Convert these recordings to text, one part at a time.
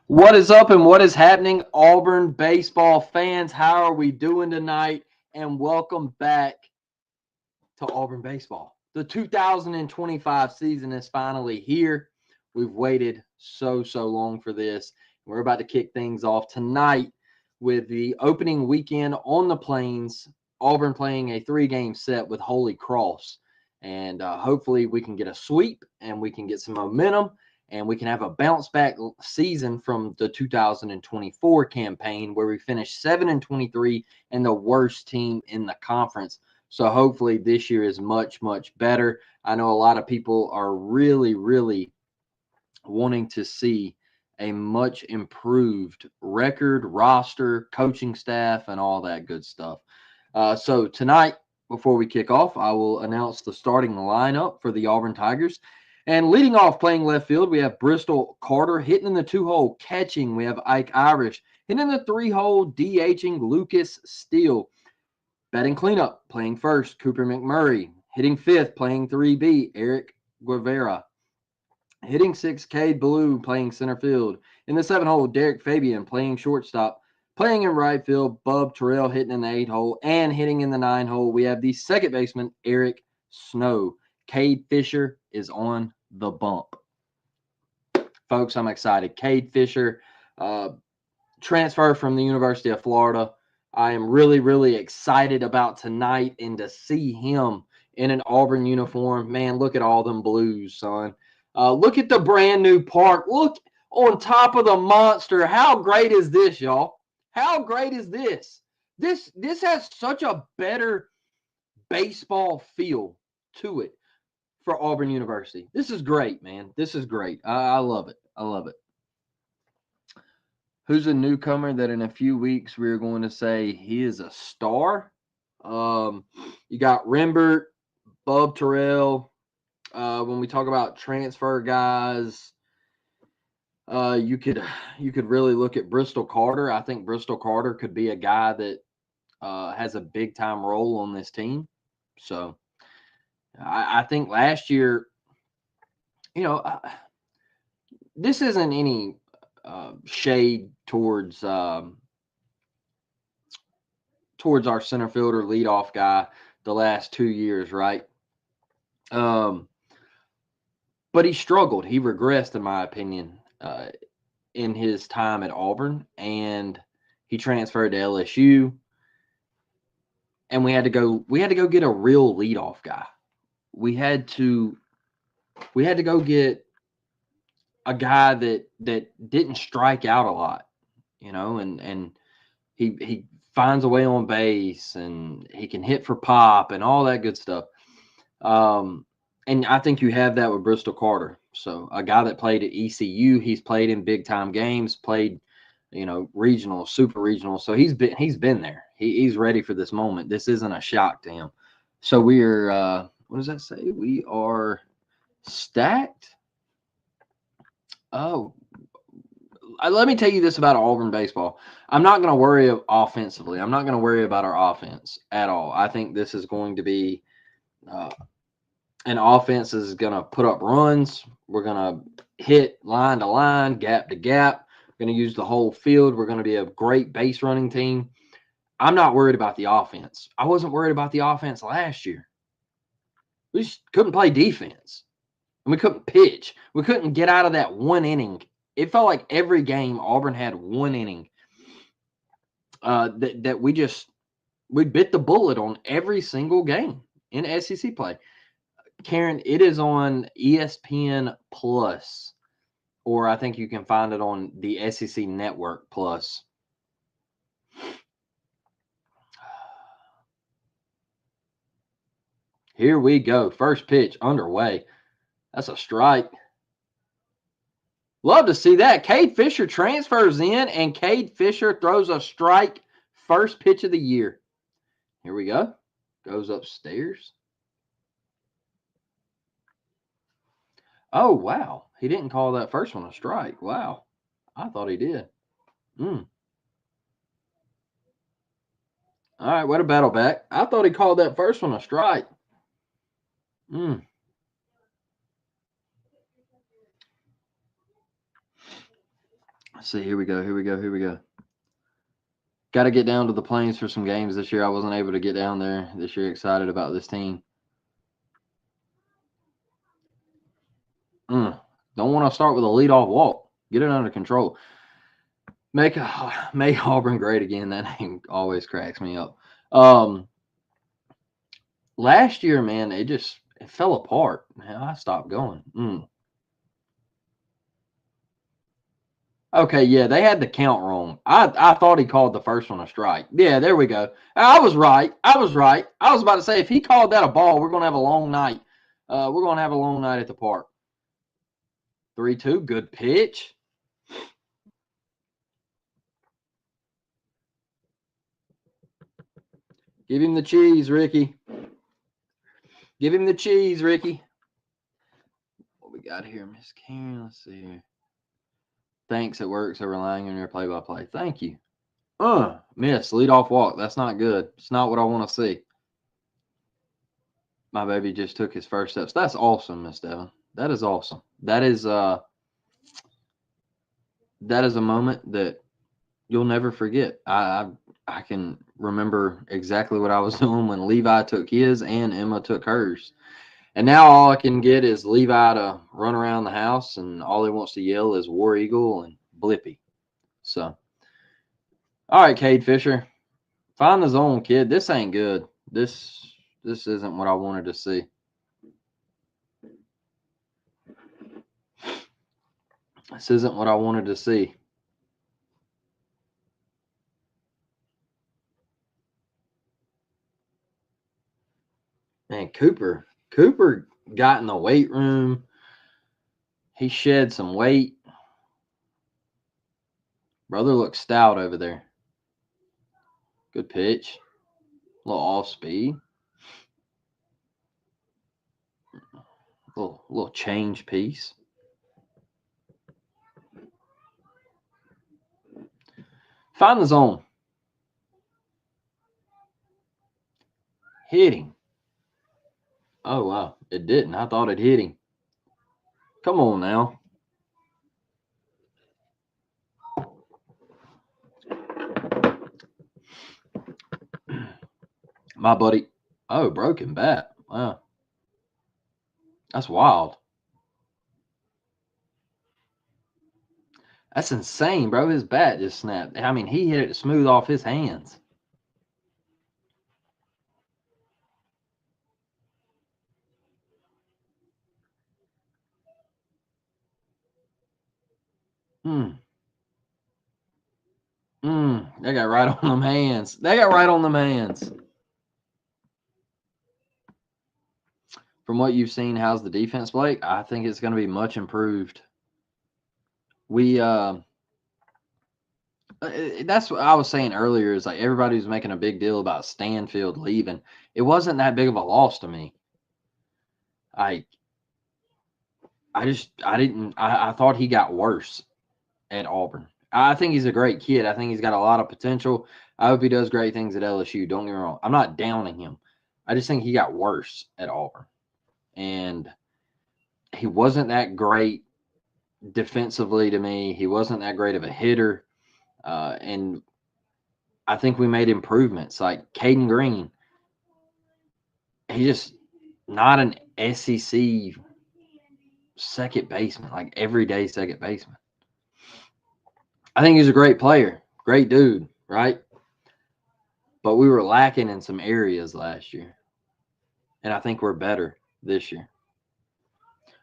What is up and what is happening, Auburn baseball fans? How are we doing tonight? And welcome back to Auburn baseball. The 2025 season is finally here. We've waited so long for this. We're about to kick things off tonight with the opening weekend on the Plains. Auburn playing a 3-game set with Holy Cross. And hopefully we can get a sweep and we can get some momentum and we can have a bounce back season from the 2024 campaign where we finished 7-23 and the worst team in the conference. So hopefully this year is much better. I know a lot of people are really wanting to see a much improved record, roster, coaching staff, and all that good stuff. So tonight, before we kick off, I will announce the starting lineup for the Auburn Tigers. And leading off playing left field, we have Bristol Carter hitting in the 2-hole, catching. We have Ike Irish hitting in the 3-hole, DHing Lucas Steele. Batting cleanup, playing first, Cooper McMurray. Hitting fifth, playing 3B, Eric Guevara. Hitting sixth, Cade Blue, playing center field. In the 7-hole, Derek Fabian, playing shortstop. Playing in right field, Bub Terrell hitting in the 8-hole. And hitting in the 9-hole, we have the second baseman, Eric Snow. Cade Fisher is on the bump. Folks, I'm excited. Cade Fisher, transfer from the University of Florida. I am really excited about tonight and to see him in an Auburn uniform. Man, look at all them blues, son. Look at the brand new park. Look on top of the monster. How great is this, y'all? How great is this? This has such a better baseball feel to it for Auburn University. This is great, man. This is great. I love it. I love it. Who's a newcomer that in a few weeks we're going to say he is a star? You got Rembert, Bub Terrell. When we talk about transfer guys, you could really look at Bristol Carter. I think Bristol Carter could be a guy that has a big time role on this team. So I think last year, this isn't any shade towards our center fielder leadoff guy the last 2 years, right? But he struggled. He regressed, in my opinion, in his time at Auburn, and he transferred to LSU. And we had to go get a real leadoff guy. We had to go get a guy that didn't strike out a lot, and he finds a way on base and he can hit for pop and all that good stuff. And I think you have that with Bristol Carter. So a guy that played at ECU, he's played in big time games, played, regional, super regional. So he's been there. He's ready for this moment. This isn't a shock to him. So we're what does that say? We are stacked. Oh, let me tell you this about Auburn baseball. I'm not going to worry offensively. I'm not going to worry about our offense at all. I think this is going to be an offense is going to put up runs. We're going to hit line to line, gap to gap. We're going to use the whole field. We're going to be a great base running team. I'm not worried about the offense. I wasn't worried about the offense last year. We just couldn't play defense. And we couldn't pitch. We couldn't get out of that one inning. It felt like every game Auburn had one inning that we bit the bullet on every single game in SEC play. Karen, it is on ESPN Plus, or I think you can find it on the SEC Network Plus. Here we go. First pitch underway. That's a strike. Love to see that. Cade Fisher transfers in, and Cade Fisher throws a strike. First pitch of the year. Here we go. Goes upstairs. Oh, wow. He didn't call that first one a strike. Wow. I thought he did. All right, what a battle back. I thought he called that first one a strike. Let's see, here we go. Got to get down to the Plains for some games this year. I wasn't able to get down there this year. Excited about this team. Don't want to start with a leadoff walk. Get it under control. Make Auburn great again. That name always cracks me up. Last year, man, it fell apart. Man, I stopped going. Okay, yeah, they had the count wrong. I thought he called the first one a strike. Yeah, there we go. I was right. I was about to say if he called that a ball, we're gonna have a long night. We're gonna have a long night at the park. 3-2, good pitch. Give him the cheese, Ricky. Give him the cheese, Ricky. What we got here, Miss Karen? Let's see here. Thanks, it works. So relying on your play-by-play. Thank you. Miss, lead off walk. That's not good. It's not what I want to see. My baby just took his first steps. That's awesome, Miss Devon. That is awesome. That is a moment that you'll never forget. I can remember exactly what I was doing when Levi took his and Emma took hers. And now all I can get is Levi to run around the house, and all he wants to yell is War Eagle and Blippy. So, all right, Cade Fisher, find the zone, kid. This ain't good. This isn't what I wanted to see. This isn't what I wanted to see. Man, Cooper got in the weight room. He shed some weight. Brother looks stout over there. Good pitch. A little off speed. Little change piece. Find the zone. Hitting. Oh, wow. It didn't. I thought it hit him. Come on now. My buddy. Oh, broken bat. Wow. That's wild. That's insane, bro. His bat just snapped. I mean, he hit it smooth off his hands. They got right on them hands. From what you've seen, how's the defense, Blake? I think it's going to be much improved. That's what I was saying earlier is like everybody was making a big deal about Stanfield leaving. It wasn't that big of a loss to me. I thought he got worse at Auburn. I think he's a great kid. I think he's got a lot of potential. I hope he does great things at LSU. Don't get me wrong. I'm not downing him. I just think he got worse at Auburn. And he wasn't that great defensively to me. He wasn't that great of a hitter. And I think we made improvements. Like Caden Green, he's just not an SEC second baseman, like everyday second baseman. I think he's a great player, great dude, right? But we were lacking in some areas last year. And I think we're better this year.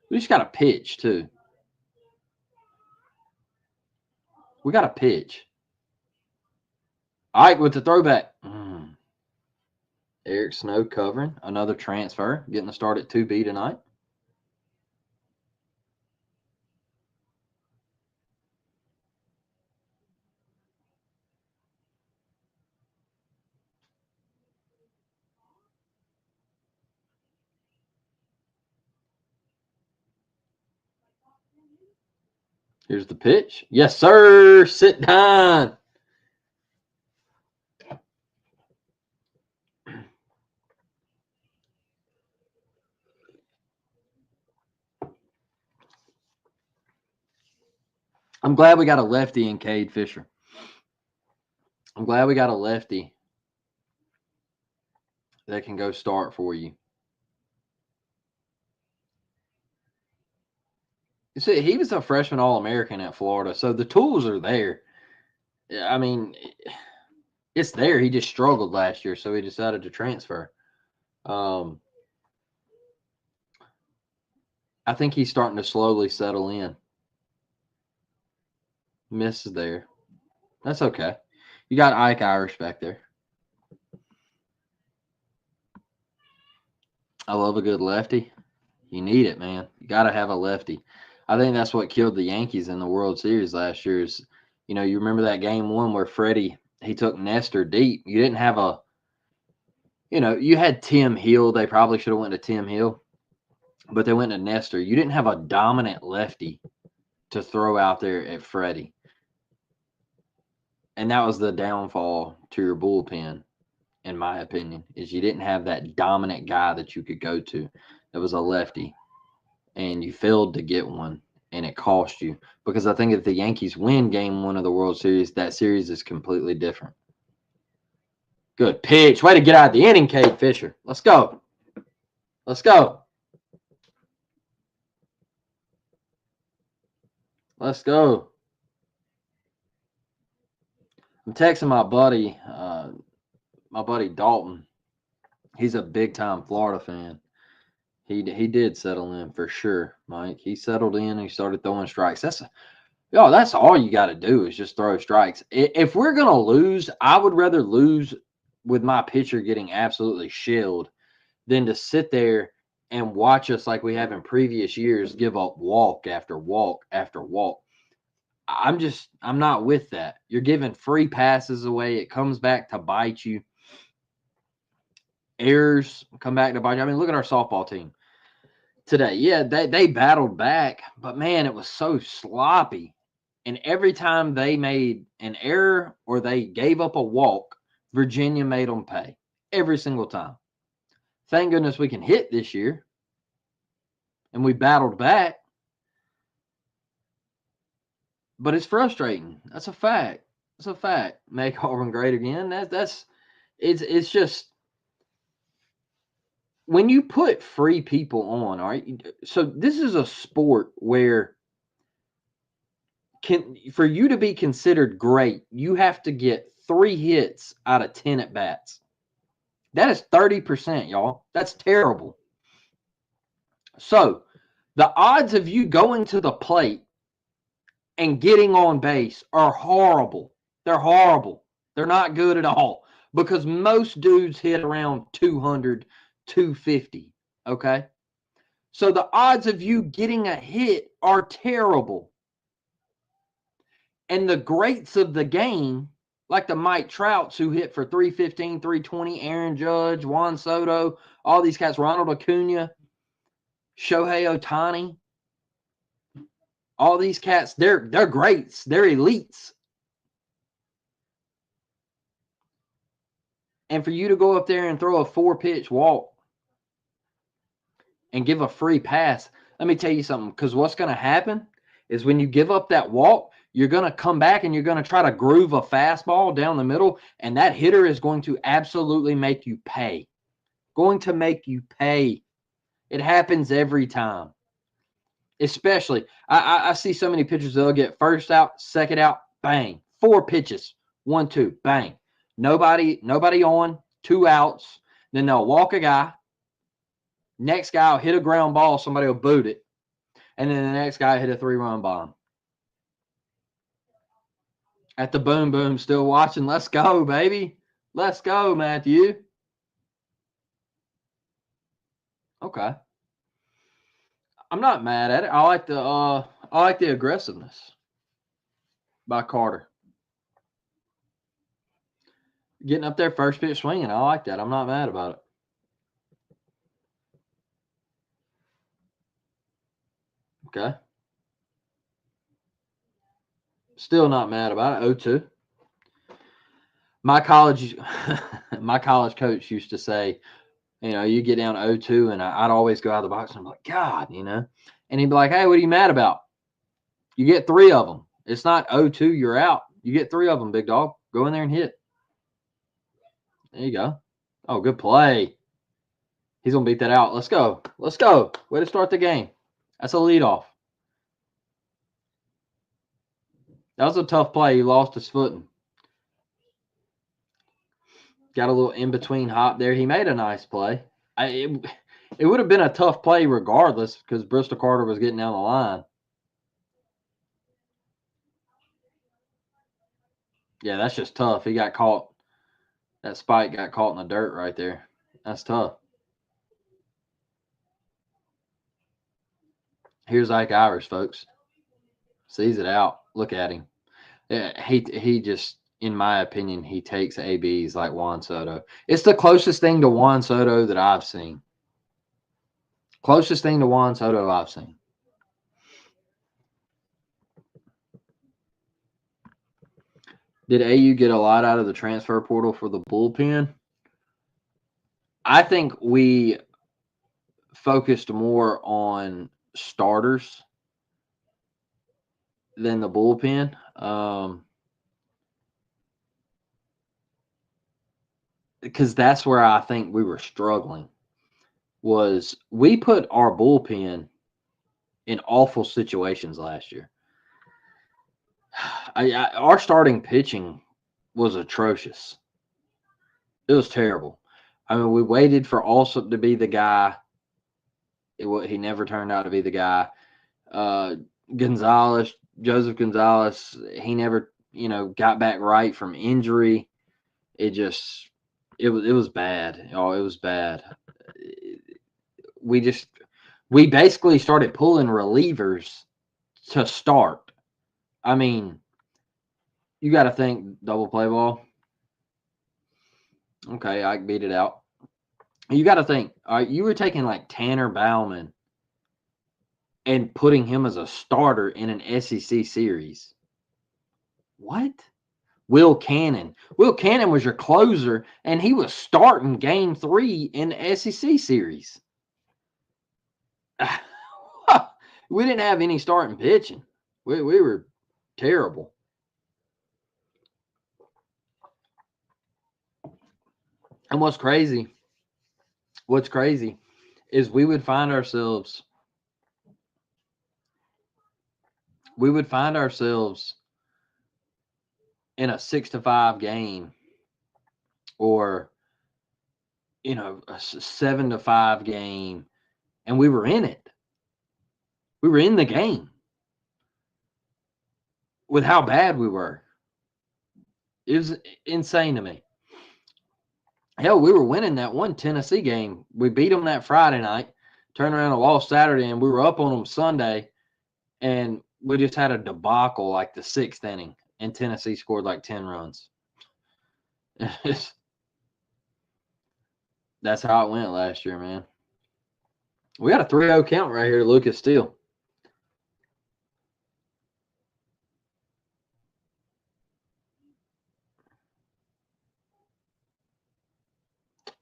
We just got to pitch, too. We got to pitch. All right, with the throwback. Eric Snow covering. Another transfer. Getting the start at 2B tonight. Here's the pitch. Yes, sir. Sit down. I'm glad we got a lefty in Cade Fisher. I'm glad we got a lefty that can go start for you. You see, he was a freshman All-American at Florida, so the tools are there. I mean, it's there. He just struggled last year, so he decided to transfer. I think he's starting to slowly settle in. Misses there. That's okay. You got Ike Irish back there. I love a good lefty. You need it, man. You got to have a lefty. I think that's what killed the Yankees in the World Series last year is, you remember that game one where Freddie, he took Nestor deep. You didn't have you had Tim Hill. They probably should have went to Tim Hill, but they went to Nestor. You didn't have a dominant lefty to throw out there at Freddie. And that was the downfall to your bullpen, in my opinion, is you didn't have that dominant guy that you could go to that was a lefty. And you failed to get one, and it cost you. Because I think if the Yankees win game one of the World Series, that series is completely different. Good pitch. Way to get out of the inning, Cade Fisher. Let's go. Let's go. Let's go. I'm texting my buddy Dalton. He's a big-time Florida fan. He did settle in for sure, Mike. He settled in and he started throwing strikes. That's all you got to do is just throw strikes. If we're going to lose, I would rather lose with my pitcher getting absolutely shelled than to sit there and watch us like we have in previous years give up walk after walk after walk. I'm not with that. You're giving free passes away. It comes back to bite you. Errors come back to bite you. I mean, look at our softball team today. Yeah, they battled back, but man, it was so sloppy. And every time they made an error or they gave up a walk, Virginia made them pay. Every single time. Thank goodness we can hit this year. And we battled back. But it's frustrating. That's a fact. It's a fact. Make Auburn great again. It's just when you put free people on, all right. So this is a sport where for you to be considered great, you have to get 3 hits out of 10 at bats. That is 30%, y'all. That's terrible. So the odds of you going to the plate and getting on base are horrible. They're horrible. They're not good at all because most dudes hit around 200, 250, okay? So the odds of you getting a hit are terrible. And the greats of the game, like the Mike Trouts who hit for 315, 320, Aaron Judge, Juan Soto, all these cats, Ronald Acuna, Shohei Ohtani, all these cats, they're greats. They're elites. And for you to go up there and throw a 4-pitch walk and give a free pass, let me tell you something, because what's going to happen is when you give up that walk, you're going to come back and you're going to try to groove a fastball down the middle, and that hitter is going to absolutely make you pay. Going to make you pay. It happens every time. Especially, I see so many pitchers, they'll get first out, second out, bang. 4 pitches, 1, 2, bang. Nobody on, 2 outs. Then they'll walk a guy. Next guy will hit a ground ball, somebody will boot it. And then the next guy hit a 3-run bomb. At the boom boom, still watching. Let's go, baby. Let's go, Matthew. Okay. I'm not mad at it. I like the aggressiveness by Carter. Getting up there first pitch swinging. I like that. I'm not mad about it. Okay. Still not mad about it. 0-2. My college coach used to say, you get down 0-2, and I'd always go out of the box and I'm like, God, and he'd be like, hey, what are you mad about? You get 3 of them. It's not 0-2, you're out. You get 3 of them, big dog. Go in there and hit. There you go. Oh, good play. He's going to beat that out. Let's go. Let's go. Way to start the game. That's a leadoff. That was a tough play. He lost his footing. Got a little in-between hop there. He made a nice play. It would have been a tough play regardless because Bristol Carter was getting down the line. Yeah, that's just tough. He got caught. That spike got caught in the dirt right there. That's tough. Here's Ike Irish, folks. Sees it out. Look at him. Yeah, he just, in my opinion, he takes ABs like Juan Soto. It's the closest thing to Juan Soto that I've seen. Closest thing to Juan Soto I've seen. Did AU get a lot out of the transfer portal for the bullpen? I think we focused more on starters than the bullpen. Because that's where I think we were struggling. Was we put our bullpen in awful situations last year. Our starting pitching was atrocious. It was terrible. I mean, we waited for Alsop to be the guy. He never turned out to be the guy. Joseph Gonzalez, he never, got back right from injury. It was bad. Oh, it was bad. We basically started pulling relievers to start. I mean, you got to think double play ball. Okay, I beat it out. You got to think, you were taking like Tanner Bauman and putting him as a starter in an SEC series. What? Will Cannon. Will Cannon was your closer, and he was starting game 3 in the SEC series. We didn't have any starting pitching. We were terrible. And what's crazy is we would find ourselves in a 6-5 game or a 7-5 game, and we were in it. We were in the game with how bad we were. It was insane to me. Hell, we were winning that one Tennessee game. We beat them that Friday night, turned around and lost Saturday, and we were up on them Sunday, and we just had a debacle like the 6th inning, and Tennessee scored like 10 runs. That's how it went last year, man. We got a 3-0 count right here to Lucas Steele.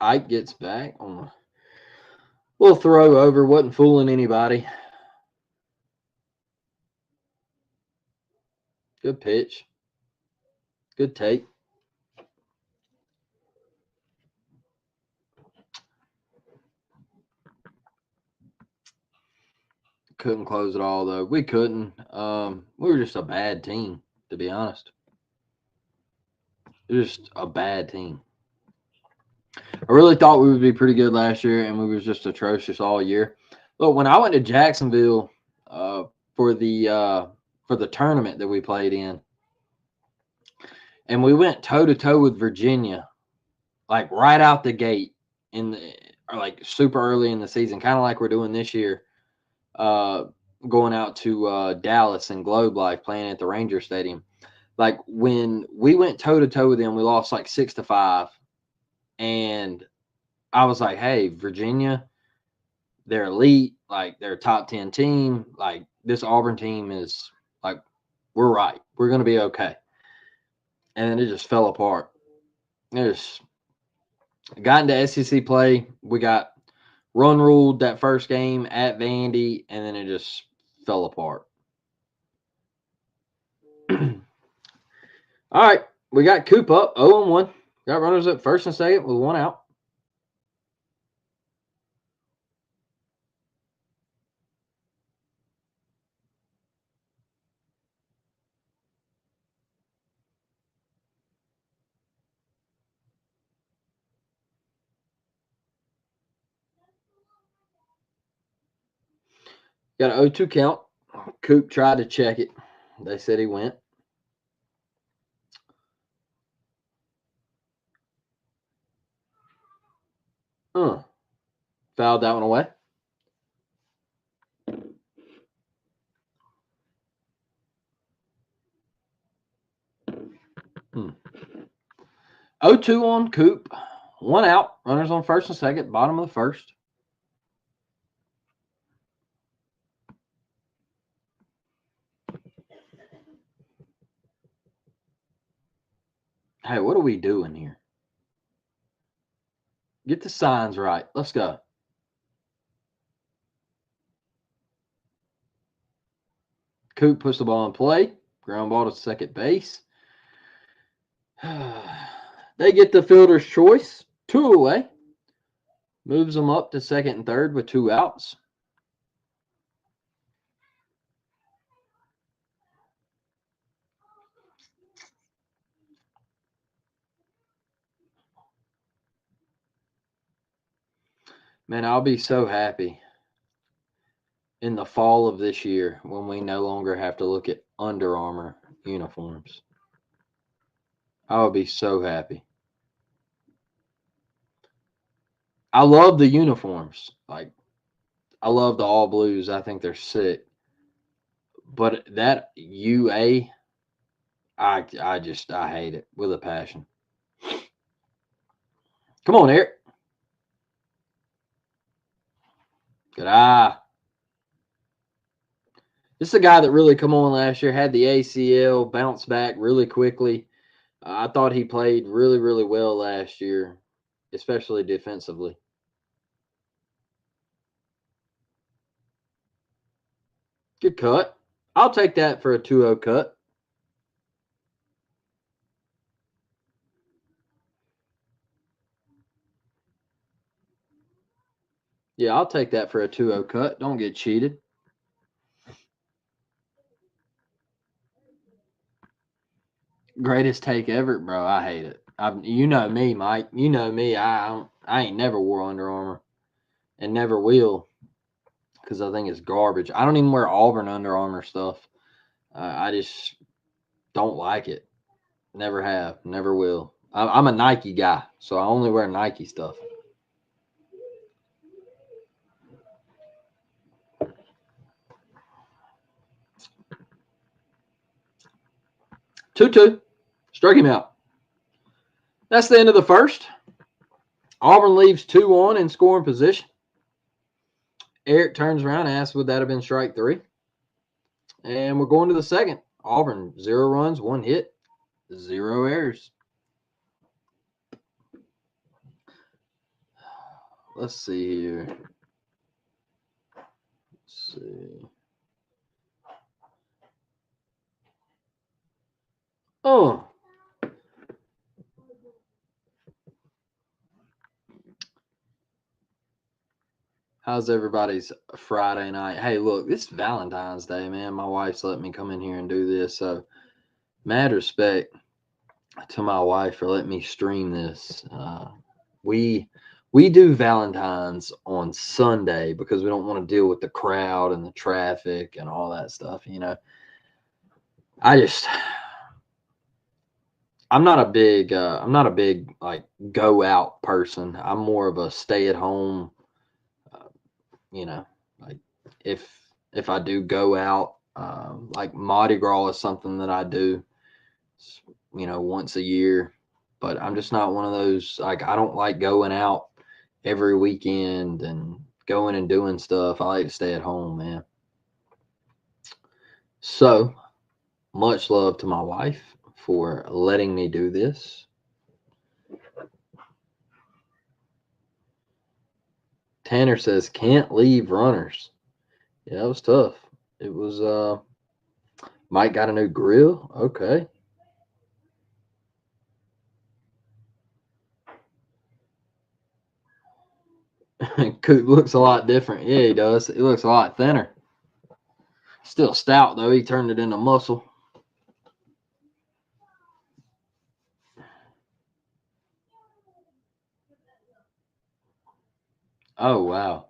Ike gets back on a little throw over, wasn't fooling anybody. Good pitch. Good take. Couldn't close it all, though. We couldn't. We were just a bad team, to be honest. It was just a bad team. I really thought we would be pretty good last year, and we were just atrocious all year. Look, when I went to Jacksonville for the tournament that we played in, and we went toe-to-toe with Virginia, like right out the gate like super early in the season, kind of like we're doing this year, going out to Dallas and Globe Life, playing at the Ranger Stadium. Like when we went toe-to-toe with them, we lost like 6-5. And I was like, hey, Virginia, they're elite. Like, they're a top 10 team. Like, this Auburn team is, like, we're right. We're going to be okay. And then it just fell apart. It just got into SEC play. We got run ruled that first game at Vandy, and then it just fell apart. All right, we got Coop up 0-1. Got runners at first and second with one out. Got an 0-2 count. Coop tried to check it. They said he went. Fouled that one away. Hmm. 0-2 on Coop. One out. Runners on first and second. Bottom of the first. Hey, what are we doing here? Get the signs right. Let's go. Coop puts the ball in play. Ground ball to second base. They get the fielder's choice. 2 away. Moves them up to second and third with 2 outs. Man, I'll be so happy in the fall of this year when we no longer have to look at Under Armour uniforms. I would be so happy. I love the uniforms. Like, I love the all blues. I think they're sick. But that UA, I hate it with a passion. Come on, Eric. Good eye. This is a guy that really come on last year, had the ACL, bounced back really quickly. I thought he played really, really well last year, especially defensively. Good cut. I'll take that for a 2-0 cut. Yeah, I'll take that for a 2-0 cut. Don't get cheated. Greatest take ever, bro. I hate it. You know me, Mike. You know me. I ain't never wore Under Armour, and never will, because I think it's garbage. I don't even wear Auburn Under Armour stuff. I just don't like it. Never have. Never will. I'm a Nike guy, so I only wear Nike stuff. Two. Struck him out. That's the end of the first. Auburn leaves 2 on in scoring position. Eric turns around and asks, would that have been strike 3? And we're going to the second. Auburn, 0 runs, 1 hit, 0 errors. Let's see here. Let's see. Oh. How's everybody's Friday night? Hey, look, it's Valentine's Day, man. My wife's let me come in here and do this. So, mad respect to my wife for letting me stream this. We do Valentine's on Sunday because we don't want to deal with the crowd and the traffic and all that stuff. You know, I'm not a big like go out person. I'm more of a stay at home. You know, like if I do go out, like Mardi Gras is something that I do, you know, once a year. But I'm just not one of those, like, I don't like going out every weekend and going and doing stuff. I like to stay at home, man. So much love to my wife for letting me do this. Tanner says can't leave runners. Yeah, it was tough. It was Mike got a new grill. Okay. Coop looks a lot different. Yeah, he does. He looks a lot thinner. Still stout, though. He turned it into muscle. Oh, wow.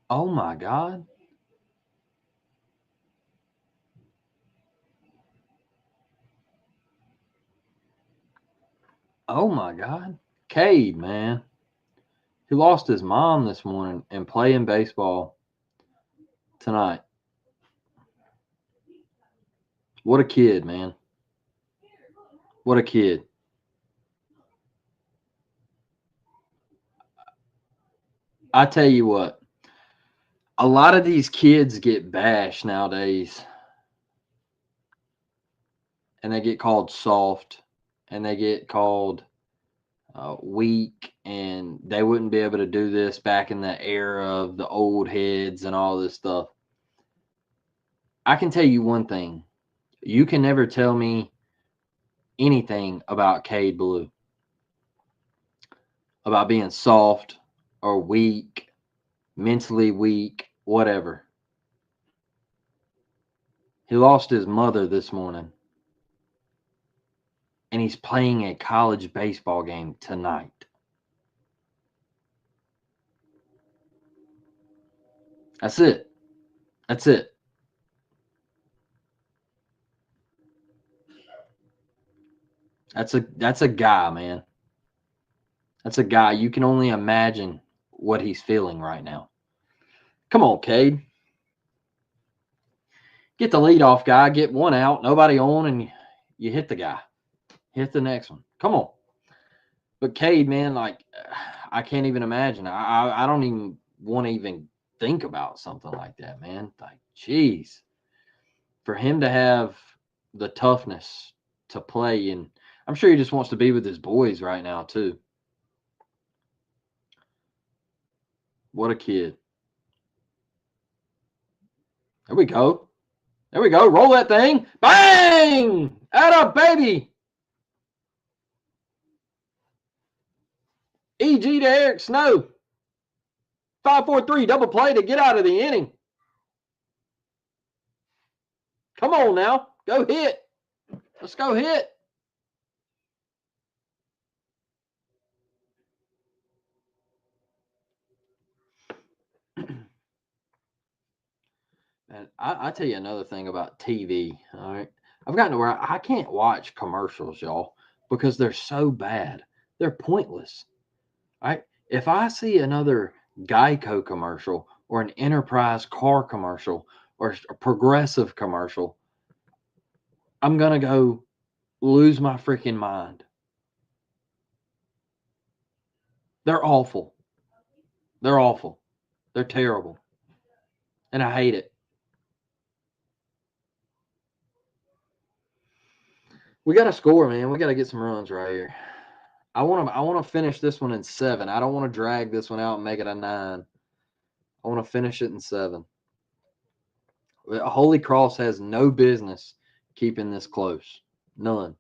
Oh, my God. Oh, my God. Cade, man. He lost his mom this morning and playing baseball tonight. What a kid, man. What a kid. I tell you what, a lot of these kids get bashed nowadays and they get called soft and they get called weak, and they wouldn't be able to do this back in the era of the old heads and all this stuff. I can tell you one thing. You can never tell me anything about Cade Blue, about being soft or weak, mentally weak, whatever. He lost his mother this morning, and he's playing a college baseball game tonight. That's it. That's it. That's a guy, man. That's a guy. You can only imagine what he's feeling right now. Come on, Cade. Get the leadoff guy, get one out, nobody on, and you hit the guy. Hit the next one. Come on. But Cade, man, like, I can't even imagine. I don't even want to even think about something like that, man. Like, jeez. For him to have the toughness to play, and I'm sure he just wants to be with his boys right now, too. What a kid. There we go. There we go. Roll that thing. Bang! Atta baby. EG to Eric Snow. 5-4-3 double play to get out of the inning. Come on now. Go hit. Let's go hit. And I tell you another thing about TV. All right. I've gotten to where I can't watch commercials, y'all, because they're so bad. They're pointless. All right. If I see another Geico commercial or an Enterprise car commercial or a Progressive commercial, I'm going to go lose my freaking mind. They're awful. They're awful. They're terrible. And I hate it. We got to score, man. We got to get some runs right here. I want to finish this one in 7. I don't want to drag this one out and make it a 9. I want to finish it in 7. Holy Cross has no business keeping this close. None.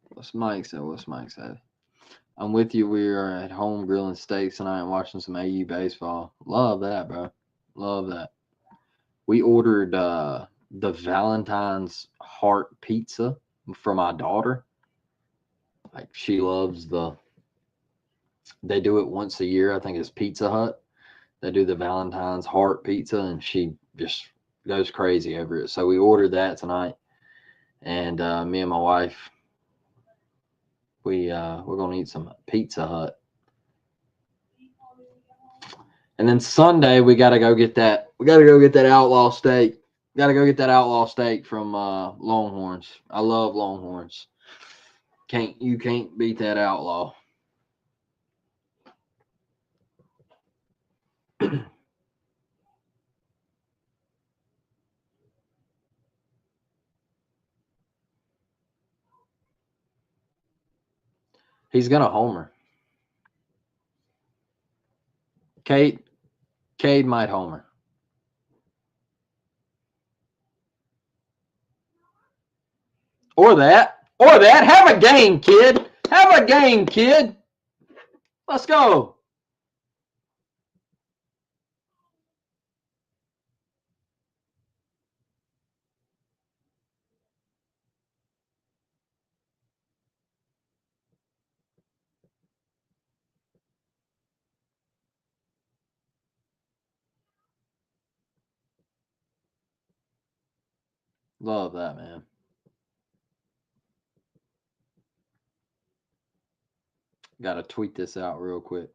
What's Mike say? What's Mike say? I'm with you. We are at home grilling steaks tonight and watching some AU baseball. Love that, bro. Love that. We ordered the Valentine's heart pizza for my daughter. Like, she loves they do it once a year. I think it's Pizza Hut. They do the Valentine's heart pizza, and she just goes crazy over it. So we ordered that tonight, and me and my wife, we're gonna eat some Pizza Hut. And then Sunday we gotta go get that. We gotta go get that outlaw steak. Gotta go get that outlaw steak from Longhorns. I love Longhorns. You can't beat that outlaw. He's gonna homer. Cade might homer. Or that. Have a game, kid. Have a game, kid. Let's go. Love that, man. Got to tweet this out real quick.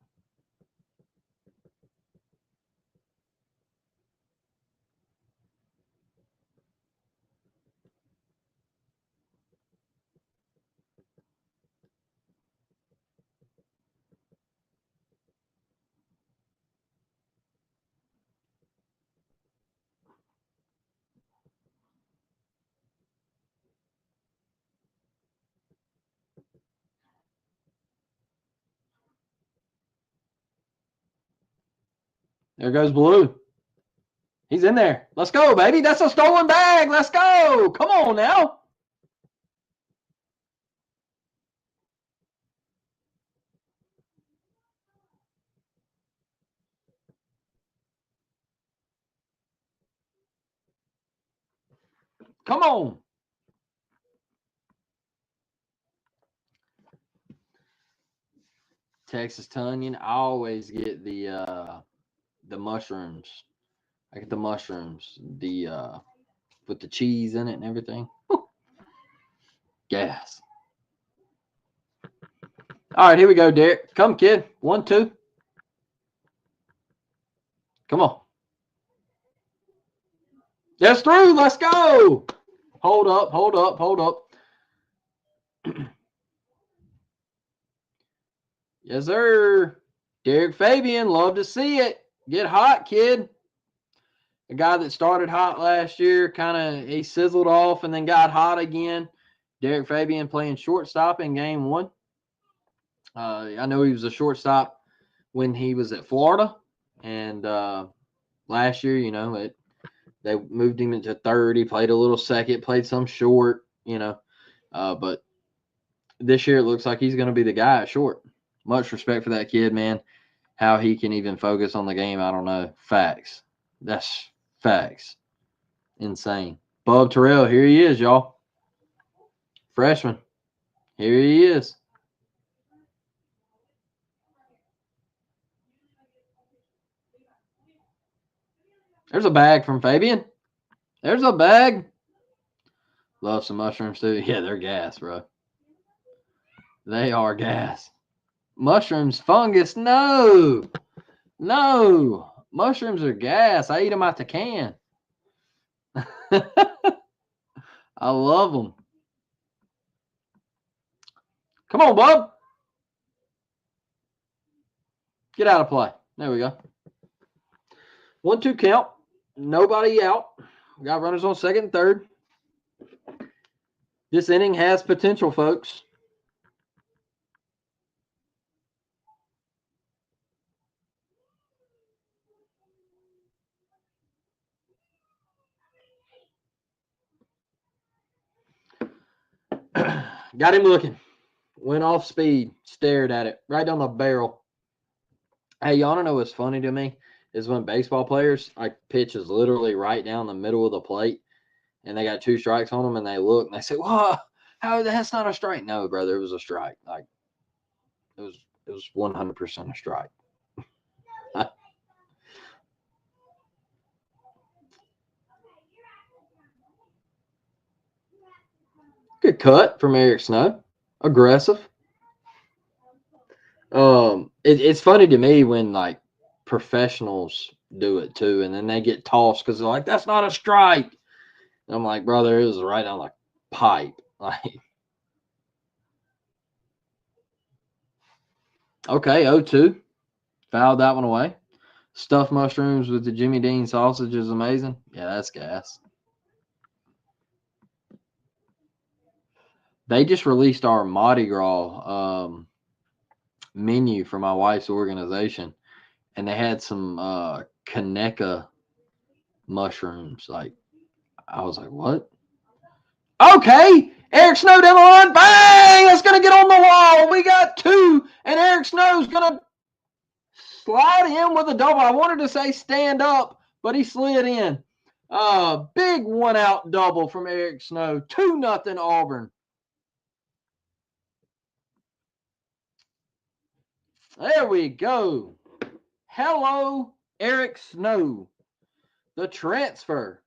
There goes Blue. He's in there. Let's go, baby. That's a stolen bag. Let's go. Come on now. Come on. Texas Tunyon. I always get the mushrooms. I get the mushrooms. With the cheese in it and everything. Whew. Gas. All right, here we go, Derek. Come, kid. 1-2. Come on. That's through. Let's go. Hold up. Yes, sir. Derek Fabian, love to see it. Get hot, kid. A guy that started hot last year, he sizzled off and then got hot again. Derek Fabian playing shortstop in game 1. I know he was a shortstop when he was at Florida, and last year, they moved him into third. He played a little second, played some short, but this year it looks like he's going to be the guy at short. Much respect for that kid, man. How he can even focus on the game, I don't know. Facts. That's facts. Insane. Bub Terrell, here he is, y'all. Freshman. Here he is. There's a bag from Fabian. There's a bag. Love some mushrooms, too. Yeah, they're gas, bro. They are gas. Mushrooms, fungus, no. No. Mushrooms are gas. I eat them out the can. I love them. Come on, bub. Get out of play. There we go. 1-2 count. Nobody out. We got runners on second and third. This inning has potential, folks. Got him looking. Went off speed. Stared at it. Right down the barrel. Hey, you want to know what's funny to me? Is when baseball players, pitch is literally right down the middle of the plate, and they got 2 strikes on them, and they look, and they say, "Whoa, that's not a strike." No, brother, it was a strike. It was 100% a strike. Good cut from Eric Snow. Aggressive. It's funny to me when professionals do it too, and then they get tossed because they're like, "That's not a strike." And I'm like, brother, it was right on the pipe. Okay, 0-2. Fouled that one away. Stuffed mushrooms with the Jimmy Dean sausage is amazing. Yeah, that's gas. They just released our Mardi Gras menu for my wife's organization, and they had some Kaneka mushrooms. Like, I was like, what? Okay, Eric Snow down the line. Bang! That's going to get on the wall. We got two, and Eric Snow's going to slide in with a double. I wanted to say stand up, but he slid in. Big one-out double from Eric Snow. 2-0 Auburn. There we go. Hello, Eric Snow, the transfer.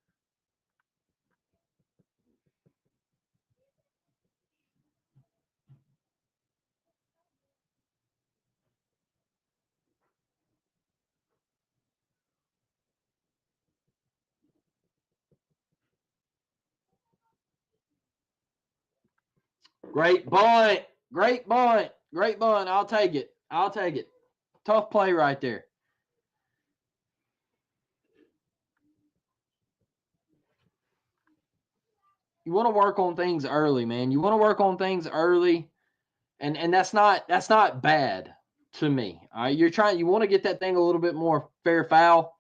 Great bunt. Great bunt. Great bunt. I'll take it. I'll take it. Tough play right there. You want to work on things early, man. You want to work on things early, and that's not bad to me. All right, you want to get that thing a little bit more fair foul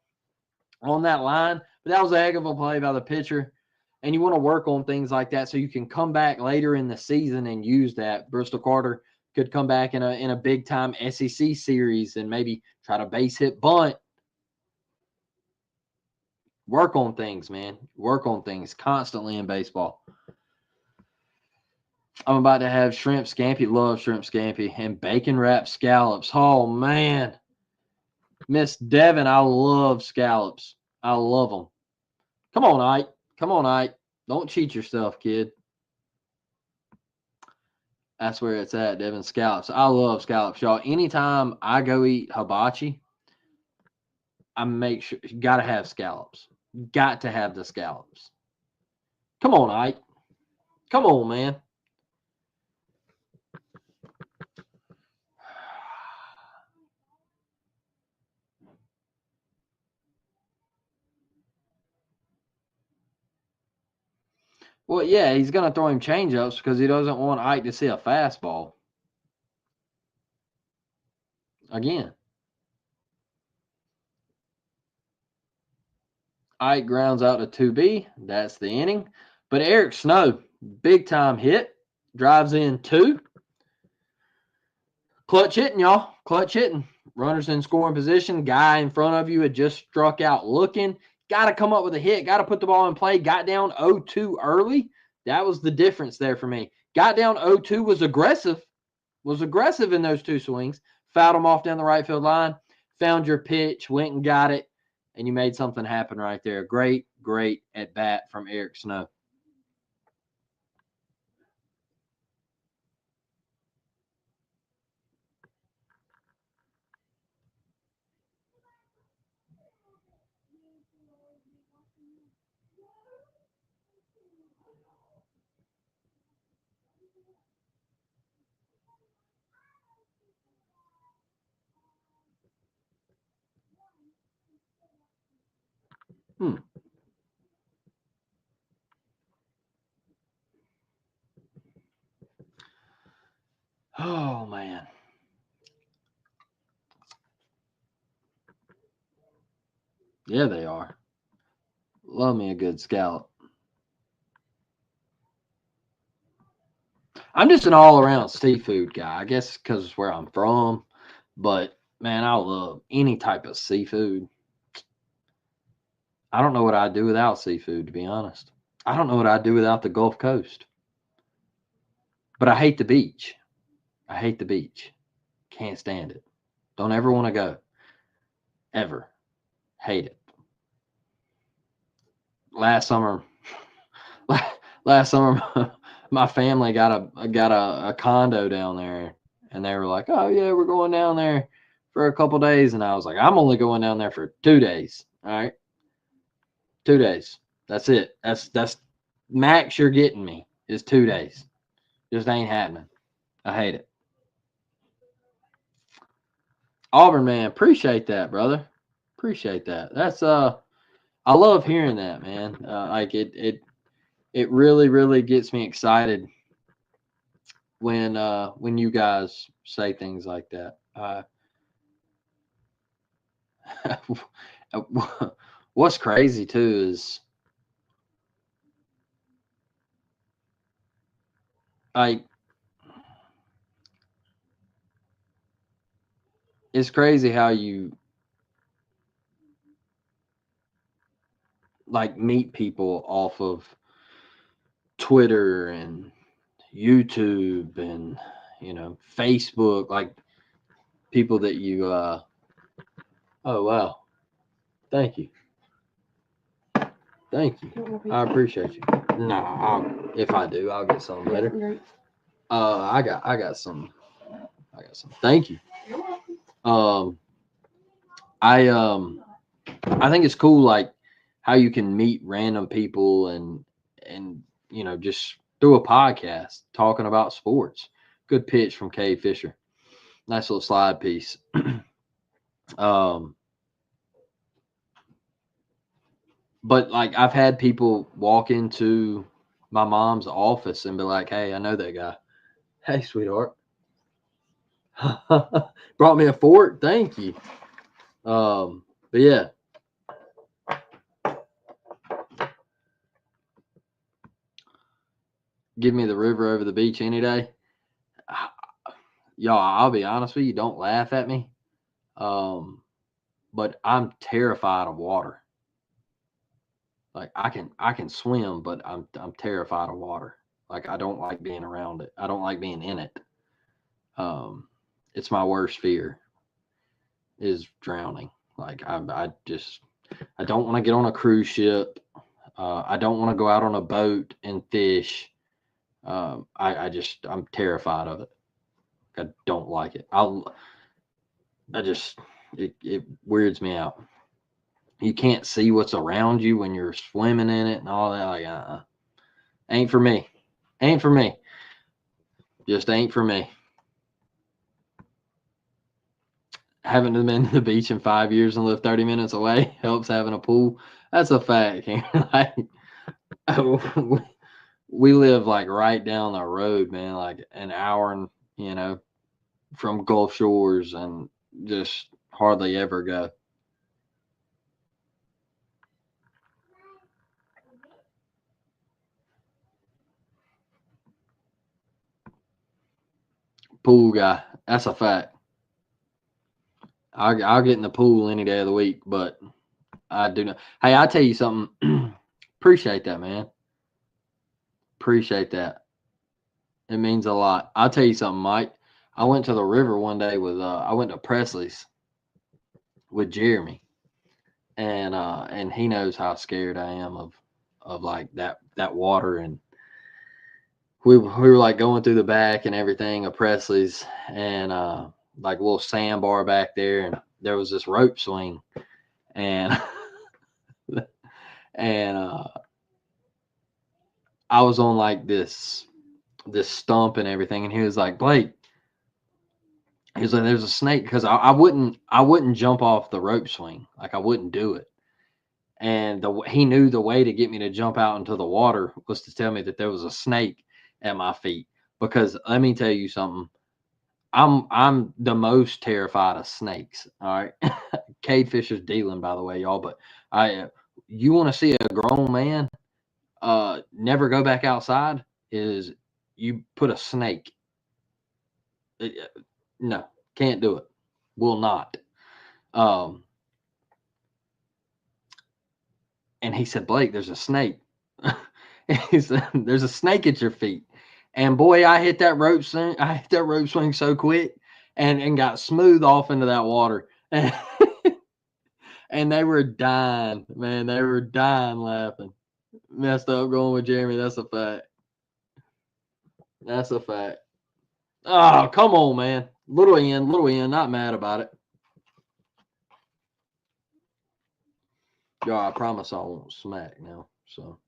on that line, but that was a heck of a play by the pitcher, and you want to work on things like that so you can come back later in the season and use that. Bristol Carter could come back in a big time SEC series and maybe try to base hit bunt. Work on things, man. Work on things constantly in baseball. I'm about to have shrimp scampi. Love shrimp scampi and bacon wrapped scallops. Oh man, Miss Devin, I love scallops. I love them. Come on, Ike. Come on, Ike. Don't cheat yourself, kid. That's where it's at, Devin. Scallops. I love scallops, y'all. Anytime I go eat hibachi, I make sure you got to have scallops. Got to have the scallops. Come on, Ike. Come on, man. Well, yeah, he's going to throw him changeups because he doesn't want Ike to see a fastball. Again. Ike grounds out to 2B. That's the inning. But Eric Snow, big time hit. Drives in 2. Clutch hitting, y'all. Clutch hitting. Runners in scoring position. Guy in front of you had just struck out looking. Got to come up with a hit. Got to put the ball in play. Got down 0-2 early. That was the difference there for me. Got down 0-2, was aggressive. Was aggressive in those 2 swings. Fouled him off down the right field line. Found your pitch. Went and got it. And you made something happen right there. Great, great at bat from Eric Snow. Oh, man. Yeah, they are. Love me a good scallop. I'm just an all-around seafood guy. I guess because it's where I'm from. But, man, I love any type of seafood. I don't know what I'd do without seafood, to be honest. I don't know what I'd do without the Gulf Coast. But I hate the beach. I hate the beach. Can't stand it. Don't ever want to go. Ever. Hate it. Last summer, my family got a condo down there, and they were like, "Oh yeah, we're going down there for a couple days," and I was like, "I'm only going down there for 2 days. All right, 2 days. That's it. That's max you're getting me is 2 days. Just ain't happening. I hate it." Auburn man, appreciate that, brother. Appreciate that. That's I love hearing that, man. Like it really really gets me excited when you guys say things like that. What's crazy too is like it's crazy how you like meet people off of Twitter and YouTube and Facebook, like people that you oh wow. Thank you. Thank you. I appreciate you. No, if I do, I'll get some later. I got some. Thank you. Um, I think it's cool, like how you can meet random people and just through a podcast talking about sports. Good pitch from Kay Fisher. Nice little slide piece. um, but like I've had people walk into my mom's office and be like, "Hey, I know that guy. Hey, sweetheart, brought me a fork. Thank you." But yeah, give me the river over the beach any day. Y'all, I'll be honest with you. Don't laugh at me. But I'm terrified of water. Like I can swim, but I'm terrified of water. Like I don't like being around it. I don't like being in it. Um, it's my worst fear is drowning. Like I don't want to get on a cruise ship. I don't want to go out on a boat and fish. I'm terrified of it. I don't like it. I just it weirds me out. You can't see what's around you when you're swimming in it and all that. Like, ain't for me. Ain't for me. Just ain't for me. Haven't been to the beach in 5 years and lived 30 minutes away helps having a pool. That's a fact. Like, we live like right down the road, man, like an hour and from Gulf Shores, and just hardly ever go. Pool guy. That's a fact. I'll get in the pool any day of the week, but I do not. Hey, I'll tell you something. Appreciate that, man. Appreciate that. It means a lot. I'll tell you something, Mike. I went to the river one day I went to Presley's with Jeremy, and he knows how scared I am of like that water. And we were like going through the back and everything of Presley's, and like a little sandbar back there, and there was this rope swing, and and I was on like this stump and everything, and he was like, Blake, he was like, there's a snake, because I wouldn't jump off the rope swing, like I wouldn't do it. And he knew the way to get me to jump out into the water was to tell me that there was a snake at my feet. Because let me tell you something, I'm the most terrified of snakes. All right, Cade Fisher's dealing, by the way, y'all. But you want to see a grown man never go back outside? Is you put a snake? No, can't do it. Will not. Um, and he said, Blake, there's a snake. He said, there's a snake at your feet. And boy, I hit that rope swing. I hit that rope swing so quick, and got smooth off into that water. And they were dying, man. They were dying laughing. Messed up going with Jeremy. That's a fact. That's a fact. Oh, come on, man. Little N, not mad about it. Y'all, I promise I won't smack now. So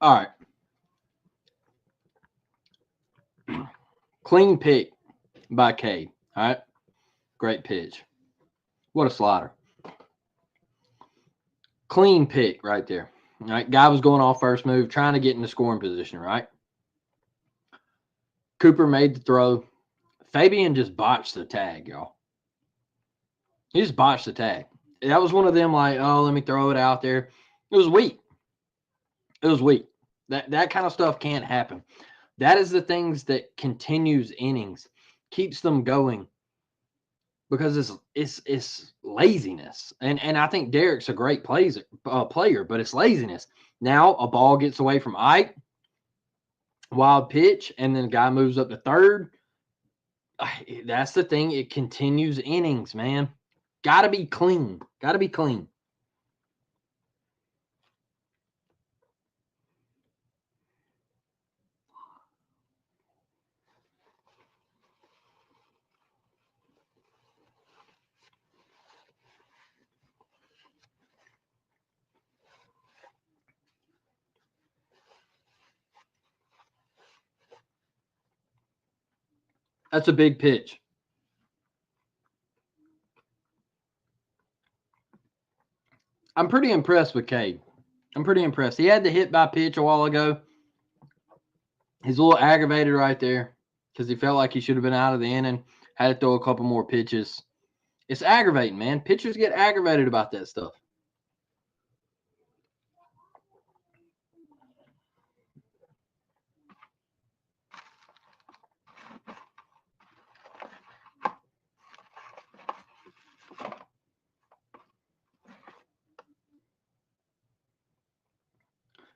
All right. Clean pick by Cade. All right. Great pitch. What a slider. Clean pick right there. All right. Guy was going off first move, trying to get in the scoring position, right? Cooper made the throw. Fabian just botched the tag, y'all. He just botched the tag. That was one of them like, oh, let me throw it out there. It was weak. It was weak. That kind of stuff can't happen. That is the things that continues innings, keeps them going, because it's laziness. And I think Derek's a great player, but it's laziness. Now a ball gets away from Ike, wild pitch, and then the guy moves up to third. That's the thing. It continues innings, man. Got to be clean. Got to be clean. That's a big pitch. I'm pretty impressed with Cade. I'm pretty impressed. He had the hit by pitch a while ago. He's a little aggravated right there because he felt like he should have been out of the inning, had to throw a couple more pitches. It's aggravating, man. Pitchers get aggravated about that stuff.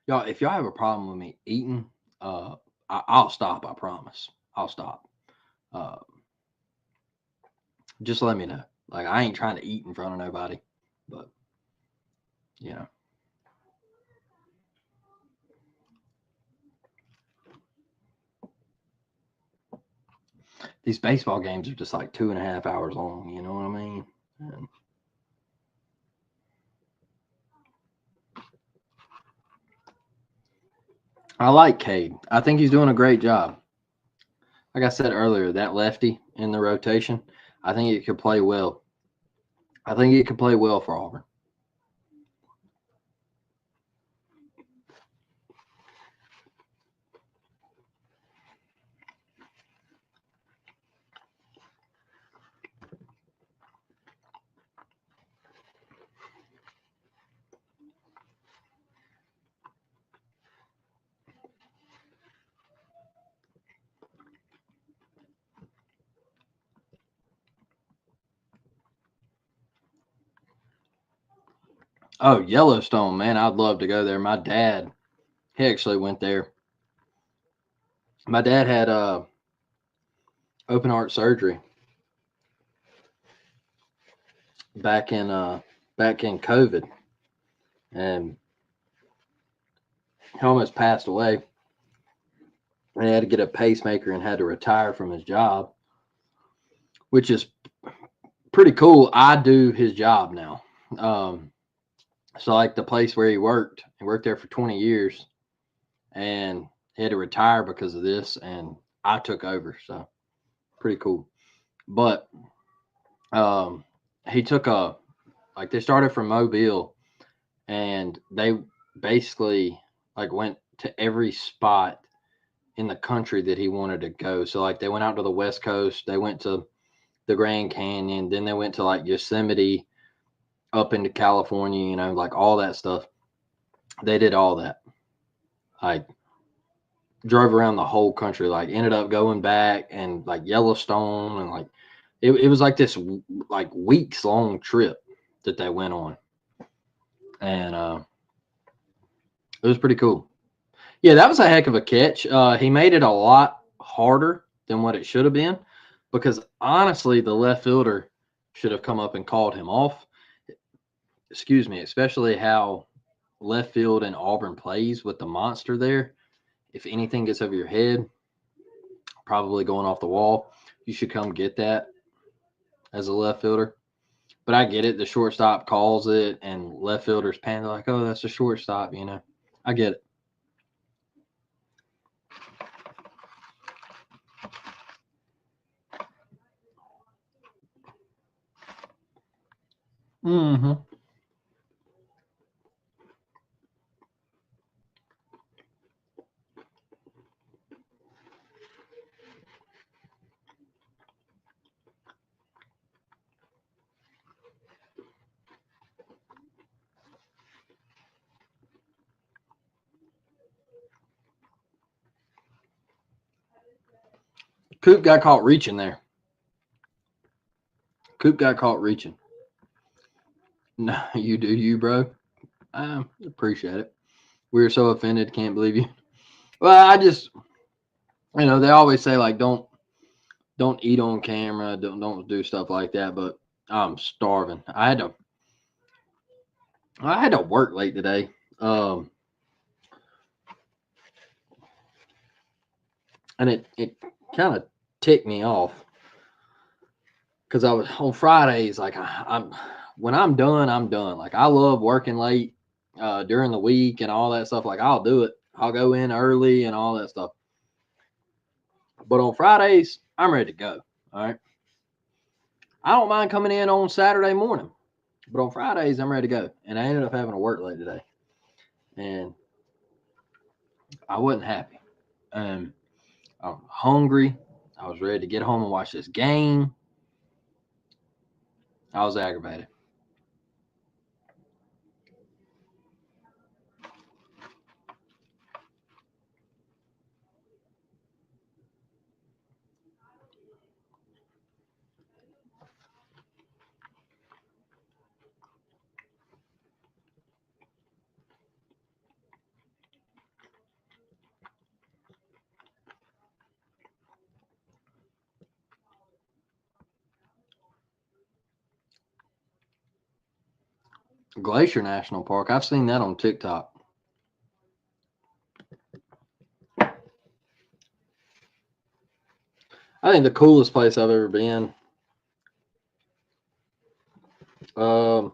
Y'all, if y'all have a problem with me eating, I'll stop. I promise. I'll stop. Uh, just let me know. Like, I ain't trying to eat in front of nobody, but you know. These baseball games are just like 2.5 hours long. You know what I mean? And I like Cade. I think he's doing a great job. Like I said earlier, that lefty in the rotation, I think it could play well. I think it could play well for Auburn. Oh, Yellowstone, man, I'd love to go there. My dad, he actually went there. My dad had open heart surgery back in COVID, and he almost passed away. And he had to get a pacemaker and had to retire from his job, which is pretty cool. I do his job now. So like the place where he worked there for 20 years, and he had to retire because of this, and I took over. So pretty cool. But he took they started from Mobile, and they basically like went to every spot in the country that he wanted to go. So like they went out to the West Coast, they went to the Grand Canyon, then they went to like Yosemite, up into California, you know, like all that stuff. They did all that. Like drove around the whole country, like ended up going back and like Yellowstone, and like it was like this like weeks long trip that they went on. And it was pretty cool. Yeah, that was a heck of a catch. He made it a lot harder than what it should have been, because honestly, the left fielder should have come up and called him off. Excuse me, especially how left field and Auburn plays with the monster there. If anything gets over your head, probably going off the wall, you should come get that as a left fielder. But I get it. The shortstop calls it, and left fielders panic like, "Oh, that's a shortstop," you know. I get it. Mm-hmm. Coop got caught reaching there. Coop got caught reaching. No, you do you, bro. I appreciate it. We were so offended. Can't believe you. Well, I just, they always say like don't eat on camera. Don't do stuff like that. But I'm starving. I had to work late today. Um, and it kind of ticked me off because I was on Fridays. Like I'm when I'm done, I'm done. Like I love working late during the week and all that stuff. Like I'll do it. I'll go in early and all that stuff. But on Fridays, I'm ready to go. All right. I don't mind coming in on Saturday morning, but on Fridays, I'm ready to go. And I ended up having to work late today, and I wasn't happy. Um, I'm hungry. I was ready to get home and watch this game. I was aggravated. Glacier National Park. I've seen that on TikTok. I think the coolest place I've ever been. Um,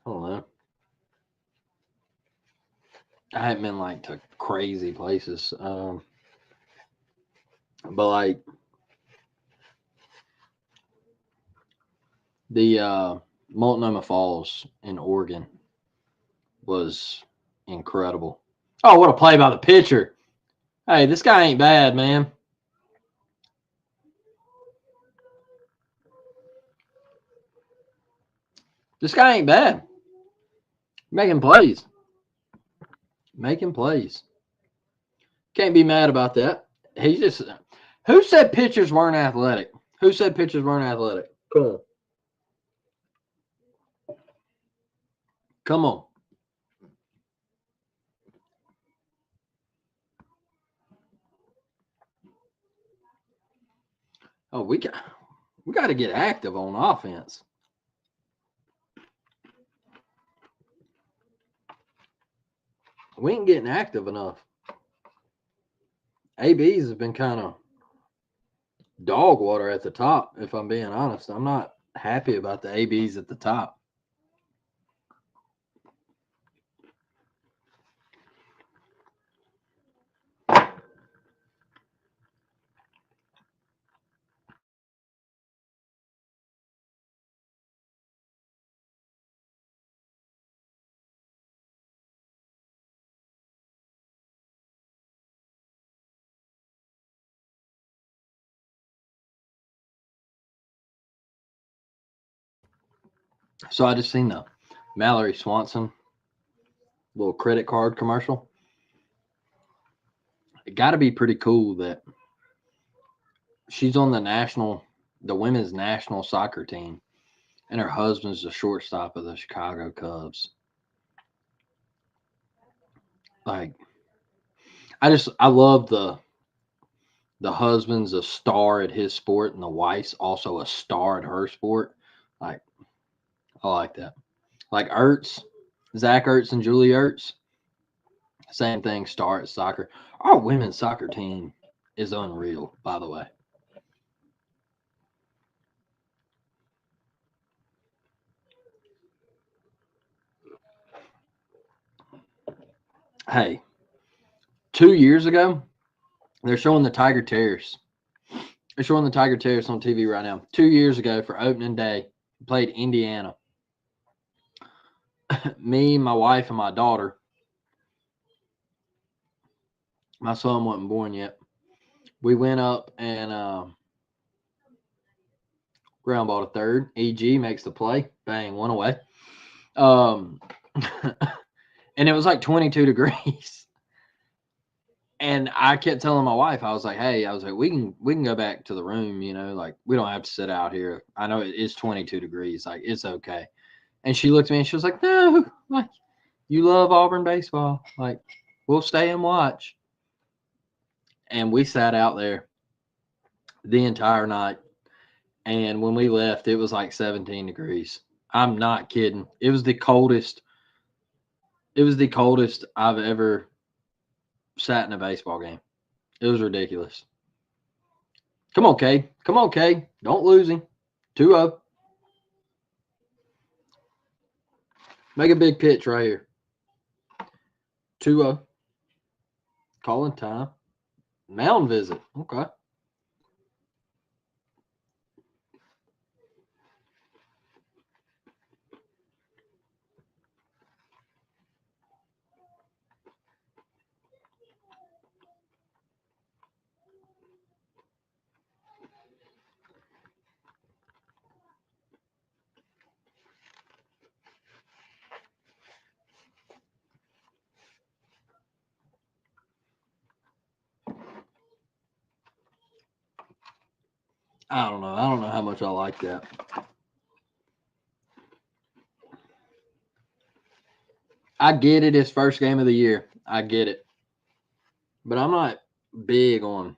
I don't know. I haven't been like to crazy places. But like the Multnomah Falls in Oregon was incredible. Oh, what a play by the pitcher! Hey, this guy ain't bad, man. This guy ain't bad. Making plays. Making plays. Can't be mad about that. He's just. Who said pitchers weren't athletic? Who said pitchers weren't athletic? Come on. Come on. Oh, we got to get active on offense. We ain't getting active enough. ABs have been kind of dog water at the top, if I'm being honest. I'm not happy about the ABs at the top. So I just seen the Mallory Swanson little credit card commercial. It got to be pretty cool that she's on the women's national soccer team, and her husband's the shortstop of the Chicago Cubs. Like, I love the husband's a star at his sport, and the wife's also a star at her sport. Like, I like that. Like Ertz, Zach Ertz and Julie Ertz, same thing, star at soccer. Our women's soccer team is unreal, by the way. Hey, 2 years ago, they're showing the Tiger Terriers. They're showing the Tiger Terriers on TV right now. 2 years ago for opening day, Played Indiana. Me, my wife, and my daughter. My son wasn't born yet. We went up and ground ball to third. EG makes the play. Bang, one away. And it was like 22 degrees. And I kept telling my wife, I was like, hey, we can go back to the room, like we don't have to sit out here. I know it is 22 degrees, like it's okay. And she looked at me and she was like, no, like you love Auburn baseball, like we'll stay and watch. And we sat out there the entire night. And when we left, it was like 17 degrees. I'm not kidding. It was the coldest. It was the coldest I've ever sat in a baseball game. It was ridiculous. Come on, Kay. Come on, Kay. Don't lose him. 2-0. Make a big pitch right here. 2-0. Calling time. Mound visit. Okay. I don't know. I don't know how much I like that. I get it. It's first game of the year. I get it. But I'm not big on.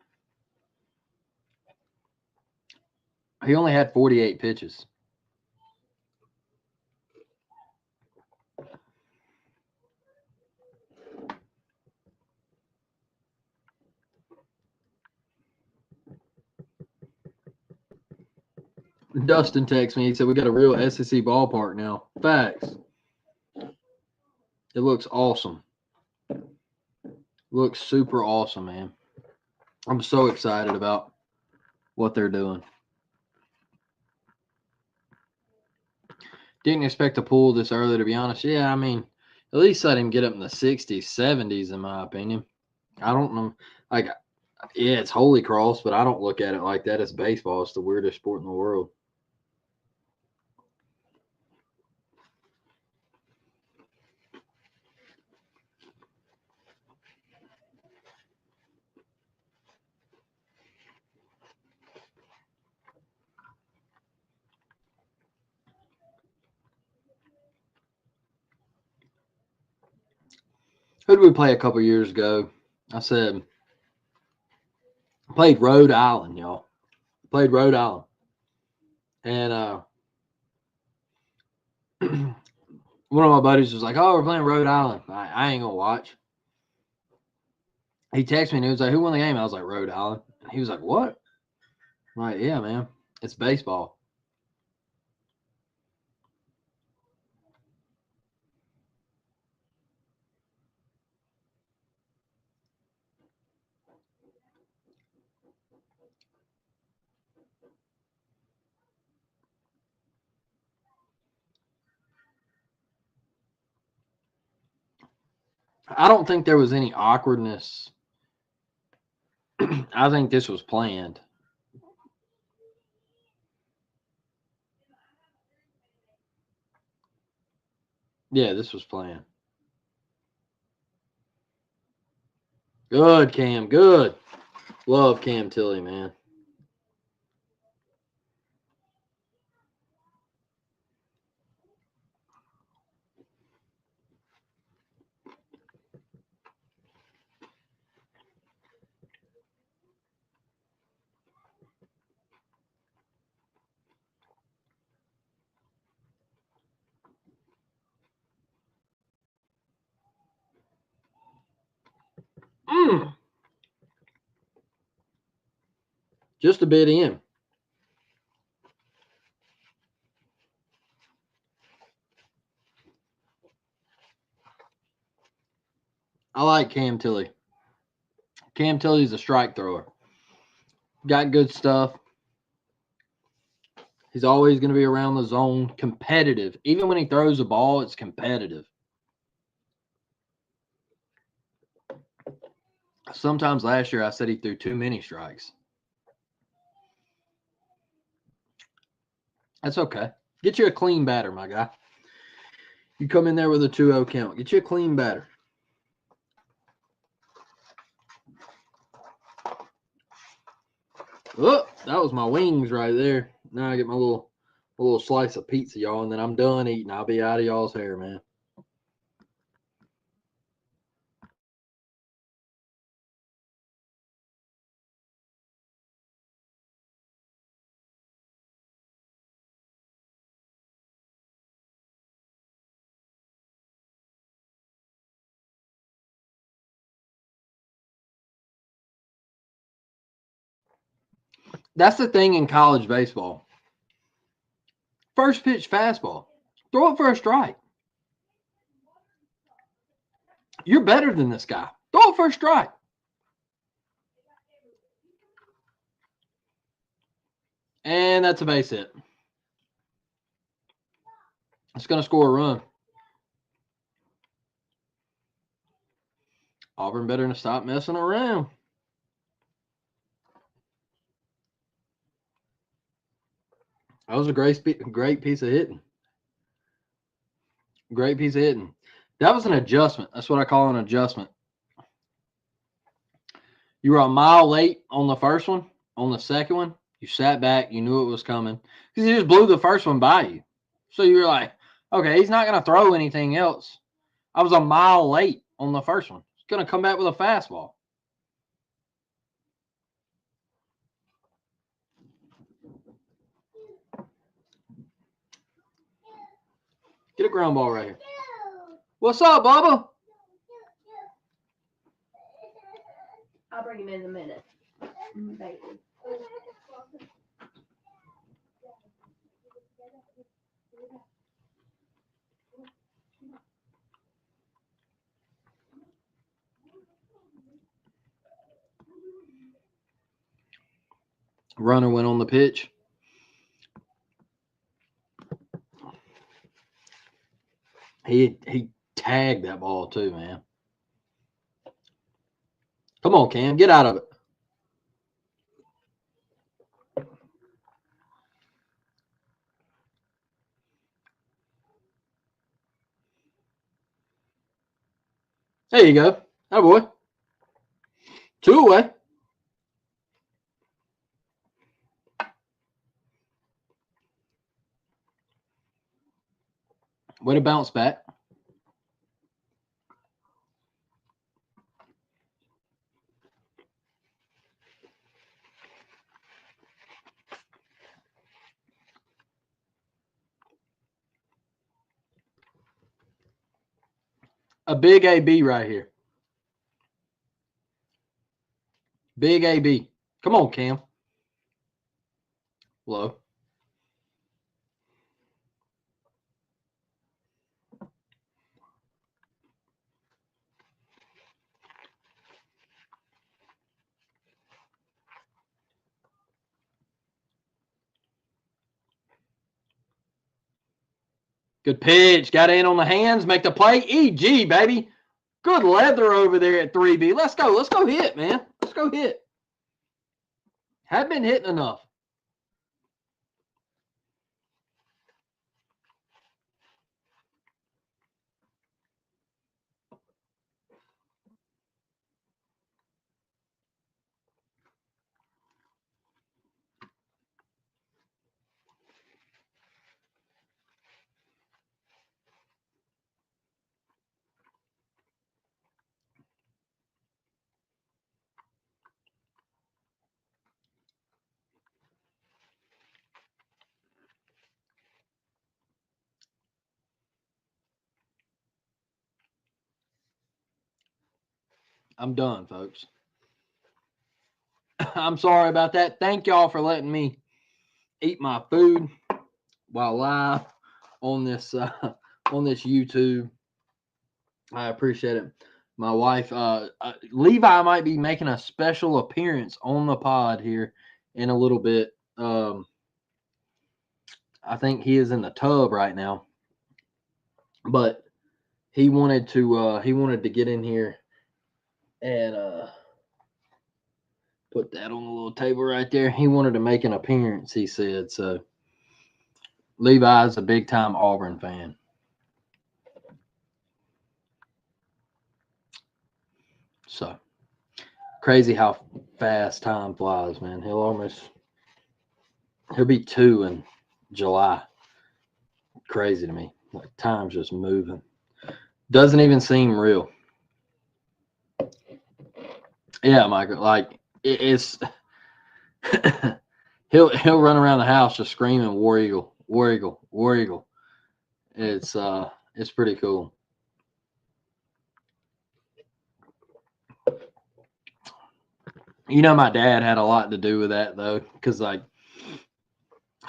He only had 48 pitches. Dustin texted me. He said, we got a real SEC ballpark now. Facts. It looks awesome. Looks super awesome, man. I'm so excited about what they're doing. Didn't expect to pull this early, to be honest. Yeah, I mean, at least let him get up in the 60s, 70s, in my opinion. I don't know. Like, yeah, it's Holy Cross, but I don't look at it like that. It's baseball. It's the weirdest sport in the world. Who did we play a couple years ago? I said, played Rhode Island, y'all. Played Rhode Island. And one of my buddies was like, oh, we're playing Rhode Island. I ain't going to watch. He texted me and he was like, who won the game? I was like, Rhode Island. And he was like, what? I'm like, yeah, man. It's baseball. I don't think there was any awkwardness. I think this was planned. Yeah, this was planned. Good, Cam. Good. Love Cam Tilly, man. Mm. Just a bit in. I like Cam Tilly. Cam Tilly's a strike thrower. Got good stuff. He's always going to be around the zone, competitive. Even when he throws the ball, it's competitive. Sometimes last year I said he threw too many strikes. That's okay. Get you a clean batter, my guy. You come in there with a 2-0 count. Get you a clean batter. Oh, that was my wings right there. Now I get my little slice of pizza, y'all, and then I'm done eating. I'll be out of y'all's hair, man. That's the thing in college baseball. First pitch fastball. Throw it for a strike. You're better than this guy. Throw it for a strike. And that's a base hit. It's going to score a run. Auburn better to stop messing around. That was a great piece of hitting. Great piece of hitting. That was an adjustment. That's what I call an adjustment. You were a mile late on the first one. On the second one, you sat back. You knew it was coming because he just blew the first one by you. So you were like, okay, he's not going to throw anything else. I was a mile late on the first one. He's going to come back with a fastball. Get a ground ball right here. What's up, Bubba? I'll bring him in a minute. Thank you. Runner went on the pitch. He tagged that ball too, man. Come on, Cam, get out of it. There you go. Oh boy. 2 away. Way to bounce back. A big AB right here. Big AB. Come on, Cam. Low. Good pitch. Got in on the hands. Make the play. EG, baby. Good leather over there at 3B. Let's go. Let's go hit, man. Let's go hit. Have been hitting enough. I'm done, folks. I'm sorry about that. Thank y'all for letting me eat my food while live on this YouTube. I appreciate it. My wife, Levi, might be making a special appearance on the pod here in a little bit. I think he is in the tub right now. But he wanted to get in here and put that on the little table right there. He wanted to make an appearance, he said. So Levi's a big time Auburn fan. So crazy how fast time flies, man. He'll be 2 in July. Crazy to me. Like time's just moving. Doesn't even seem real. Yeah, Michael. Like it's he'll run around the house just screaming War Eagle, War Eagle, War Eagle. It's pretty cool. You know, my dad had a lot to do with that though, because like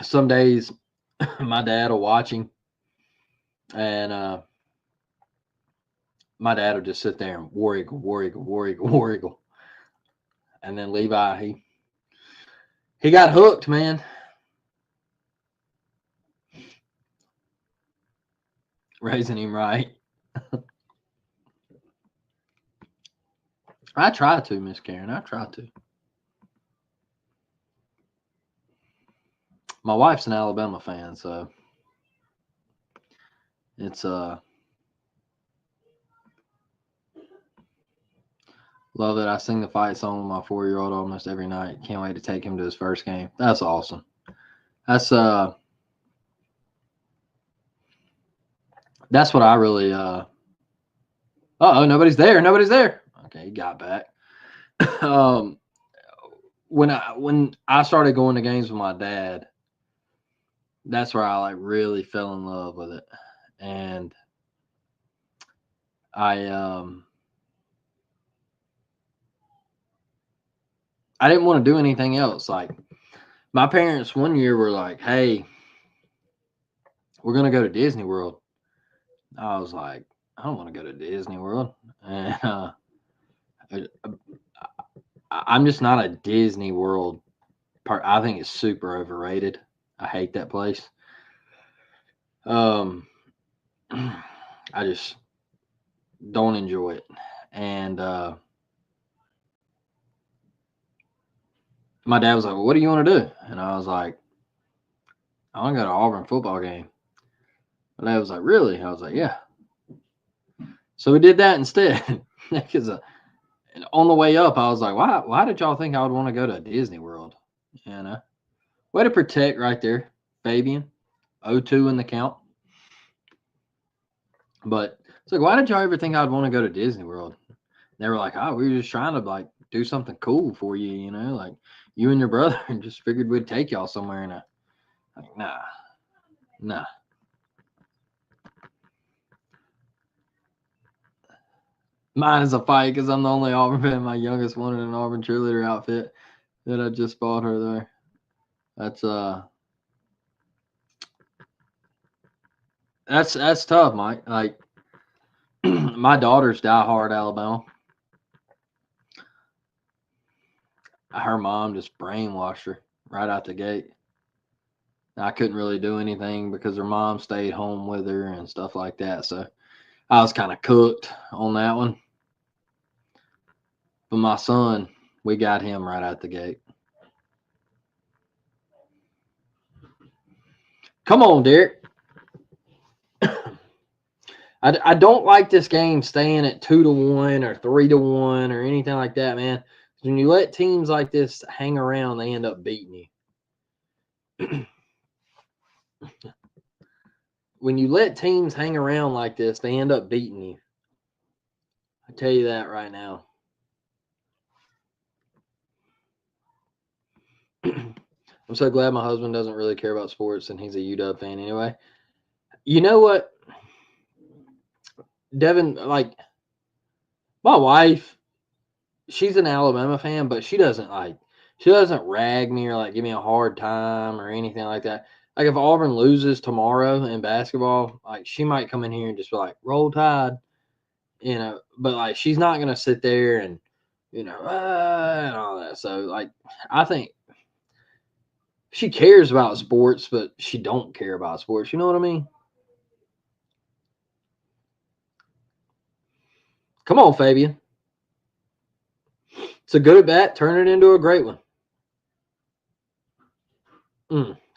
some days my dad will watch him, and my dad will just sit there and War Eagle, War Eagle, War Eagle, War Eagle, and then Levi he got hooked, man. Raising him right. I try to, Miss Karen. I try to. My wife's an Alabama fan, so it's love it. I sing the fight song with my 4-year-old almost every night. Can't wait to take him to his first game. That's awesome. That's what I really oh, nobody's there. Nobody's there. Okay, he got back. um when I started going to games with my dad, that's where I like really fell in love with it. And I didn't want to do anything else. Like my parents one year were like, "Hey, we're gonna go to Disney World." I was like, "I don't want to go to Disney World," and I'm just not a Disney World part. I think it's super overrated. I hate that place. Um, I just don't enjoy it. And my dad was like, "Well, what do you want to do?" And I was like, "I want to go to Auburn football game." My dad was like, "Really?" I was like, "Yeah." So we did that instead. Because on the way up, I was like, "Why did y'all think I would want to go to Disney World?" You know, way to protect right there, Fabian. 0-2 in the count. But it's like, why did y'all ever think I'd want to go to Disney World? They were like, "Oh, we were just trying to like do something cool for you, you know, like you and your brother, and just figured we'd take y'all somewhere." And like, nah. Mine is a fight because I'm the only Auburn fan. My youngest wanted an Auburn cheerleader outfit that I just bought her there. That's tough, Mike. Like my daughter's diehard Alabama. Her mom just brainwashed her right out the gate. I couldn't really do anything because her mom stayed home with her and stuff like that. So I was kind of cooked on that one. But my son, we got him right out the gate. Come on, Derek. I don't like this game staying at 2-1 or 3-1 or anything like that, man. When you let teams like this hang around, they end up beating you. When you let teams hang around like this, they end up beating you. I tell you that right now. I'm so glad my husband doesn't really care about sports and he's a UW fan anyway. You know what, Devin, like my wife, she's an Alabama fan, but she doesn't rag me or like give me a hard time or anything like that. Like if Auburn loses tomorrow in basketball, like she might come in here and just be like, "Roll Tide," you know. But like she's not gonna sit there and and all that. So like I think She cares about sports, but she don't care about sports. You know what I mean? Come on, Fabian. It's a good at bat. Turn it into a great one.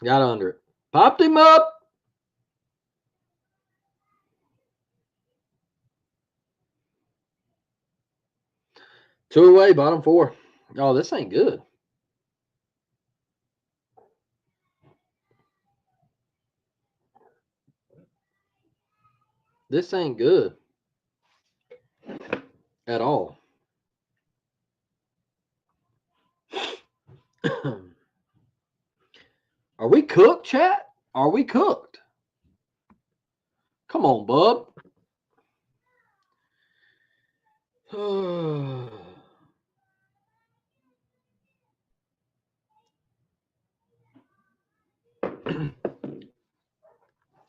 Got under it. Popped him up. Two away, bottom four. Oh, this ain't good. This ain't good at all. Are we cooked, chat? Are we cooked? Come on, bub.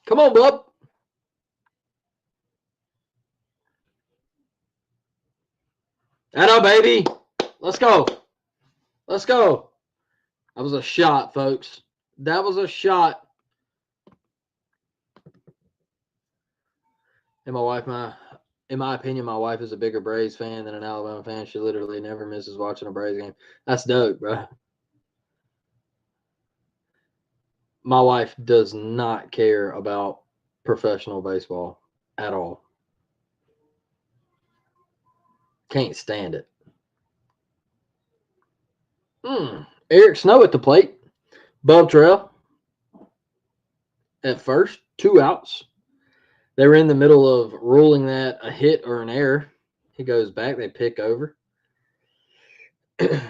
Come on, bub. Atta baby. Let's go. Let's go. That was a shot, folks. That was a shot. And my wife, in my opinion, my wife is a bigger Braves fan than an Alabama fan. She literally never misses watching a Braves game. That's dope, bro. My wife does not care about professional baseball at all. Can't stand it. Eric Snow at the plate. Bub Trail at first. 2 outs. They were in the middle of ruling that a hit or an error. He goes back. They pick over. The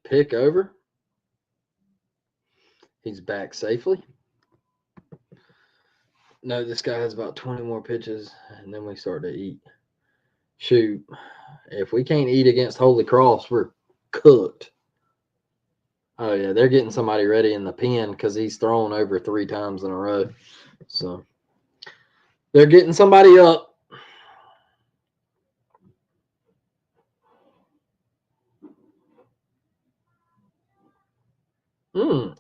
pick over. He's back safely. No, this guy has about 20 more pitches, and then we start to eat. Shoot. If we can't eat against Holy Cross, we're cooked. Oh, yeah, they're getting somebody ready in the pen because he's thrown over 3 times in a row. So they're getting somebody up.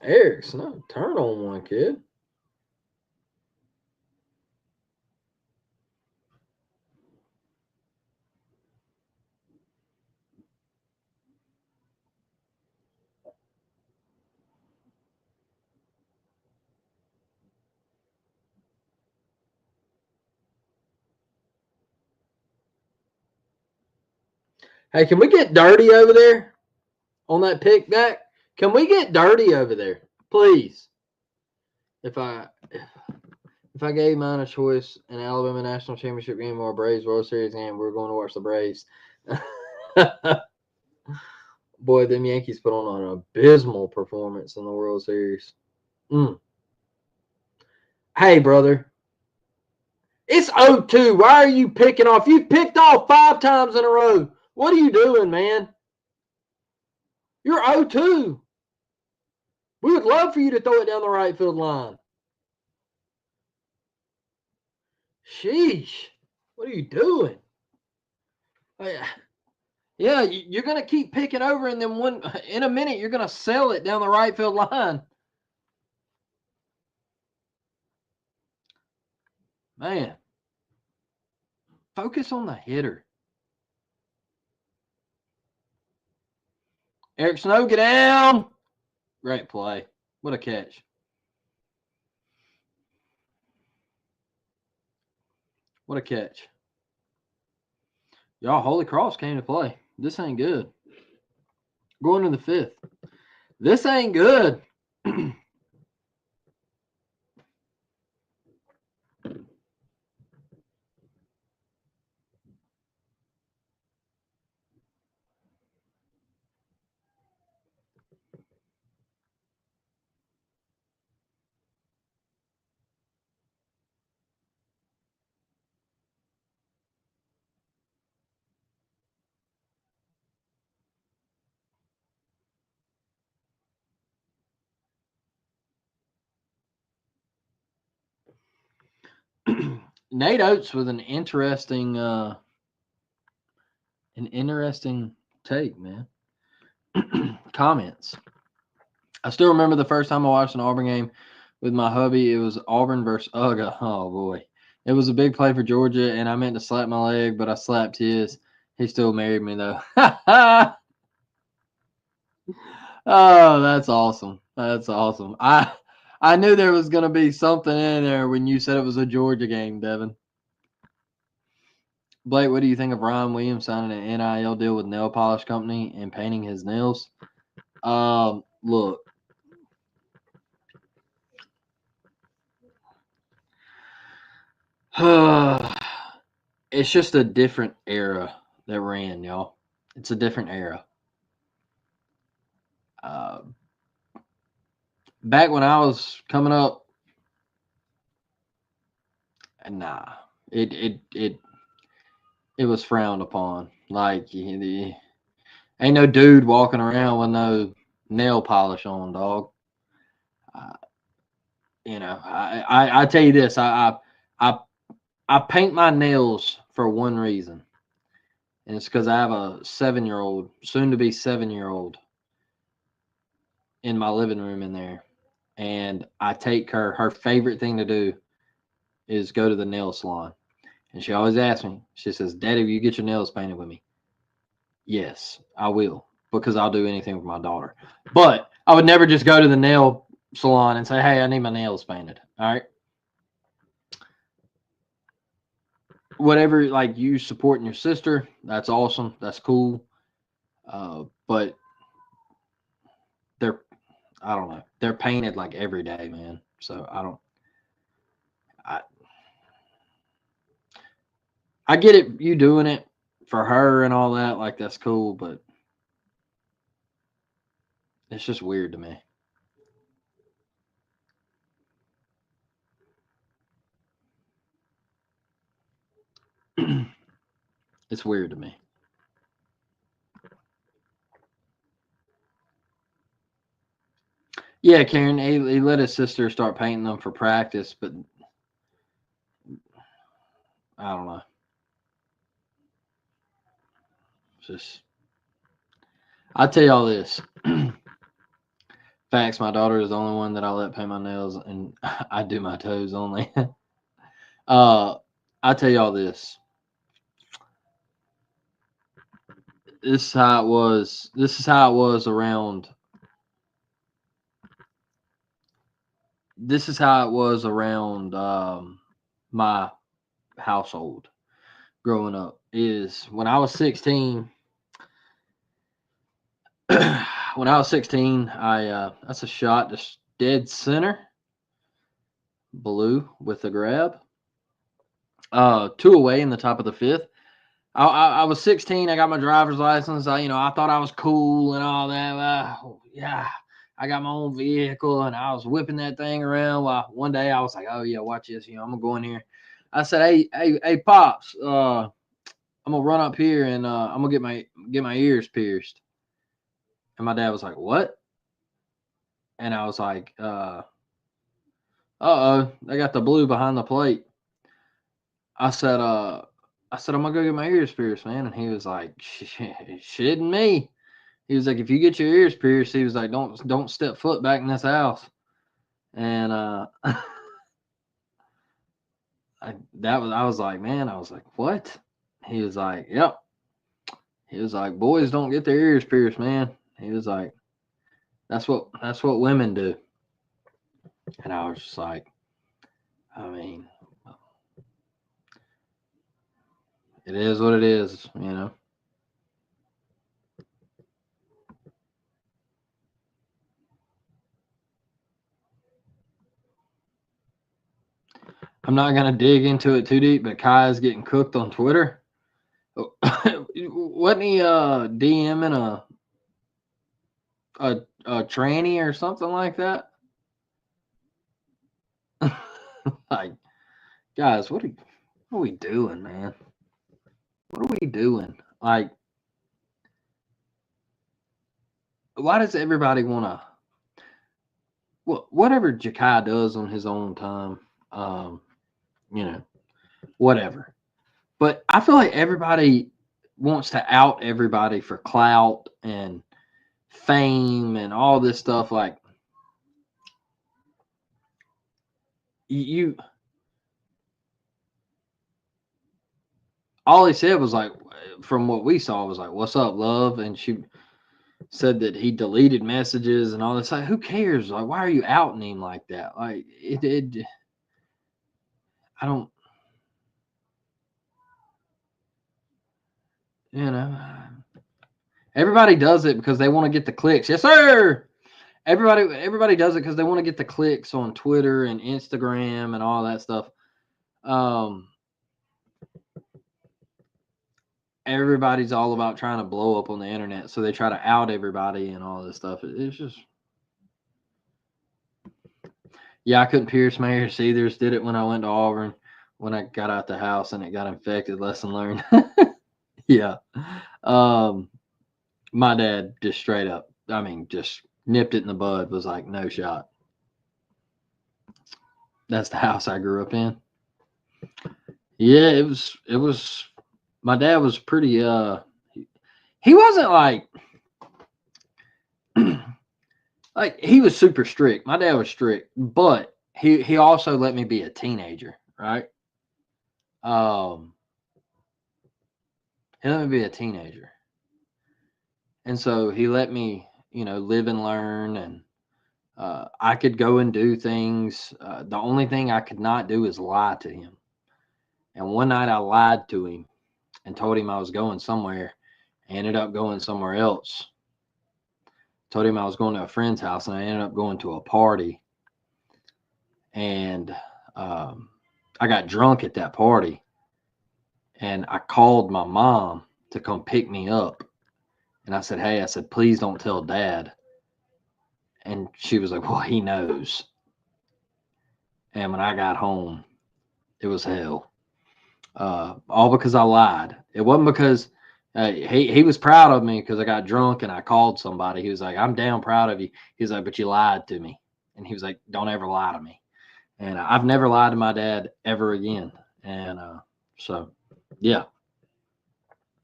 Eric Snow, turn on one, kid. Hey, can we get dirty over there on that pick back? Can we get dirty over there, please? If I gave mine a choice, an Alabama National Championship game or a Braves World Series game, we're going to watch the Braves. Boy, them Yankees put on an abysmal performance in the World Series. Hey, brother. It's 0-2. Why are you picking off? You picked off 5 times in a row. What are you doing, man? You're 0-2. We would love for you to throw it down the right field line. Sheesh. What are you doing? Yeah, you're going to keep picking over, and then in a minute, you're going to sell it down the right field line. Man. Focus on the hitter. Eric Snow, get down. Great play. What a catch. What a catch. Y'all, Holy Cross came to play. This ain't good. Going to the 5th. This ain't good. Nate Oates with an interesting take, man. Comments. I still remember the first time I watched an Auburn game with my hubby. It was Auburn versus UGA. Oh boy, it was a big play for Georgia, and I meant to slap my leg, but I slapped his. He still married me though. Oh, that's awesome. That's awesome. I knew there was gonna be something in there when you said it was a Georgia game, Devin. Blake, what do you think of Ryan Williams signing an NIL deal with nail polish company and painting his nails? Look. It's just a different era that ran, y'all. It's a different era. Uh, Back when I was coming up, nah, it was frowned upon. Like ain't no dude walking around with no nail polish on, dog. Uh, I tell you this, I I paint my nails for one reason, and it's because I have a 7-year-old, soon to be 7-year-old, in my living room in there, and I take her favorite thing to do is go to the nail salon. And she always asks me, she says, Daddy, will you get your nails painted with me? Yes, I will, because I'll do anything for my daughter. But I would never just go to the nail salon and say, hey, I need my nails painted. All right. Whatever, like, you supporting your sister, that's awesome. That's cool. But they're, I don't know, they're painted like every day, man. So I get it, you doing it for her and all that, like that's cool, but it's just weird to me. It's weird to me. Yeah, Karen, he let his sister start painting them for practice, but I don't know. It's just, I'll tell y'all this. Facts, my daughter is the only one that I let paint my nails, and I do my toes only. I tell y'all this. This is how it was. This is how it was around. This is how it was around my household growing up. Is when I was 16. When I was 16, I that's a shot just dead center, blue with a grab. Two away in the top of the fifth. I was 16. I got my driver's license. I thought I was cool and all that. Yeah, I got my own vehicle and I was whipping that thing around. Well, one day I was like, oh yeah, watch this. I'm gonna go in here. I said, hey, pops. I'm gonna run up here and I'm gonna get my ears pierced. And my dad was like, what? And I was like, oh, they got the blue behind the plate. I said, I'm gonna go get my ears pierced, man. And he was like, shitting me. He was like, if you get your ears pierced, he was like, don't step foot back in this house. And I was like, man, I was like, what? He was like, yep. He was like, boys don't get their ears pierced, man. He was like, that's what women do. And I was just like, I mean, it is what it is. I'm not gonna dig into it too deep, but Kai is getting cooked on Twitter. Wasn't he DMing a tranny or something like that? Like, guys, what are we doing, man? What are we doing? Like, why does everybody want to? Whatever Jakai does on his own time, you know, whatever. But I feel like everybody wants to out everybody for clout and fame and all this stuff. Like you all he said was like, from what we saw, was like, "What's up, love?" And she said that he deleted messages and all this. Like, who cares? Like, why are you outing him like that? Like, I don't, you know, everybody does it because they want to get the clicks. Yes, sir. Everybody does it because they want to get the clicks on Twitter and Instagram and all that stuff. Um, everybody's all about trying to blow up on the internet, so they try to out everybody and all this stuff. It's just, yeah, I couldn't pierce my ear. Seethers did it when I went to Auburn, when I got out the house and it got infected. Lesson learned. Yeah. Um, my dad just straight up, I mean, just nipped it in the bud, was like, no shot. That's the house I grew up in. Yeah, it was my dad was pretty he wasn't like he was super strict. My dad was strict, but he also let me be a teenager, right? Um he let me be a teenager. And so he let me, live and learn, and I could go and do things. The only thing I could not do is lie to him. And one night I lied to him and told him I was going somewhere. I ended up going somewhere else. Told him I was going to a friend's house, and I ended up going to a party. And I got drunk at that party, and I called my mom to come pick me up. And I said, "Hey," I said, "please don't tell Dad." And she was like, "Well, he knows." And when I got home, it was hell. All because I lied. It wasn't because he was proud of me because I got drunk and I called somebody. He was like, "I'm damn proud of you." He was like, "But you lied to me." And he was like, "Don't ever lie to me." And I've never lied to my dad ever again. And so, yeah,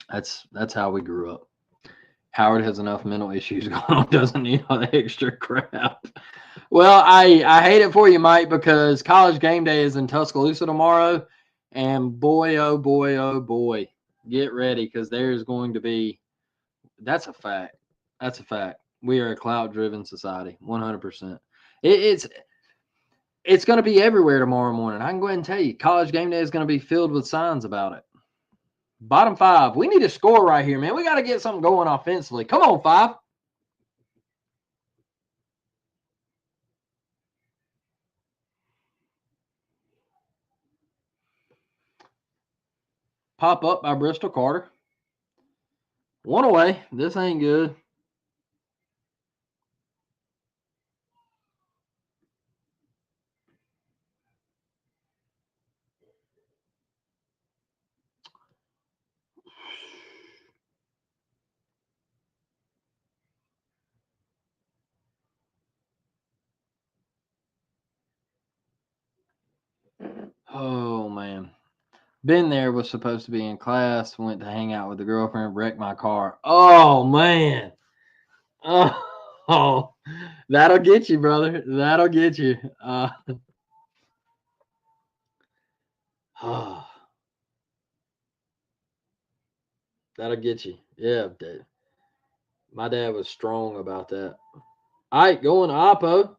that's how we grew up. Howard has enough mental issues going on, doesn't need all the extra crap. Well, I hate it for you, Mike, because college game day is in Tuscaloosa tomorrow. And boy, oh boy, oh boy, get ready because there's going to be, that's a fact. That's a fact. We are a cloud driven society, 100%. It's going to be everywhere tomorrow morning. I can go ahead and tell you, college game day is going to be filled with signs about it. Bottom five. We need a score right here, man. We got to get something going offensively. Come on, five. Pop up by Bristol Carter. One away. This ain't good. Oh, man. Been there, was supposed to be in class, went to hang out with the girlfriend, wrecked my car. Oh, man. Oh, that'll get you, brother. That'll get you. Oh, that'll get you. Yeah, my dad was strong about that. All right, going to Oppo.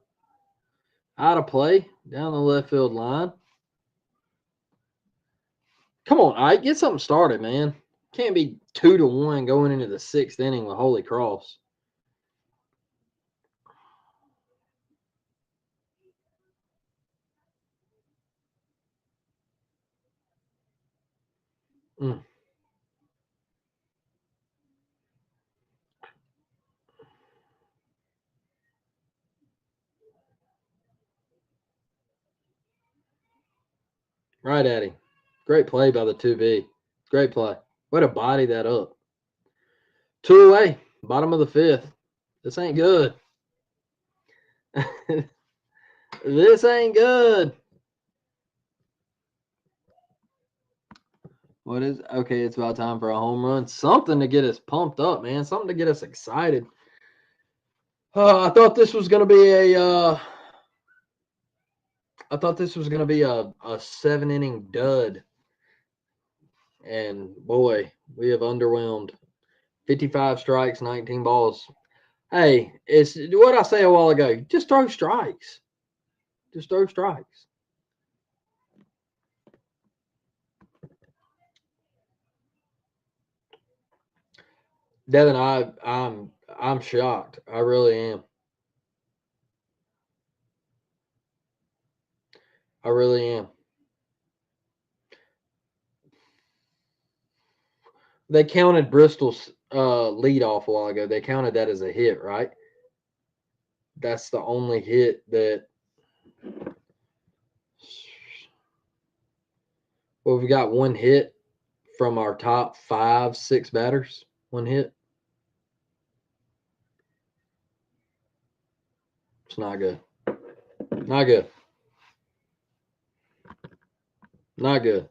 Out of play down the left field line. Come on, Ike, get something started, man. Can't be 2-1 going into the sixth inning with Holy Cross. Mm. Right at him. Great play by the 2B. Great play. Way to body that up. 2 away. Bottom of the fifth. This ain't good. This ain't good. What is okay? It's about time for a home run. Something to get us pumped up, man. Something to get us excited. I thought this was gonna be a. I thought this was gonna be a 7-inning dud, and boy, we have underwhelmed. 55 strikes, 19 balls. Hey, it's what I say a while ago. Just throw strikes. Just throw strikes. Devin, I'm shocked. I really am. I really am. They counted Bristol's lead off a while ago. They counted that as a hit, right? That's the only hit that. Well, we got one hit from our top 5, 6 batters. One hit. It's not good. Not good. Not good.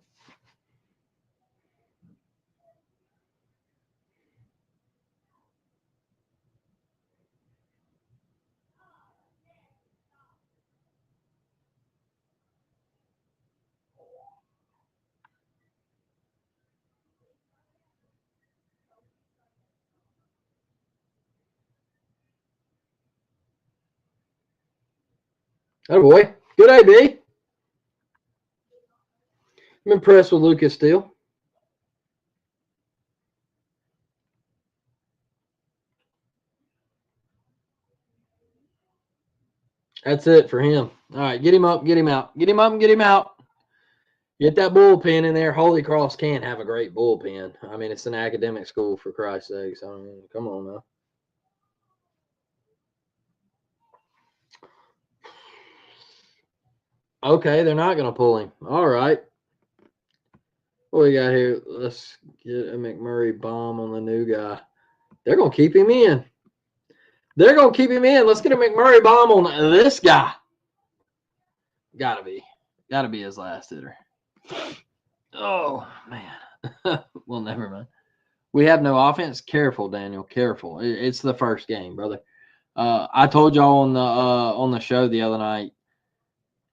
Oh boy. Good AB. I'm impressed with Lucas Steele. That's it for him. All right, get him up, get him out. Get him up and get him out. Get that bullpen in there. Holy Cross can have a great bullpen. I mean, it's an academic school, for Christ's sakes. I mean, come on now. Okay, they're not going to pull him. All right. What we got here? Let's get a McMurray bomb on the new guy. They're going to keep him in. They're going to keep him in. Let's get a McMurray bomb on this guy. Gotta be his last hitter. Oh, man. Well, never mind. We have no offense. Careful, Daniel. Careful. It's the first game, brother. I told y'all on the show the other night,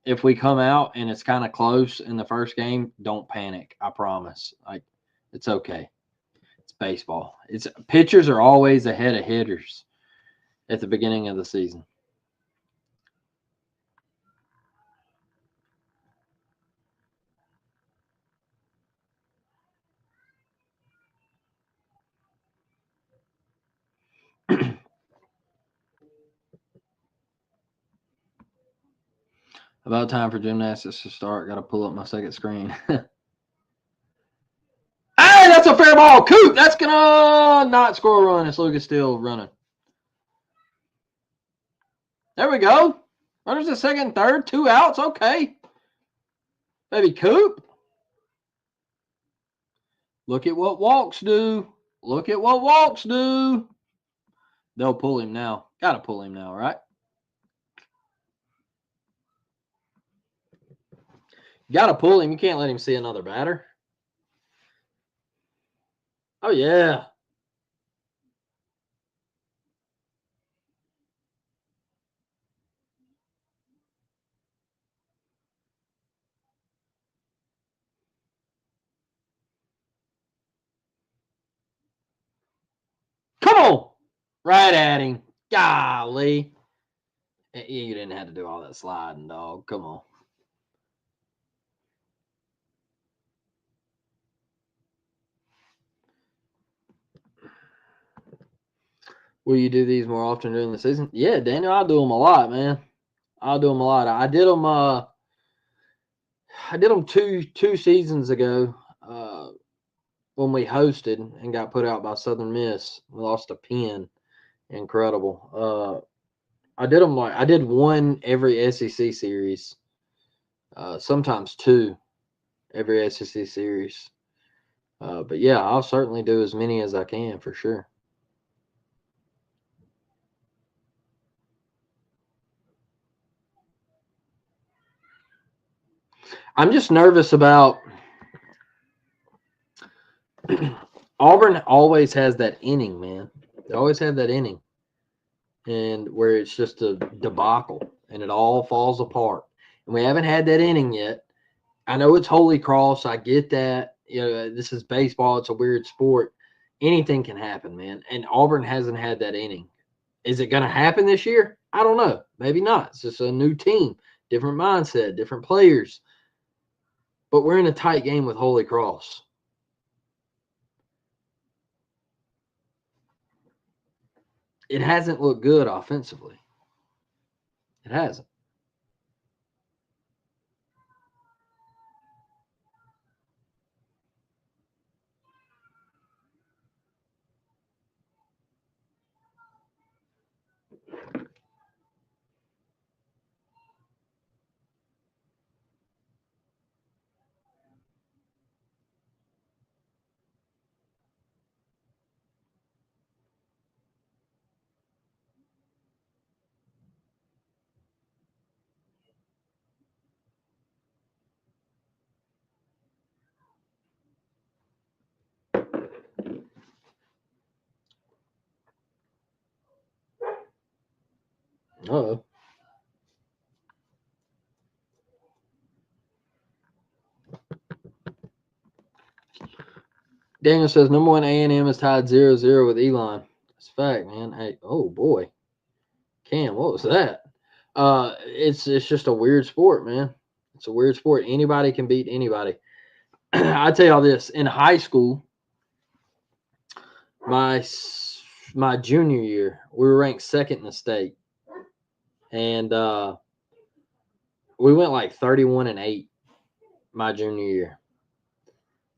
if we come out and it's kind of close in the first game, don't panic. I promise. Like, it's okay. It's baseball. It's pitchers are always ahead of hitters at the beginning of the season. About time for gymnastics to start. Got to pull up my second screen. Hey, that's a fair ball. Coop, that's going to not score a run. It's Lucas Steele running. There we go. Runners at second, third, 2 outs. Okay. Baby Coop. Look at what walks do. Look at what walks do. They'll pull him now. Got to pull him now, right? Got to pull him. You can't let him see another batter. Oh, yeah. Come on. Right at him. Golly. You didn't have to do all that sliding, dog. Come on. Will you do these more often during the season? Yeah, Daniel, I'll do them a lot, man. I'll do them a lot. I did them two seasons ago when we hosted and got put out by Southern Miss. We lost a pin. Incredible. I did one every SEC series, sometimes 2 every SEC series. But yeah, I'll certainly do as many as I can for sure. I'm just nervous about Auburn always has that inning, man. They always have that inning, and where it's just a debacle and it all falls apart. And we haven't had that inning yet. I know it's Holy Cross. I get that. You know, this is baseball. It's a weird sport. Anything can happen, man. And Auburn hasn't had that inning. Is it going to happen this year? I don't know. Maybe not. It's just a new team, different mindset, different players. But we're in a tight game with Holy Cross. It hasn't looked good offensively. It hasn't. Uh-oh. Daniel says number one A&M is tied 0-0 with Elon. That's a fact, man. Hey, oh boy. Cam, what was that? It's just a weird sport, man. It's a weird sport. Anybody can beat anybody. I tell y'all this: in high school, my junior year, we were ranked second in the state, and we went like 31-8 my junior year.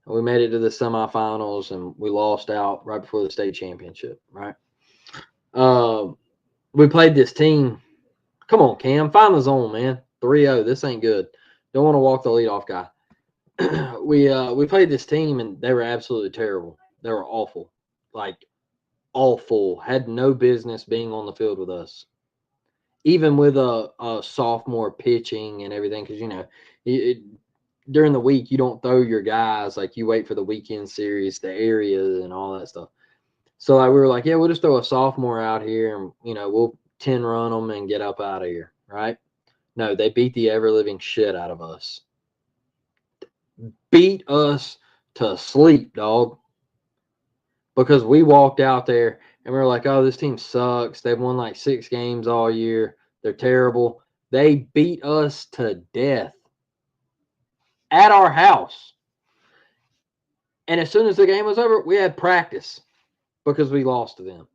We made it to the semifinals, and we lost out right before the state championship. Right? We played this team. Come on, Cam, find the zone, man. 3-0. This ain't good. Don't want to walk the leadoff guy. We played this team, and they were absolutely terrible. They were awful, like awful. Had no business being on the field with us, even with a sophomore pitching and everything. Because during the week you don't throw your guys, like you wait for the weekend series, the area, and all that stuff. So like we were like, yeah, we'll just throw a sophomore out here, and we'll 10 run them and get up out of here, right? No, they beat the ever living shit out of us. Beat us to sleep, dog. Because we walked out there and we were like, oh, this team sucks. They've won like 6 games all year. They're terrible. They beat us to death at our house. And as soon as the game was over, we had practice because we lost to them.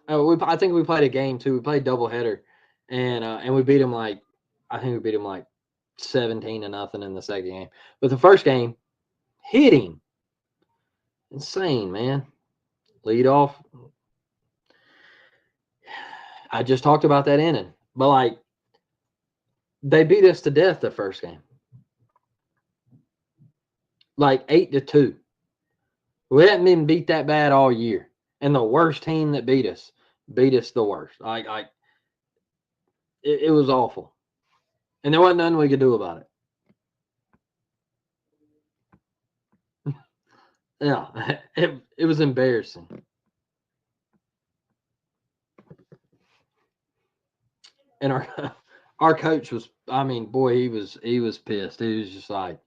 I think we played a game too. We played doubleheader, and we beat them like 17-0 in the second game. But the first game, hitting, insane, man. Lead off. I just talked about that inning, but like they beat us to death the first game, like 8-2. We hadn't been beat that bad all year, and the worst team that beat us the worst. Like it was awful, and there wasn't nothing we could do about it. Yeah, it was embarrassing. And our coach was, I mean, boy, he was pissed. He was just like,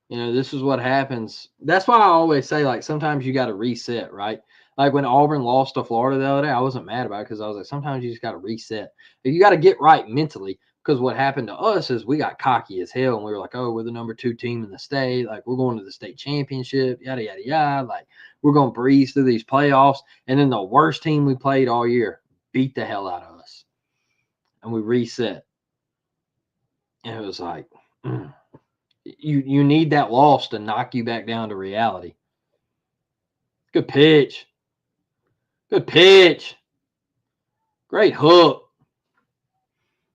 this is what happens. That's why I always say, like, sometimes you got to reset, right? Like when Auburn lost to Florida the other day, I wasn't mad about it because I was like, sometimes you just got to reset. You got to get right mentally, because what happened to us is we got cocky as hell, and we were like, oh, we're the number 2 team in the state. Like, we're going to the state championship, yada, yada, yada. Like, we're going to breeze through these playoffs. And then the worst team we played all year beat the hell out of us. And we reset. And it was like, you need that loss to knock you back down to reality. Good pitch. Good pitch. Great hook.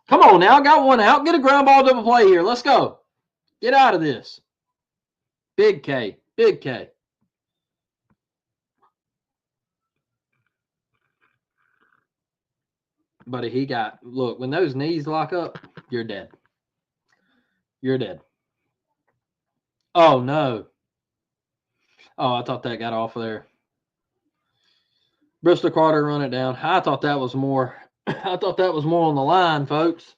Come on now. Got one out. Get a ground ball double play here. Let's go. Get out of this. Big K. Big K. Buddy, look, when those knees lock up, you're dead. You're dead. Oh, no. Oh, I thought that got off of there. Bristol Carter run it down. I thought that was more. I thought that was more on the line, folks.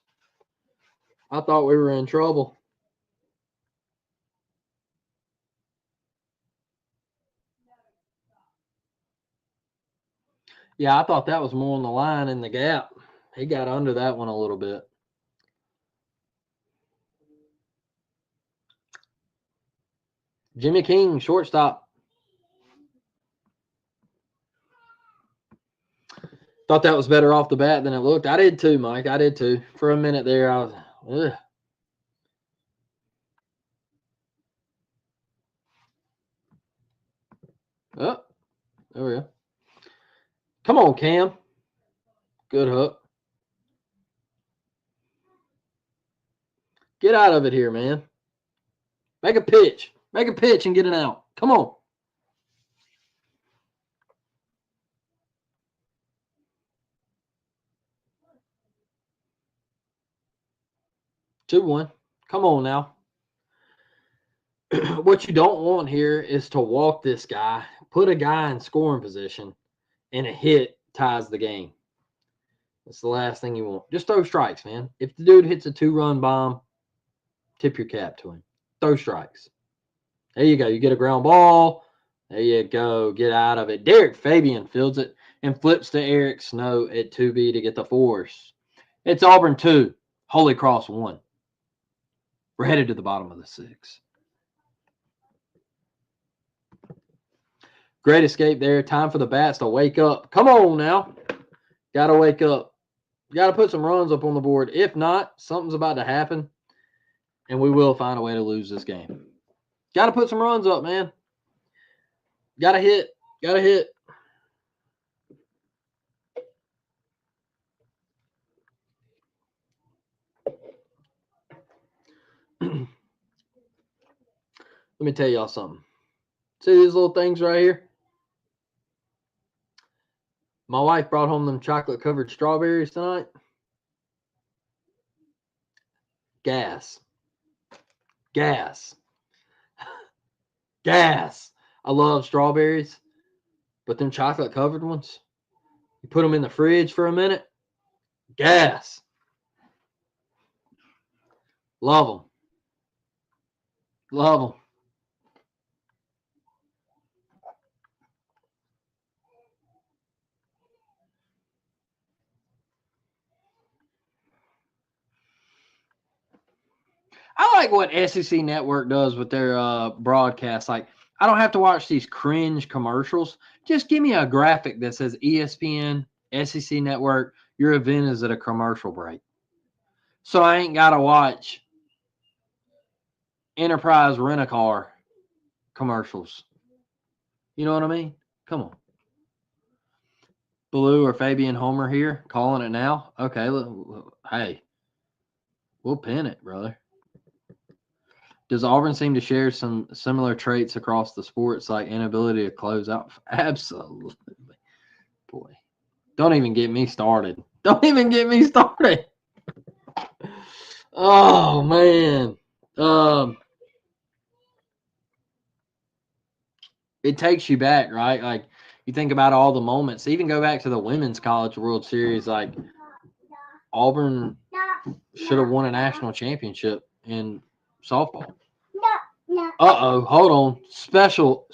I thought we were in trouble. Yeah, I thought that was more on the line in the gap. He got under that one a little bit. Jimmy King, shortstop. Thought that was better off the bat than it looked. I did too, Mike. I did too. For a minute there, I was, ugh. Oh, there we go. Come on, Cam. Good hook. Get out of it here, man. Make a pitch. Make a pitch and get it out. Come on. Two one. Come on now. What you don't want here is to walk this guy, put a guy in scoring position, and a hit ties the game. That's the last thing you want. Just throw strikes, man. If the dude hits a 2-run bomb, tip your cap to him. Throw strikes. There you go. You get a ground ball. There you go. Get out of it. Derek Fabian fields it and flips to Eric Snow at 2B to get the force. It's Auburn 2, Holy Cross 1. We're headed to the bottom of the 6. Great escape there. Time for the bats to wake up. Come on now. Got to wake up. Got to put some runs up on the board. If not, something's about to happen, and we will find a way to lose this game. Got to put some runs up, man. Got to hit. Got to hit. Let me tell y'all something. See these little things right here? My wife brought home them chocolate-covered strawberries tonight. Gas. Gas. Gas. I love strawberries, but them chocolate-covered ones, you put them in the fridge for a minute, gas. Love them. Love them. I like what SEC Network does with their broadcast. Like, I don't have to watch these cringe commercials. Just give me a graphic that says ESPN, SEC Network, your event is at a commercial break. So I ain't got to watch Enterprise Rent-A-Car commercials. You know what I mean? Come on. Blue or Fabian Homer here, calling it now. Okay, hey, we'll pin it, brother. Does Auburn seem to share some similar traits across the sports, like inability to close out? Absolutely. Boy, don't even get me started. Don't even get me started. Oh, man. It takes you back, right? Like, you think about all the moments. Even go back to the Women's College World Series. Like, Auburn should have won a national championship in softball. Uh-oh, hold on. Special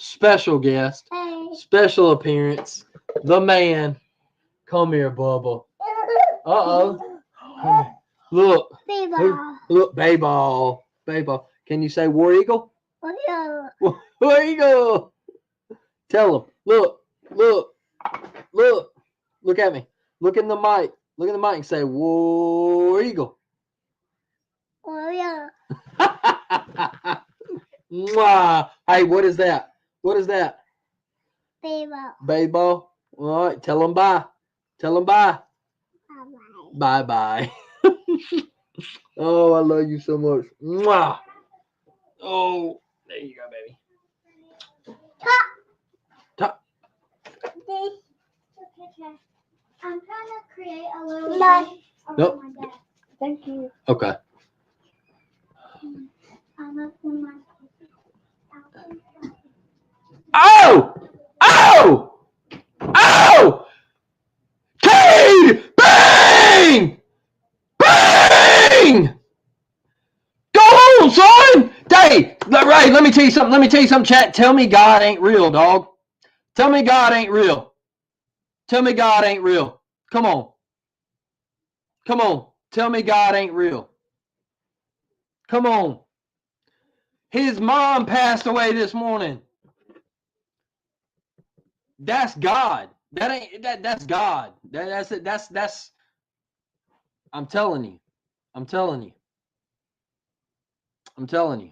guest. Special appearance. The man. Come here, Bubba. Uh-oh. Look. Look, Bayball. Bayball. Can you say War Eagle? War Eagle. Tell him. Look. Look at me. Look in the mic. Look in the mic and say War Eagle. Mwah. Hey, what is that? What is that? Baseball. All right. Tell them bye. Tell them bye. Bye. Oh, I love you so much. Mwah. Oh, there you go, baby. Top. I'm trying to create a little. Nope. Thank you. Okay. Oh! Oh! Oh! Cade! Bang! Bang! Go on, son! Hey, Ray, let me tell you something, chat. Tell me God ain't real, dog. Tell me God ain't real. Tell me God ain't real. Come on. Come on. Tell me God ain't real. Come on. His mom passed away this morning. That's God. That's God. That's I'm telling you. I'm telling you. I'm telling you.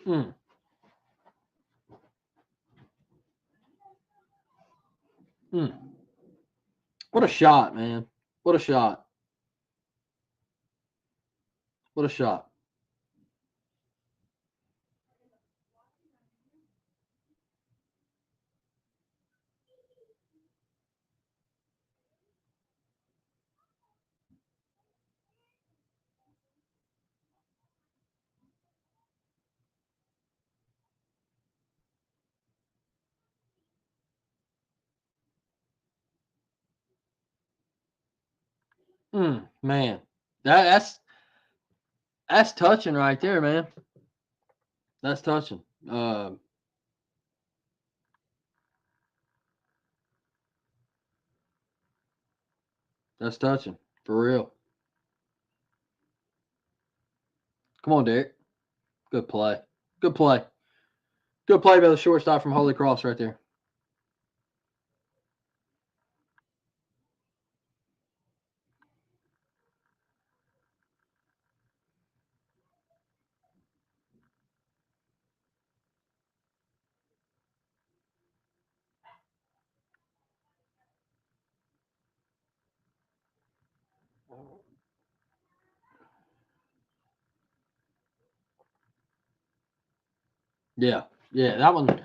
Mm. Mm. What a shot, man. What a shot. What a shot. Man. That's touching right there, man. That's touching. That's touching. For real. Come on, Derek. Good play. Good play. Good play by the shortstop from Holy Cross right there. Yeah. Yeah. That one,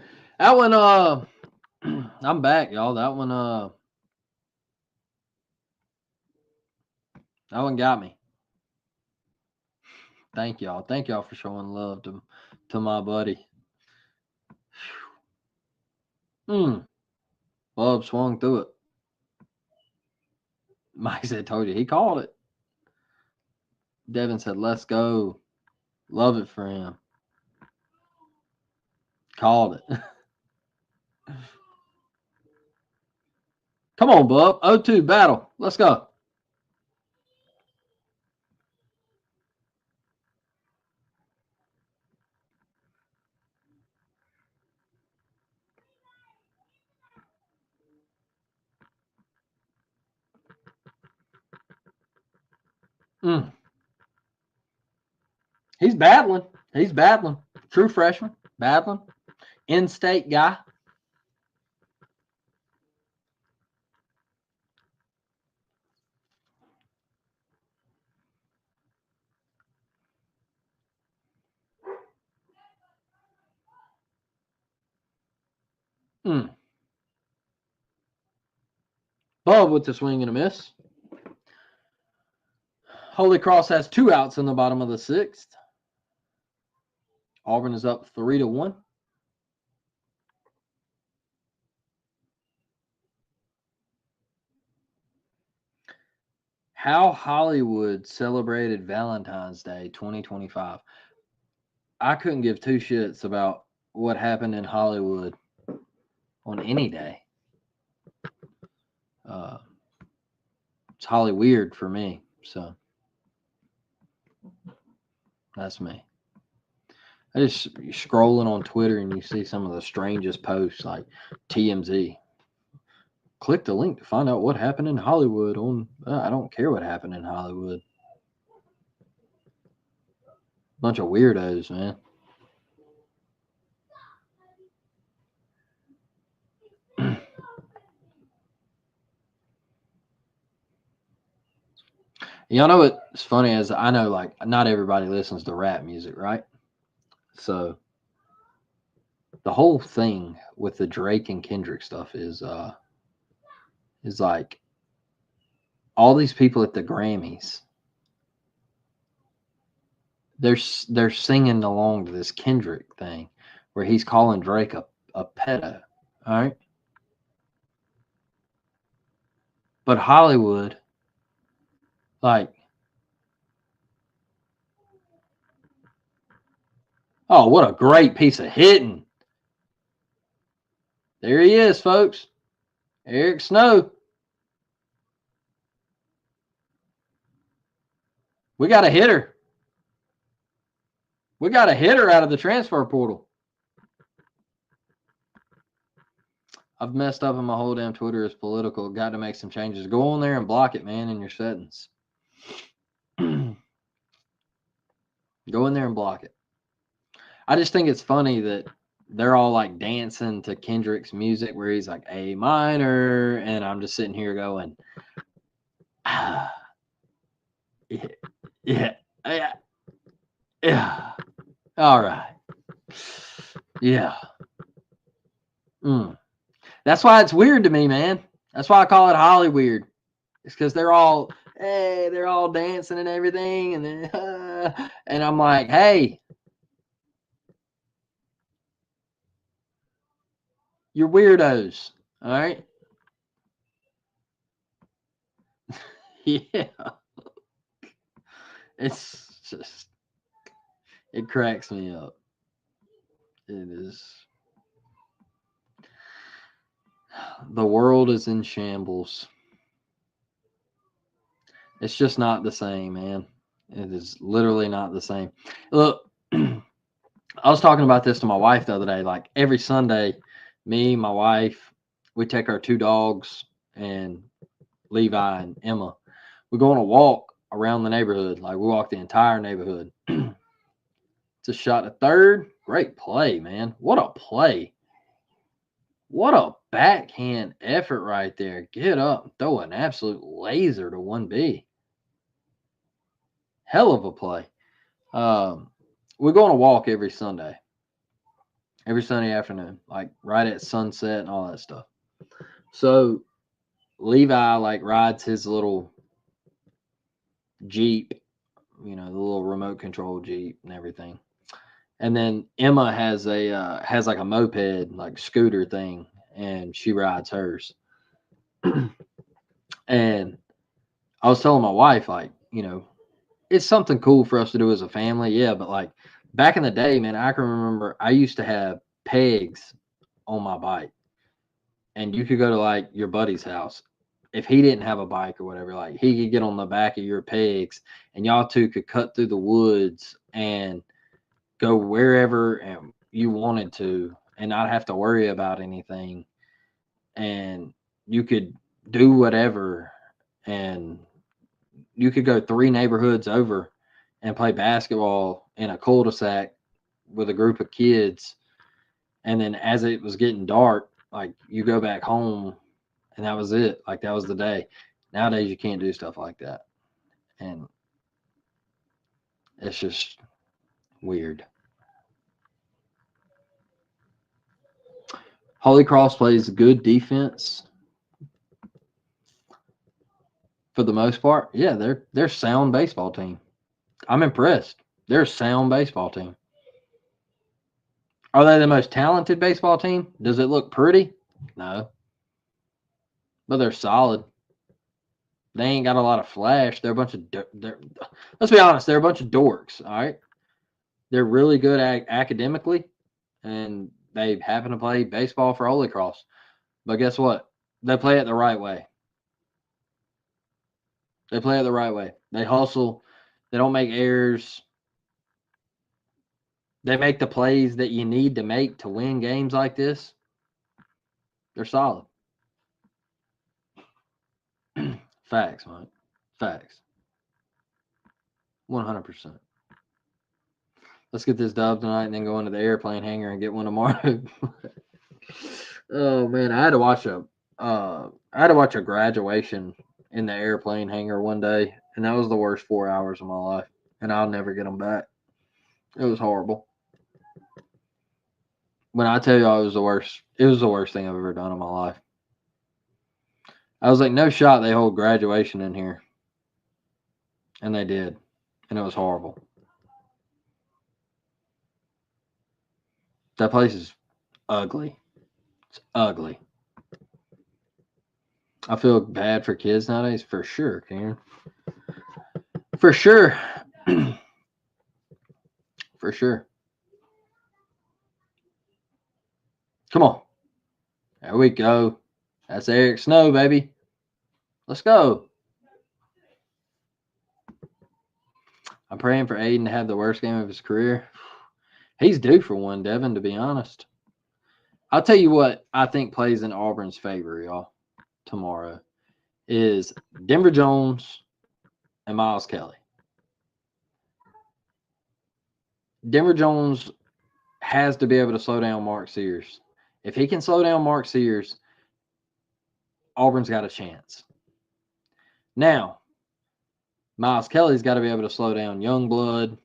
I'm back, y'all. That one got me. Thank y'all. Thank y'all for showing love to my buddy. Bub swung through it. Mike said, told you. He called it. Devin said, let's go. Love it for him. Called it. Come on, Bub. 0-2 battle. Let's go. He's battling. He's battling. True freshman. Battling. In-state guy. Bub with the swing and a miss. Holy Cross has 2 outs in the bottom of the 6th. Auburn is up 3-1. How Hollywood celebrated Valentine's Day 2025. I couldn't give 2 shits about what happened in Hollywood on any day. It's Holly weird for me, so that's me. I just scrolling on Twitter and you see some of the strangest posts like TMZ. Click the link to find out what happened in Hollywood on I don't care what happened in Hollywood. Bunch of weirdos, man. Y'all know what's funny is I know like not everybody listens to rap music, right? So the whole thing with the Drake and Kendrick stuff is is like all these people at the Grammys, they're singing along to this Kendrick thing where he's calling Drake a pedo. All right. But Hollywood, like, oh, what a great piece of hitting. There he is, folks. Eric Snow. We got a hitter. We got a hitter out of the transfer portal. I've messed up and my whole damn Twitter is political. Got to make some changes. Go on there and block it, man, in your settings. Go in there and block it. I just think it's funny that they're all like dancing to Kendrick's music where he's like A minor, and I'm just sitting here going, yeah, yeah, yeah, yeah. All right. Yeah. That's why it's weird to me, man. That's why I call it Holly weird. It's because they're all, hey, they're all dancing and everything, and then, and I'm like, hey, you're weirdos, all right? Yeah, it's just, it cracks me up. It is. The world is in shambles. It's just not the same, man. It is literally not the same. Look, I was talking about this to my wife the other day. Like every Sunday, me, my wife, we take our 2 dogs and Levi and Emma. We go on a walk around the neighborhood. Like we walk the entire neighborhood. Just shot a third. Great play, man. What a play. What a backhand effort right there. Get up and throw an absolute laser to 1B. Hell of a play. We go on a walk every Sunday afternoon, like right at sunset and all that stuff. So Levi like rides his little Jeep, the little remote control Jeep and everything. And then Emma has like a moped, like scooter thing, and she rides hers. And I was telling my wife, like, it's something cool for us to do as a family, yeah. But like back in the day, man, I can remember I used to have pegs on my bike, and you could go to like your buddy's house. If he didn't have a bike or whatever, like he could get on the back of your pegs, and y'all two could cut through the woods and go wherever and you wanted to, and not have to worry about anything. And you could do whatever, and you could go 3 neighborhoods over and play basketball in a cul-de-sac with a group of kids. And then as it was getting dark, like you go back home and that was it. Like that was the day. Nowadays you can't do stuff like that. And it's just weird. Holy Cross plays good defense for the most part. Yeah, they're a sound baseball team. I'm impressed. They're a sound baseball team. Are they the most talented baseball team? Does it look pretty? No. But they're solid. They ain't got a lot of flash. They're a bunch of let's be honest, they're a bunch of dorks, all right? They're really good academically, and they happen to play baseball for Holy Cross. But guess what? They play it the right way. They play it the right way. They hustle. They don't make errors. They make the plays that you need to make to win games like this. They're solid. Facts, Mike. Facts. 100%. Let's get this dub tonight and then go into the airplane hangar and get one tomorrow. Oh man, I had to watch a graduation in the airplane hangar one day, and that was the worst 4 hours of my life, and I'll never get them back. It was horrible. When I tell you it was the worst thing I've ever done in my life. I was like, no shot they hold graduation in here. And they did. And it was horrible. That place is ugly. It's ugly. I feel bad for kids nowadays, for sure, Karen. For sure. For sure. Come on. There we go. That's Eric Snow, baby. Let's go. I'm praying for Aiden to have the worst game of his career. He's due for one, Devin, to be honest. I'll tell you what I think plays in Auburn's favor, y'all, tomorrow is Denver Jones and Miles Kelly. Denver Jones has to be able to slow down Mark Sears. If he can slow down Mark Sears, Auburn's got a chance. Now, Miles Kelly's got to be able to slow down Youngblood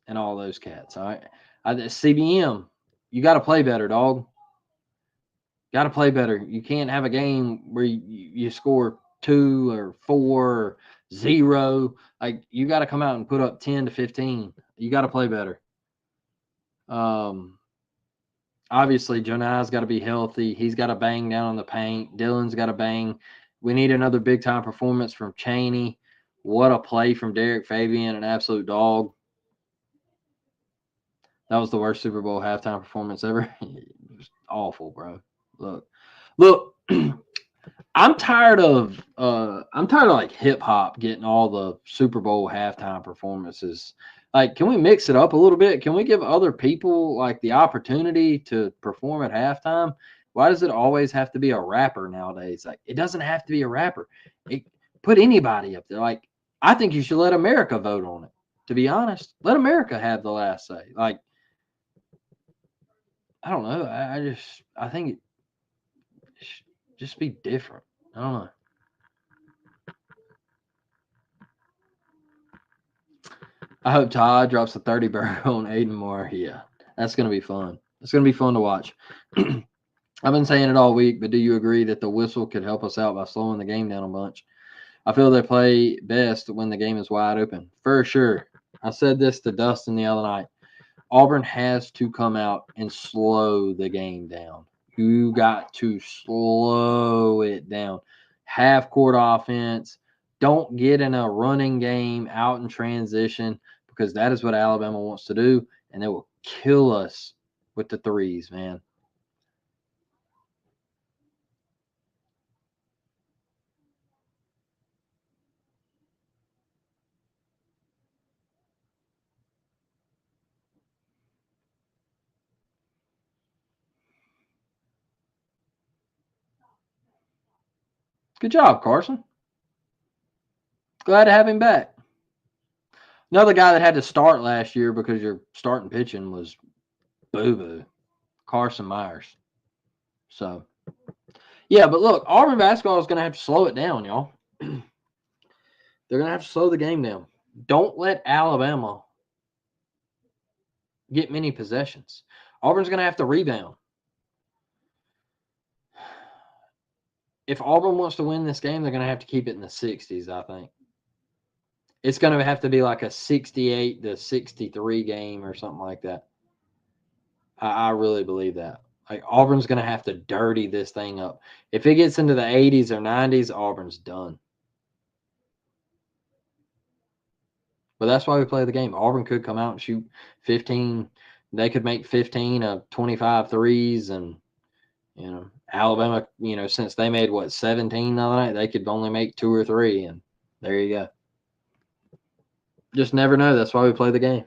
and all those cats. All right, CBM, you got to play better, dog. Got to play better. You can't have a game where you score 2 or 4 or 0. Like, you got to come out and put up 10 to 15. You got to play better. Obviously, Jonai's got to be healthy. He's got to bang down on the paint. Dylan's got to bang. We need another big-time performance from Chaney. What a play from Derek Fabian, an absolute dog. That was the worst Super Bowl halftime performance ever. It was awful, bro. Look. I'm tired of like hip hop getting all the Super Bowl halftime performances. Like, can we mix it up a little bit? Can we give other people like the opportunity to perform at halftime? Why does it always have to be a rapper nowadays? Like, it doesn't have to be a rapper. Put anybody up there. Like, I think you should let America vote on it. To be honest, let America have the last say. Like, I don't know. I think it should just be different. I don't know. I hope Todd drops a 30 burger on Aiden Moore. Yeah, that's going to be fun. It's going to be fun to watch. I've been saying it all week, but do you agree that the whistle could help us out by slowing the game down a bunch? I feel they play best when the game is wide open. For sure. I said this to Dustin the other night. Auburn has to come out and slow the game down. You got to slow it down. Half court offense. Don't get in a running game out in transition because that is what Alabama wants to do, and they will kill us with the threes, man. Good job, Carson. Glad to have him back. Another guy that had to start last year because your starting pitching was boo-boo, Carson Myers. So, yeah, but look, Auburn basketball is going to have to slow it down, y'all. They're going to have to slow the game down. Don't let Alabama get many possessions. Auburn's going to have to rebound. If Auburn wants to win this game, they're going to have to keep it in the 60s, I think. It's going to have to be like a 68 to 63 game or something like that. I really believe that. Like, Auburn's going to have to dirty this thing up. If it gets into the 80s or 90s, Auburn's done. But that's why we play the game. Auburn could come out and shoot 15. They could make 15 of 25 threes. And, Alabama, since they made, 17 the other night, they could only make 2 or 3. And there you go. Just never know. That's why we play the game.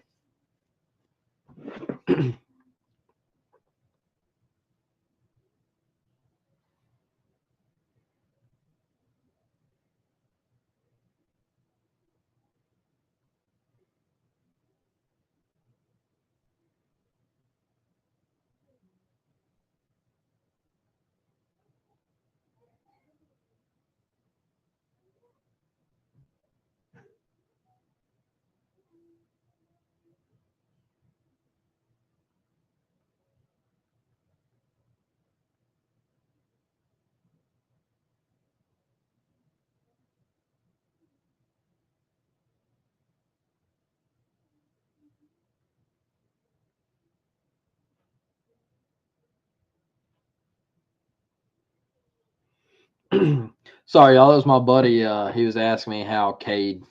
Sorry, y'all. That was my buddy. He was asking me how Cade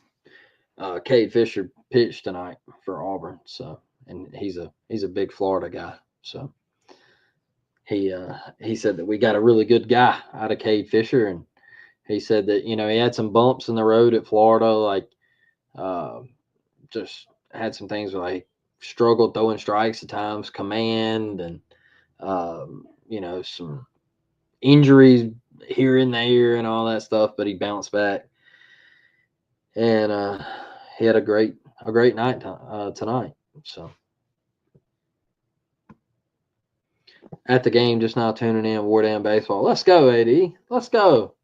Fisher pitched tonight for Auburn. So, and he's a big Florida guy. So he said that we got a really good guy out of Cade Fisher, and he said that he had some bumps in the road at Florida, like uh, just had some things where he struggled throwing strikes at times, command, and some injuries here and there and all that stuff. But he bounced back, and he had a great night tonight. So at the game, just now tuning in, War Down Baseball. Let's go, AD. Let's go.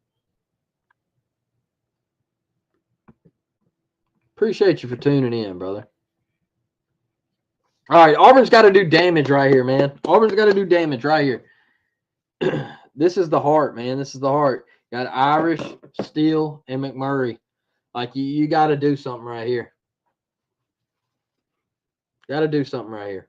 Appreciate you for tuning in, brother. All right, Auburn's got to do damage right here, man. Auburn's got to do damage right here. This is the heart, man. This is the heart. Got Irish, Steele, and McMurray. Like, you got to do something right here. Got to do something right here.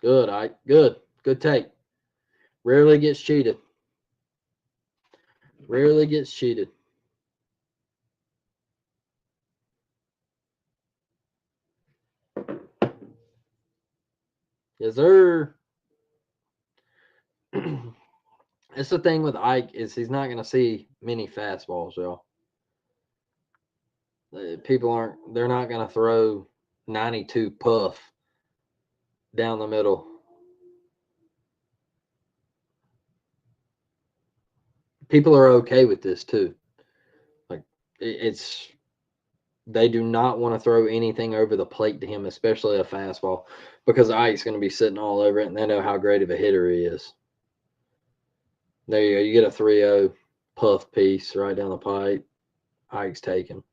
Good, Ike. Good. Good take. Rarely gets cheated. Rarely gets cheated. Yes, sir. It's the thing with Ike is he's not going to see many fastballs, y'all. They're not going to throw 92 puff down the middle. People are okay with this too. Like they do not want to throw anything over the plate to him, especially a fastball, because Ike's going to be sitting all over it, and they know how great of a hitter he is. There you go. You get a 3-0 puff piece right down the pipe. Ike's taken.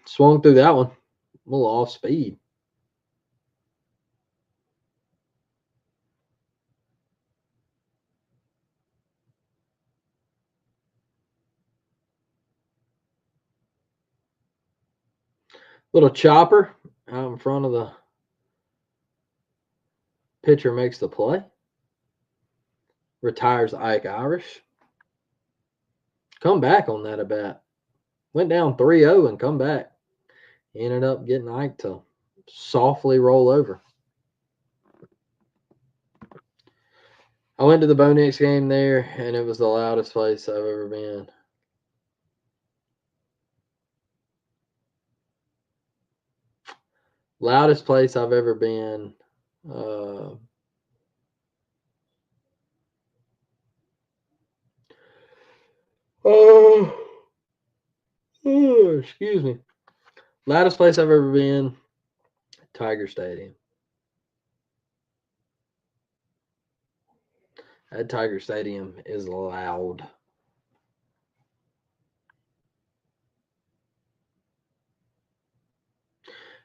Swung through that one. A little off speed. Little chopper out in front of the pitcher, makes the play. Retires Ike Irish. Come back on that at bat. Went down 3-0 and come back. He ended up getting Ike to softly roll over. I went to the Bo Nix game there, and it was the loudest place I've ever been. Loudest place I've ever been. Excuse me. Loudest place I've ever been, Tiger Stadium. That Tiger Stadium is loud.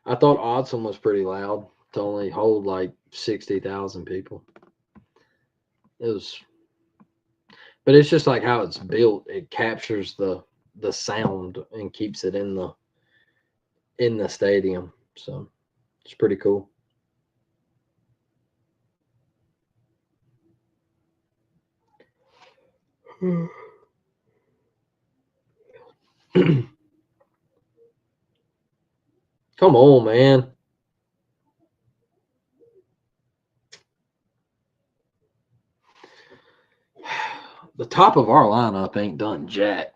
I thought Autzen was pretty loud to only hold like 60,000 people. But it's just like how it's built. It captures the sound and keeps it in the stadium. So it's pretty cool. Come on, man. The top of our lineup ain't done jack.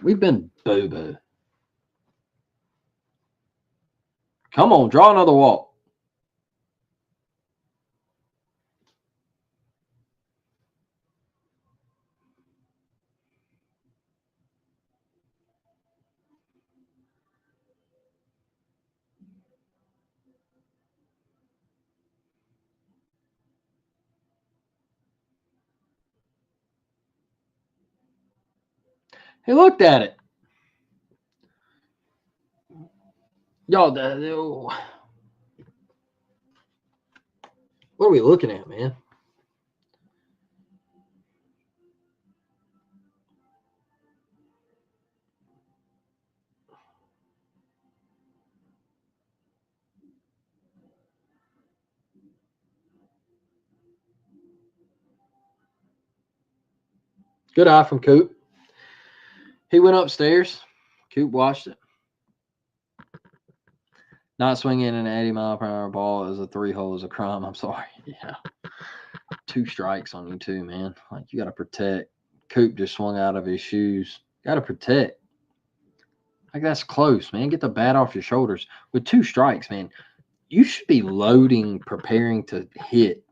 We've been boo-boo. Come on, draw another walk. He looked at it. Y'all, What are we looking at, man? Good eye from Coop. He went upstairs. Coop watched it. Not swinging an 80-mile-per-hour ball as a 3-hole is a crime. I'm sorry. Yeah. 2 strikes on you, too, man. Like, you got to protect. Coop just swung out of his shoes. Got to protect. Like, that's close, man. Get the bat off your shoulders. With 2 strikes, man, you should be loading, preparing to hit.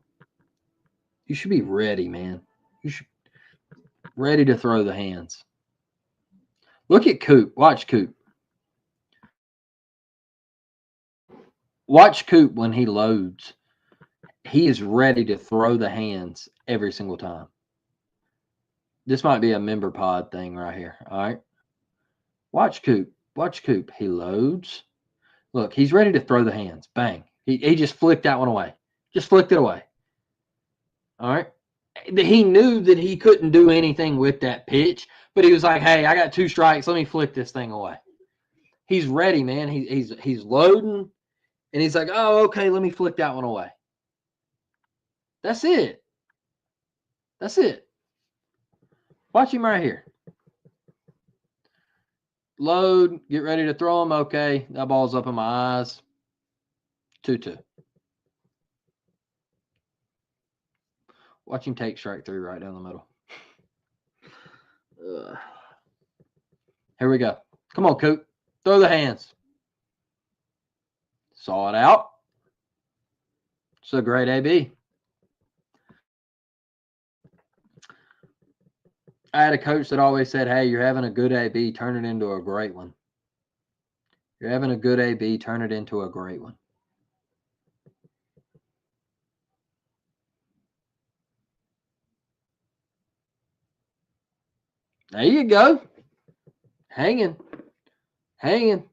You should be ready, man. You should ready to throw the hands. Look at Coop. Watch Coop. Watch Coop when he loads. He is ready to throw the hands every single time. This might be a member pod thing right here. All right. Watch Coop. Watch Coop. He loads. Look, he's ready to throw the hands. Bang. He just flicked that one away. Just flicked it away. All right. He knew that he couldn't do anything with that pitch, but he was like, hey, I got 2 strikes. Let me flick this thing away. He's ready, man. He's loading, and he's like, oh, okay, let me flick that one away. That's it. That's it. Watch him right here. Load, get ready to throw him. Okay, that ball's up in my eyes. 2-2. Watch him take strike 3 right down the middle. Here we go. Come on, Coop. Throw the hands. Saw it out. It's a great AB. I had a coach that always said, hey, you're having a good AB, turn it into a great one. You're having a good AB, turn it into a great one. There you go. Hanging. Hanging.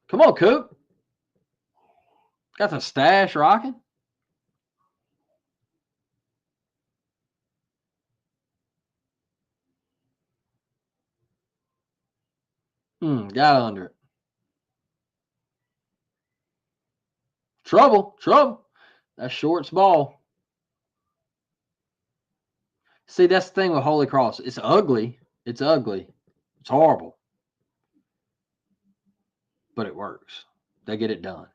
Come on, Coop. Got the stash rocking. Got under it. Trouble. That's Short's ball. See, that's the thing with Holy Cross. It's ugly. It's ugly. It's horrible. But it works. They get it done.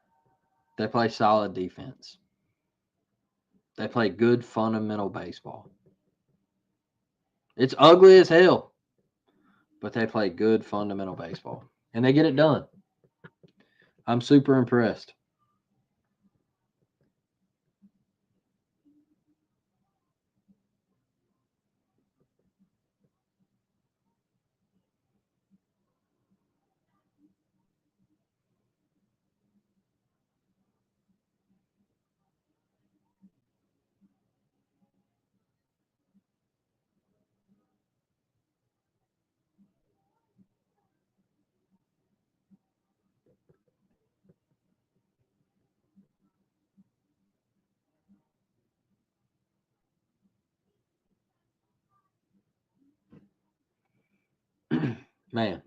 They play solid defense. They play good fundamental baseball. It's ugly as hell, but they play good fundamental baseball. And they get it done. I'm super impressed. Man.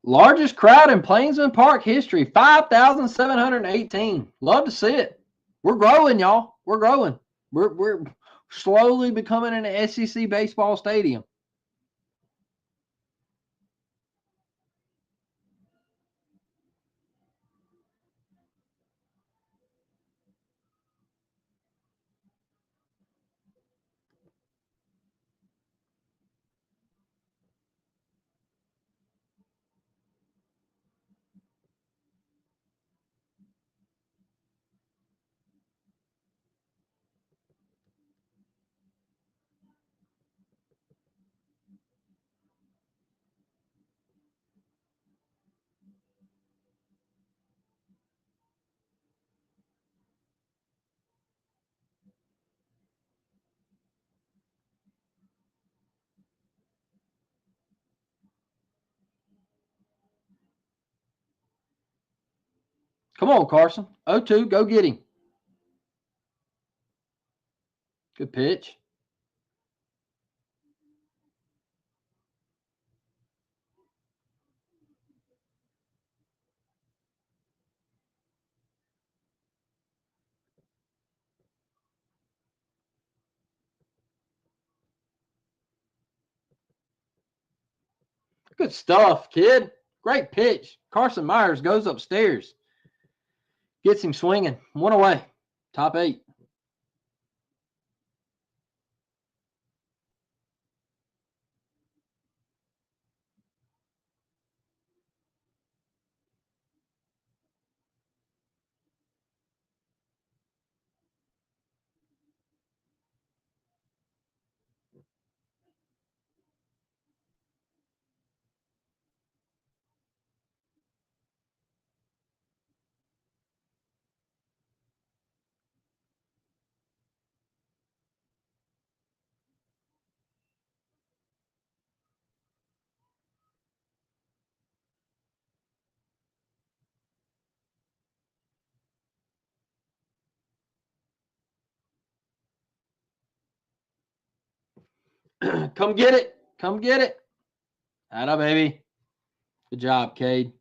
Largest crowd in Plainsman Park history, 5,718. Love to see it. We're growing, y'all. We're growing. We're slowly becoming an SEC baseball stadium. Come on, Carson. 0-2, go get him. Good pitch. Good stuff, kid. Great pitch. Carson Myers goes upstairs. Gets him swinging. One away. Top 8. Come get it. Come get it. Atta baby. Good job, Cade.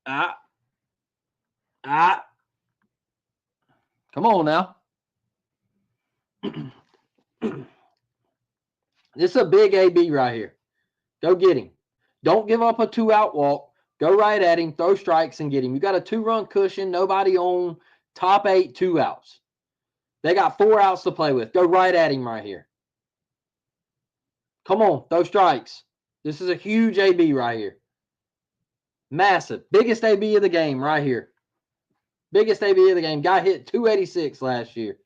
Ah. Ah. Come on now. This is a big AB right here. Go get him. Don't give up a 2-out walk. Go right at him, throw strikes, and get him. You got a 2-run cushion, nobody on, top 8, 2 outs. They got 4 outs to play with. Go right at him right here. Come on, throw strikes. This is a huge AB right here. Massive. Biggest AB of the game right here. Biggest AB of the game. Guy hit 286 last year.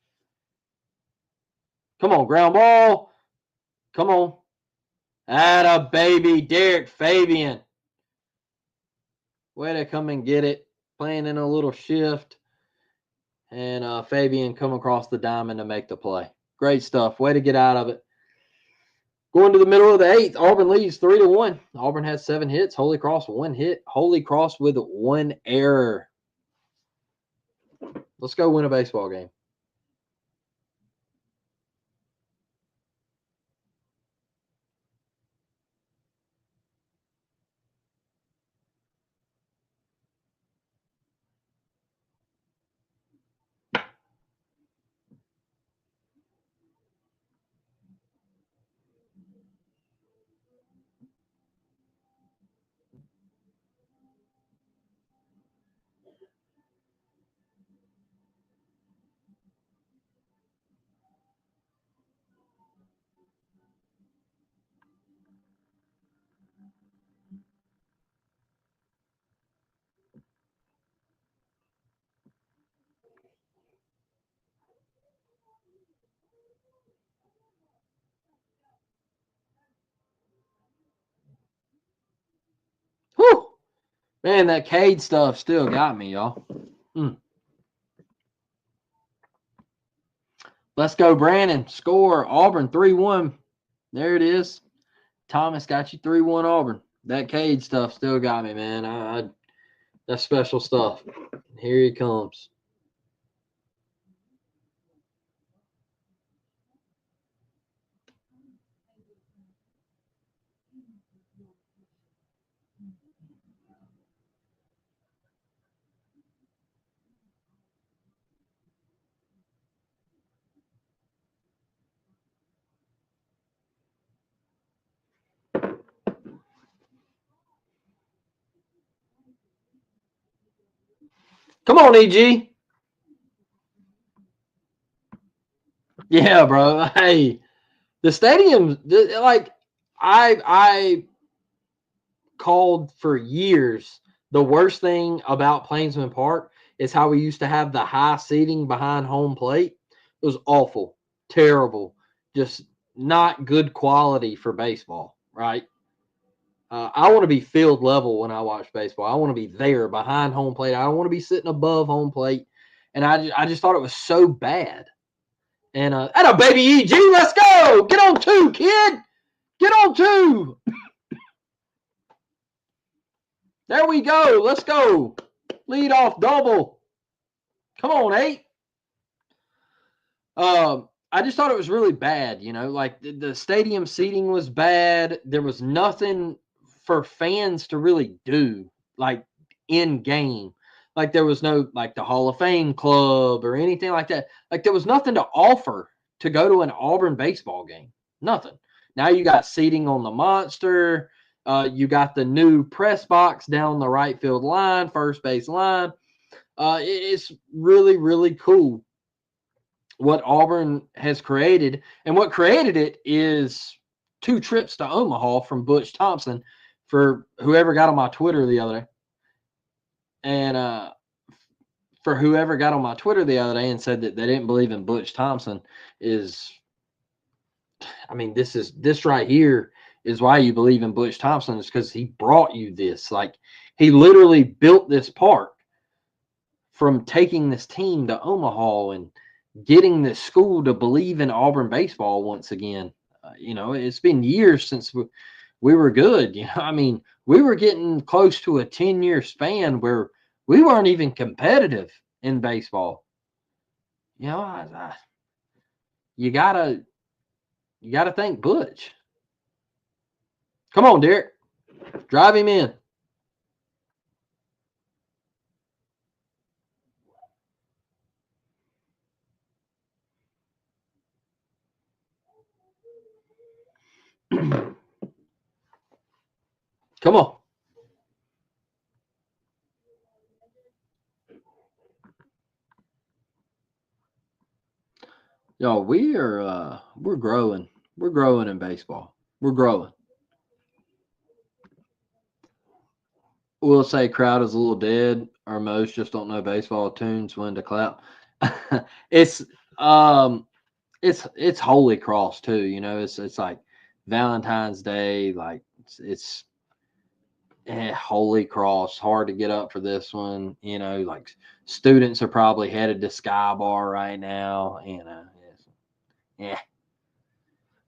Come on, ground ball. Come on. Atta baby, Derek Fabian. Way to come and get it. Playing in a little shift. And Fabian come across the diamond to make the play. Great stuff. Way to get out of it. Going to the middle of the 8th, Auburn leads 3-1. Auburn has 7 hits. Holy Cross 1 hit. Holy Cross with 1 error. Let's go win a baseball game. Whew. Man, that Cade stuff still got me, y'all. Let's go, Brandon. Score. Auburn 3-1. There it is. Thomas got you 3-1 Auburn. That cage stuff still got me, man. That's special stuff. Here he comes. Come on, EG. Yeah, bro. Hey, the stadium, like I called for years. The worst thing about Plainsman Park is how we used to have the high seating behind home plate. It was awful, terrible, just not good quality for baseball, right? I want to be field level when I watch baseball. I want to be there behind home plate. I don't want to be sitting above home plate. And I just thought it was so bad. And a baby EG, let's go. Get on two, kid. Get on two. There we go. Let's go. Lead off double. Come on, 8. I just thought it was really bad. Like the stadium seating was bad. There was nothing for fans to really do, like in game. Like there was no like the Hall of Fame club or anything like that. Like there was nothing to offer to go to an Auburn baseball game. Nothing. Now you got seating on the Monster. You got the new press box down the right field line, first base line. It's really, really cool what Auburn has created. And what created it is 2 trips to Omaha from Butch Thompson, for whoever got on my Twitter the other day. And for whoever got on my Twitter the other day and said that they didn't believe in Butch Thompson is, I mean, this right here is why you believe in Butch Thompson, is because he brought you this. Like he literally built this park from taking this team to Omaha and getting the school to believe in Auburn baseball once again. It's been years since we were good. I mean, we were getting close to a 10-year span where we weren't even competitive in baseball. You gotta thank Butch. Come on, Derek, drive him in. Come on. Yo, we're growing. We're growing in baseball. We're growing. We'll say crowd is a little dead, or most just don't know baseball tunes when to clap. it's um it's Holy Cross too, it's like Valentine's Day, like Holy Cross, hard to get up for this one, like students are probably headed to Sky Bar right now, yeah.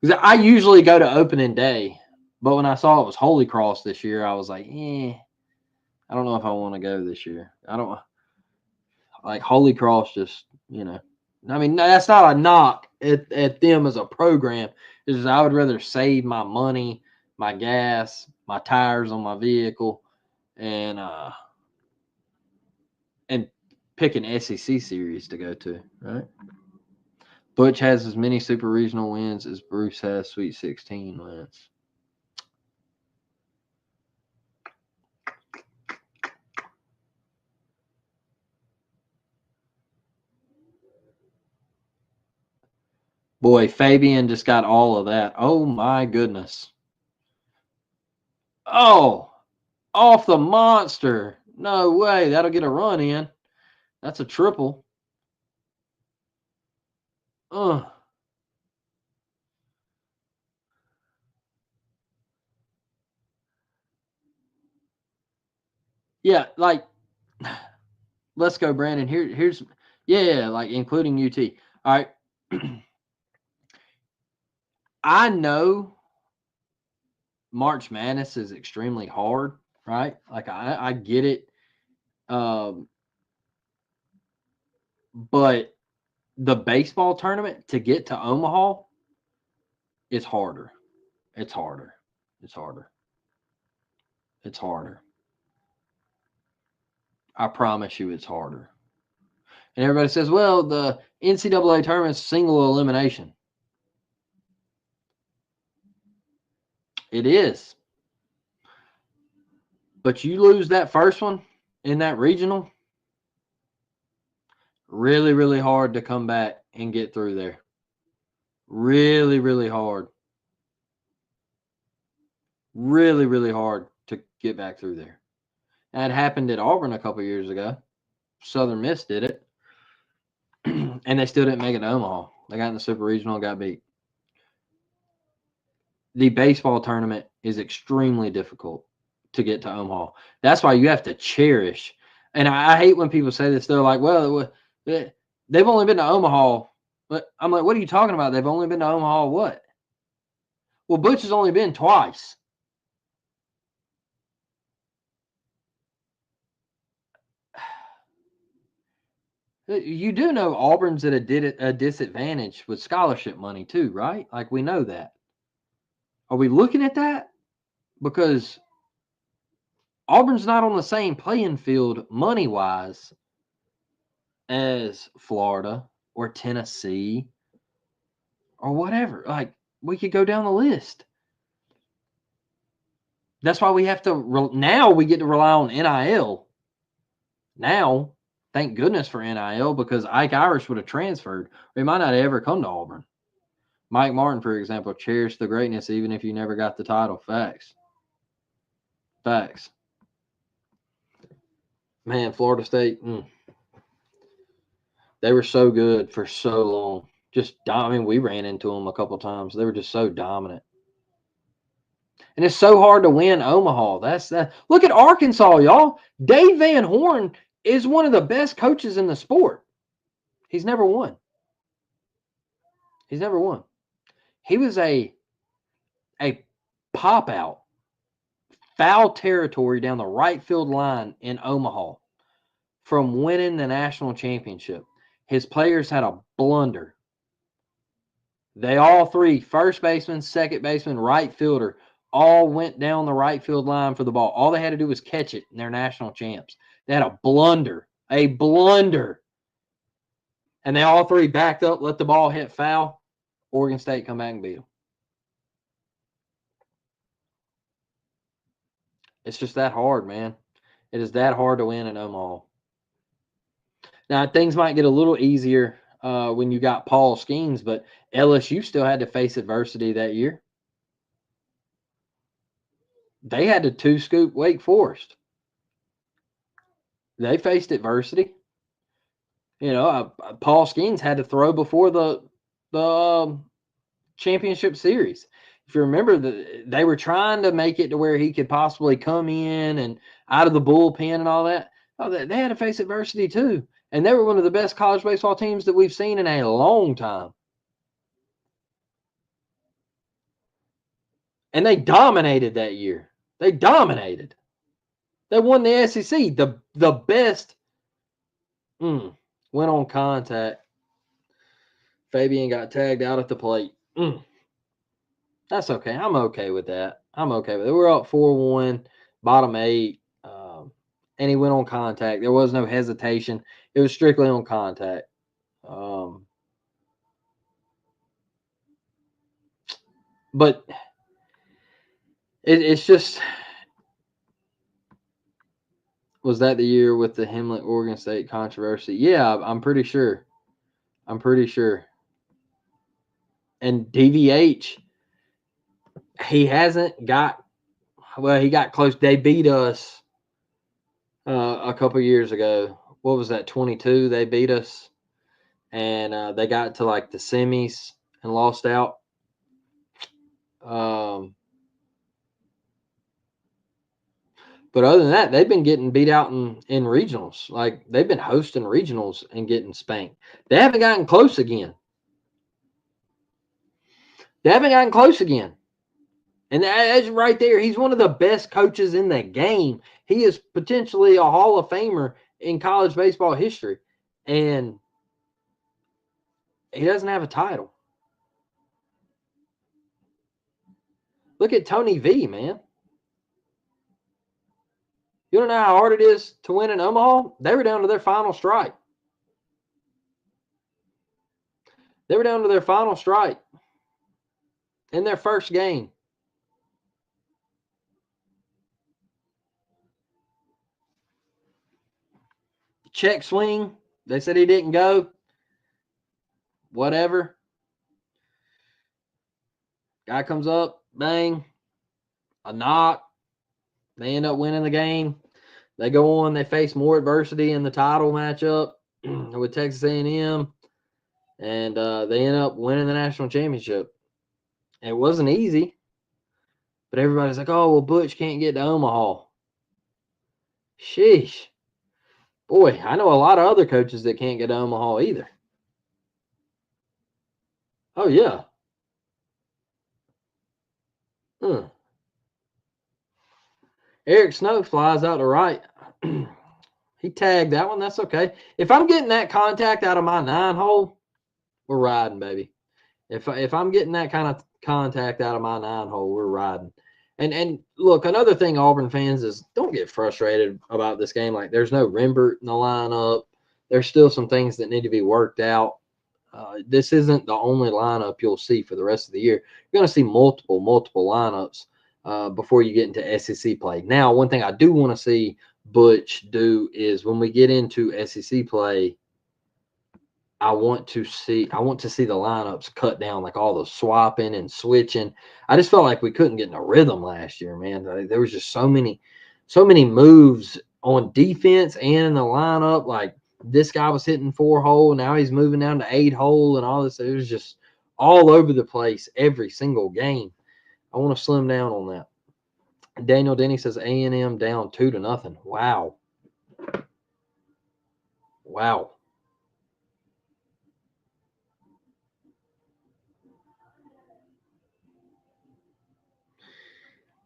Because I usually go to opening day, but when I saw it was Holy Cross this year, I was like, I don't know if I want to go this year. I don't like Holy Cross. I mean, that's not a knock at them as a program. It's just I would rather save my money, my gas, my tires on my vehicle, and and pick an SEC series to go to. Right? Butch has as many super regional wins as Bruce has Sweet 16 wins. Boy, Fabian just got all of that. Oh my goodness. Oh, off the Monster. No way. That'll get a run in. That's a triple. Ugh. Yeah, like let's go, Brandon. Here's yeah, like including UT. All right. I know March Madness is extremely hard, right? Like I get it. But the baseball tournament to get to Omaha is harder. It's harder. It's harder. It's harder. I promise you it's harder. And everybody says, well, the NCAA tournament is single elimination. It is. But you lose that first one in that regional, really, really hard to come back and get through there. Really, really hard. Really, really hard to get back through there. That happened at Auburn a couple years ago. Southern Miss did it. And they still didn't make it to Omaha. They got in the Super Regional and got beat. The baseball tournament is extremely difficult to get to Omaha. That's why you have to cherish. And I hate when people say this. They're like, well, they've only been to Omaha. But I'm like, what are you talking about? They've only been to Omaha what? Well, Butch has only been twice. You do know Auburn's at a disadvantage with scholarship money too, right? Like we know that. Are we looking at that? Because Auburn's not on the same playing field money-wise as Florida or Tennessee or whatever. Like, we could go down the list. That's why we have to now we get to rely on NIL. Now, thank goodness for NIL, because Ike Irish would have transferred. He might not have ever come to Auburn. Mike Martin, for example, cherished the greatness even if you never got the title. Facts. Facts. Man, Florida State, they were so good for so long. We ran into them a couple times. They were just so dominant. And it's so hard to win Omaha. That's that. Look at Arkansas, y'all. Dave Van Horn is one of the best coaches in the sport. He's never won. He's never won. He was a pop-out, foul territory down the right field line in Omaha from winning the national championship. His players had a blunder. They all three, first baseman, second baseman, right fielder, all went down the right field line for the ball. All they had to do was catch it, and they're national champs. They had a blunder. And they all three backed up, let the ball hit foul. Oregon State come back and beat them. It's just that hard, man. It is that hard to win in Omaha. Now, things might get a little easier when you got Paul Skeens, but LSU still had to face adversity that year. They had to two-scoop Wake Forest. They faced adversity. You know, Paul Skeens had to throw before the championship series. If you remember, they were trying to make it to where he could possibly come in and out of the bullpen and all that. Oh, they had to face adversity too. And they were one of the best college baseball teams that we've seen in a long time. And they dominated that year. They dominated. They won the SEC. The best. Went on contact. Fabian got tagged out at the plate. That's okay. I'm okay with that. I'm okay with it. We're up 4-1, bottom 8, and he went on contact. There was no hesitation. It was strictly on contact. But it's just, was that the year with the Hemlet Oregon State controversy? Yeah, I'm pretty sure. I'm pretty sure. And DVH, he hasn't got, well, he got close. They beat us a couple years ago. What was that, 22? They beat us. And they got to like the semis and lost out. But other than that, they've been getting beat out in regionals. Like, they've been hosting regionals and getting spanked. They haven't gotten close again. And that's right there. He's one of the best coaches in the game. He is potentially a Hall of Famer in college baseball history. And he doesn't have a title. Look at Tony V, man. You don't know how hard it is to win in Omaha? They were down to their final strike. They were down to their final strike in their first game. Check swing. They said he didn't go. Whatever. Guy comes up, bang, a knock. They end up winning the game. They go on. They face more adversity in the title matchup with Texas A&M, and they end up winning the national championship. It wasn't easy, but everybody's like, "Oh, well, Butch can't get to Omaha." Sheesh, boy, I know a lot of other coaches that can't get to Omaha either. Oh yeah. Huh. Eric Snow flies out to right. He tagged that one. That's okay. If I'm getting that contact out of my 9-hole, we're riding, baby. If I'm getting that kind of contact out of my 9-hole, we're riding. And look, another thing, Auburn fans, is don't get frustrated about this game. Like, there's no Rembert in the lineup. There's still some things that need to be worked out. This isn't the only lineup you'll see for the rest of the year. You're going to see multiple lineups before you get into SEC play. Now, one thing I do want to see Butch do is when we get into SEC play, I want to see the lineups cut down, like all the swapping and switching. I just felt like we couldn't get in a rhythm last year, man. There was just so many moves on defense and in the lineup. Like, this guy was hitting 4-hole, now he's moving down to 8-hole, and all this. It was just all over the place every single game. I want to slim down on that. Daniel Denny says A&M down 2-0. Wow.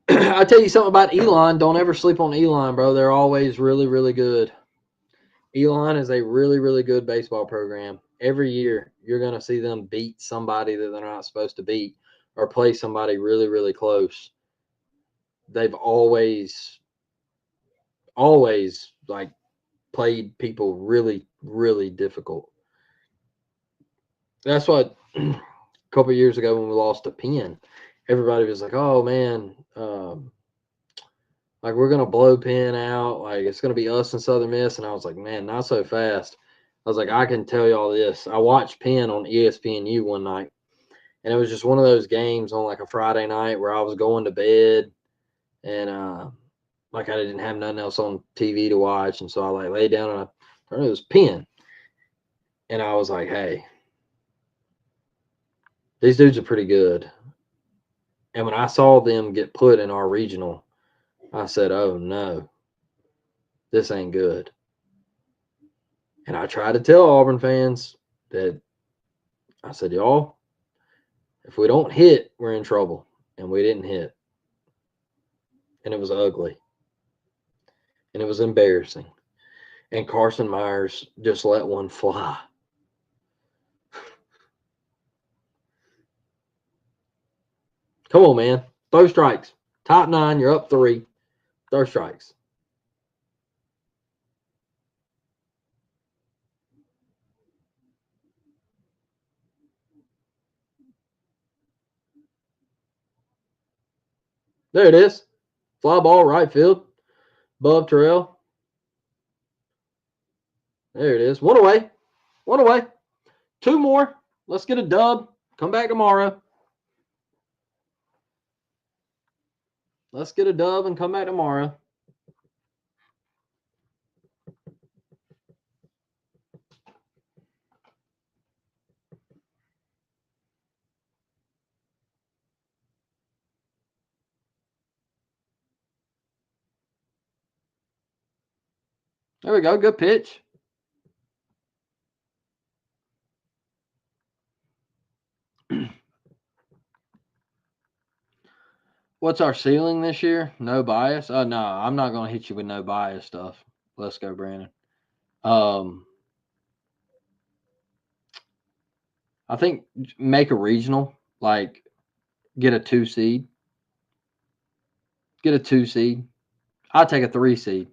I'll tell you something about Elon. Don't ever sleep on Elon, bro. They're always really, really good. Elon is a really, really good baseball program. Every year, you're going to see them beat somebody that they're not supposed to beat or play somebody really, really close. They've always like played people really, really difficult. That's what a couple of years ago when we lost to Penn, everybody was like, "Oh man, like, we're gonna blow Penn out. Like, it's gonna be us and Southern Miss." And I was like, "Man, not so fast." I was like, "I can tell y'all this. I watched Penn on ESPNU one night, and it was just one of those games on like a Friday night where I was going to bed, and like, I didn't have nothing else on TV to watch, and so I like laid down and I heard it was Penn, and I was like, "Hey, these dudes are pretty good." And when I saw them get put in our regional, I said, "Oh no, this ain't good." And I try to tell Auburn fans that, I said, "Y'all, if we don't hit, we're in trouble." And we didn't hit. And it was ugly. And it was embarrassing. And Carson Myers just let one fly. Come on, man. Throw strikes. Top 9, you're up 3. Throw strikes. There it is. Fly ball, right field. Above Terrell. There it is. One away. 2 more. Let's get a dub. Come back tomorrow. Let's get a dub and come back tomorrow. There we go. Good pitch. What's our ceiling this year? No bias? No, I'm not going to hit you with no bias stuff. Let's go, Brandon. I think make a regional, like get a 2 seed. Get a 2 seed. I'll take a 3 seed.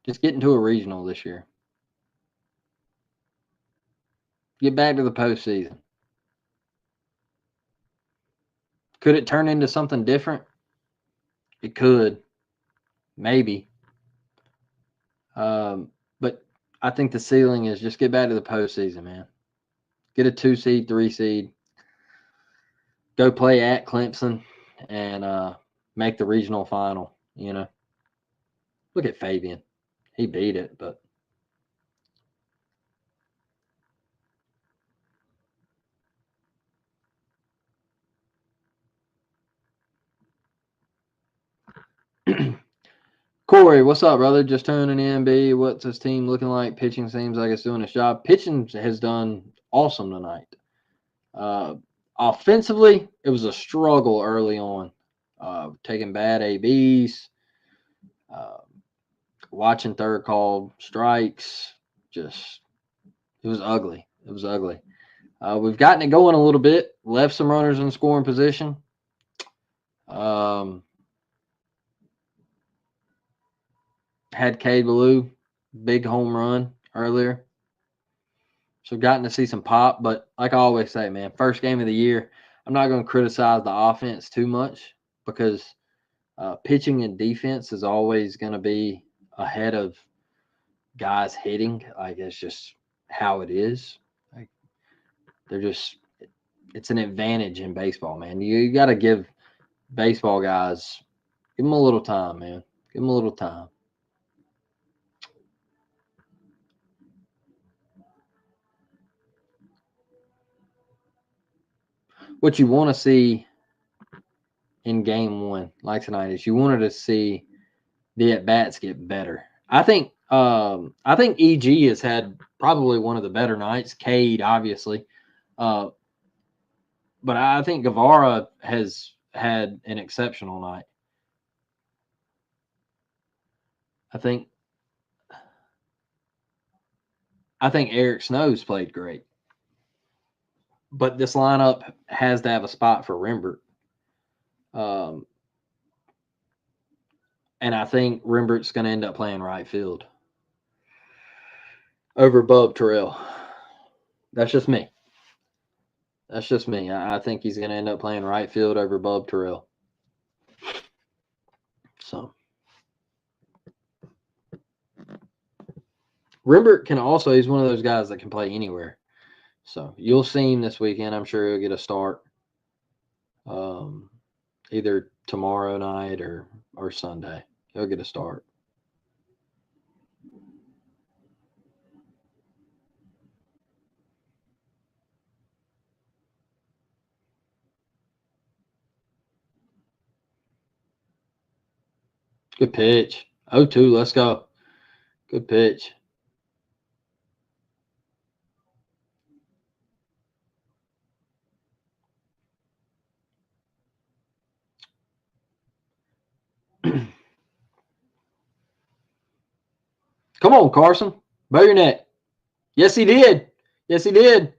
Just get into a regional this year. Get back to the postseason. Could it turn into something different? It could. Maybe. But I think the ceiling is just get back to the postseason, man. Get a 2 seed, 3 seed. Go play at Clemson and make the regional final, you know. Look at Fabian. He beat it, but Corey, what's up, brother? Just tuning in, B. What's his team looking like? Pitching seems like it's doing its job. Pitching has done awesome tonight. Offensively, it was a struggle early on. Taking bad ABs, uh, watching third call strikes. Just, it was ugly. It was ugly. We've gotten it going a little bit. Left some runners in scoring position. Had Cade Ballou, big home run earlier. So gotten to see some pop, but like I always say, man, first game of the year, I'm not going to criticize the offense too much because pitching and defense is always going to be ahead of guys hitting. Like it's just how it is. Like they're just, it's an advantage in baseball, man. You got to give baseball guys, give them a little time, man. Give them a little time. What you want to see in game one, like tonight, is you wanted to see the at bats get better. I think EG has had probably one of the better nights. Cade, obviously, but I think Guevara has had an exceptional night. I think Eric Snow's played great, but this lineup has to have a spot for Rembert. And I think Rembert's going to end up playing right field over Bub Terrell. That's just me. That's just me. I think he's going to end up playing right field over Bub Terrell. So Rembert can also, he's one of those guys that can play anywhere. So you'll see him this weekend. I'm sure he'll get a start either tomorrow night or Sunday. He'll get a start. Good pitch. 0-2, let's go. Good pitch. Come on, Carson. Bow your neck. Yes, he did. Yes, he did.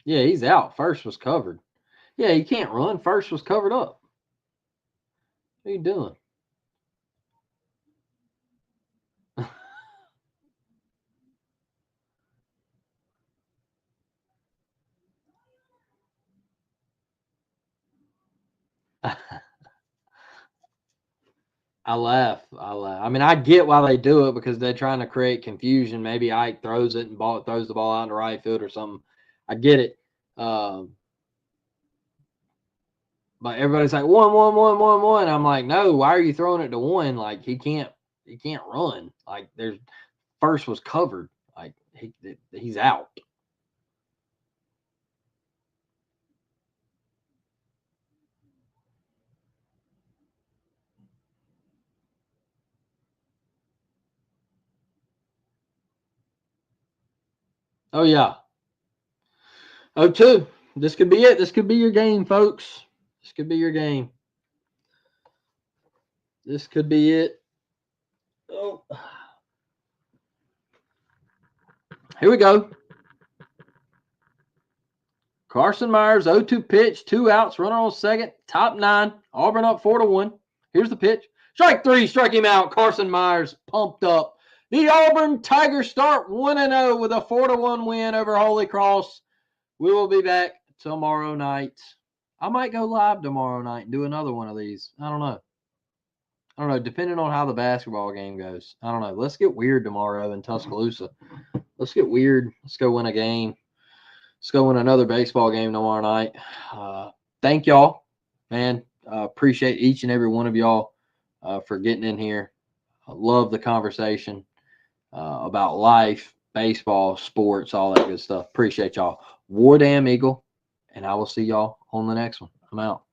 Yeah, he's out. First was covered. Yeah, he can't run. First was covered up. What are you doing? I laugh. I mean, I get why they do it because they're trying to create confusion. Maybe Ike throws it and throws the ball out in the right field or something. I get it. But everybody's like 1-1-1-1-1. I'm like, no, why are you throwing it to one? Like he can't run. Like there's first was covered. Like he's out. Oh yeah. 0-2. This could be it. This could be your game, folks. This could be your game. This could be it. Oh. Here we go. Carson Myers, 0-2 pitch, 2 outs, runner on second, top 9. Auburn up 4-1. Here's the pitch. Strike 3, strike him out. Carson Myers pumped up. The Auburn Tigers start 1-0 with a 4-1 win over Holy Cross. We will be back tomorrow night. I might go live tomorrow night and do another one of these. I don't know, depending on how the basketball game goes. I don't know. Let's get weird tomorrow in Tuscaloosa. Let's get weird. Let's go win a game. Let's go win another baseball game tomorrow night. Thank y'all, man. Appreciate each and every one of y'all for getting in here. I love the conversation about life, baseball, sports, all that good stuff. Appreciate y'all. War Damn Eagle, and I will see y'all on the next one. I'm out.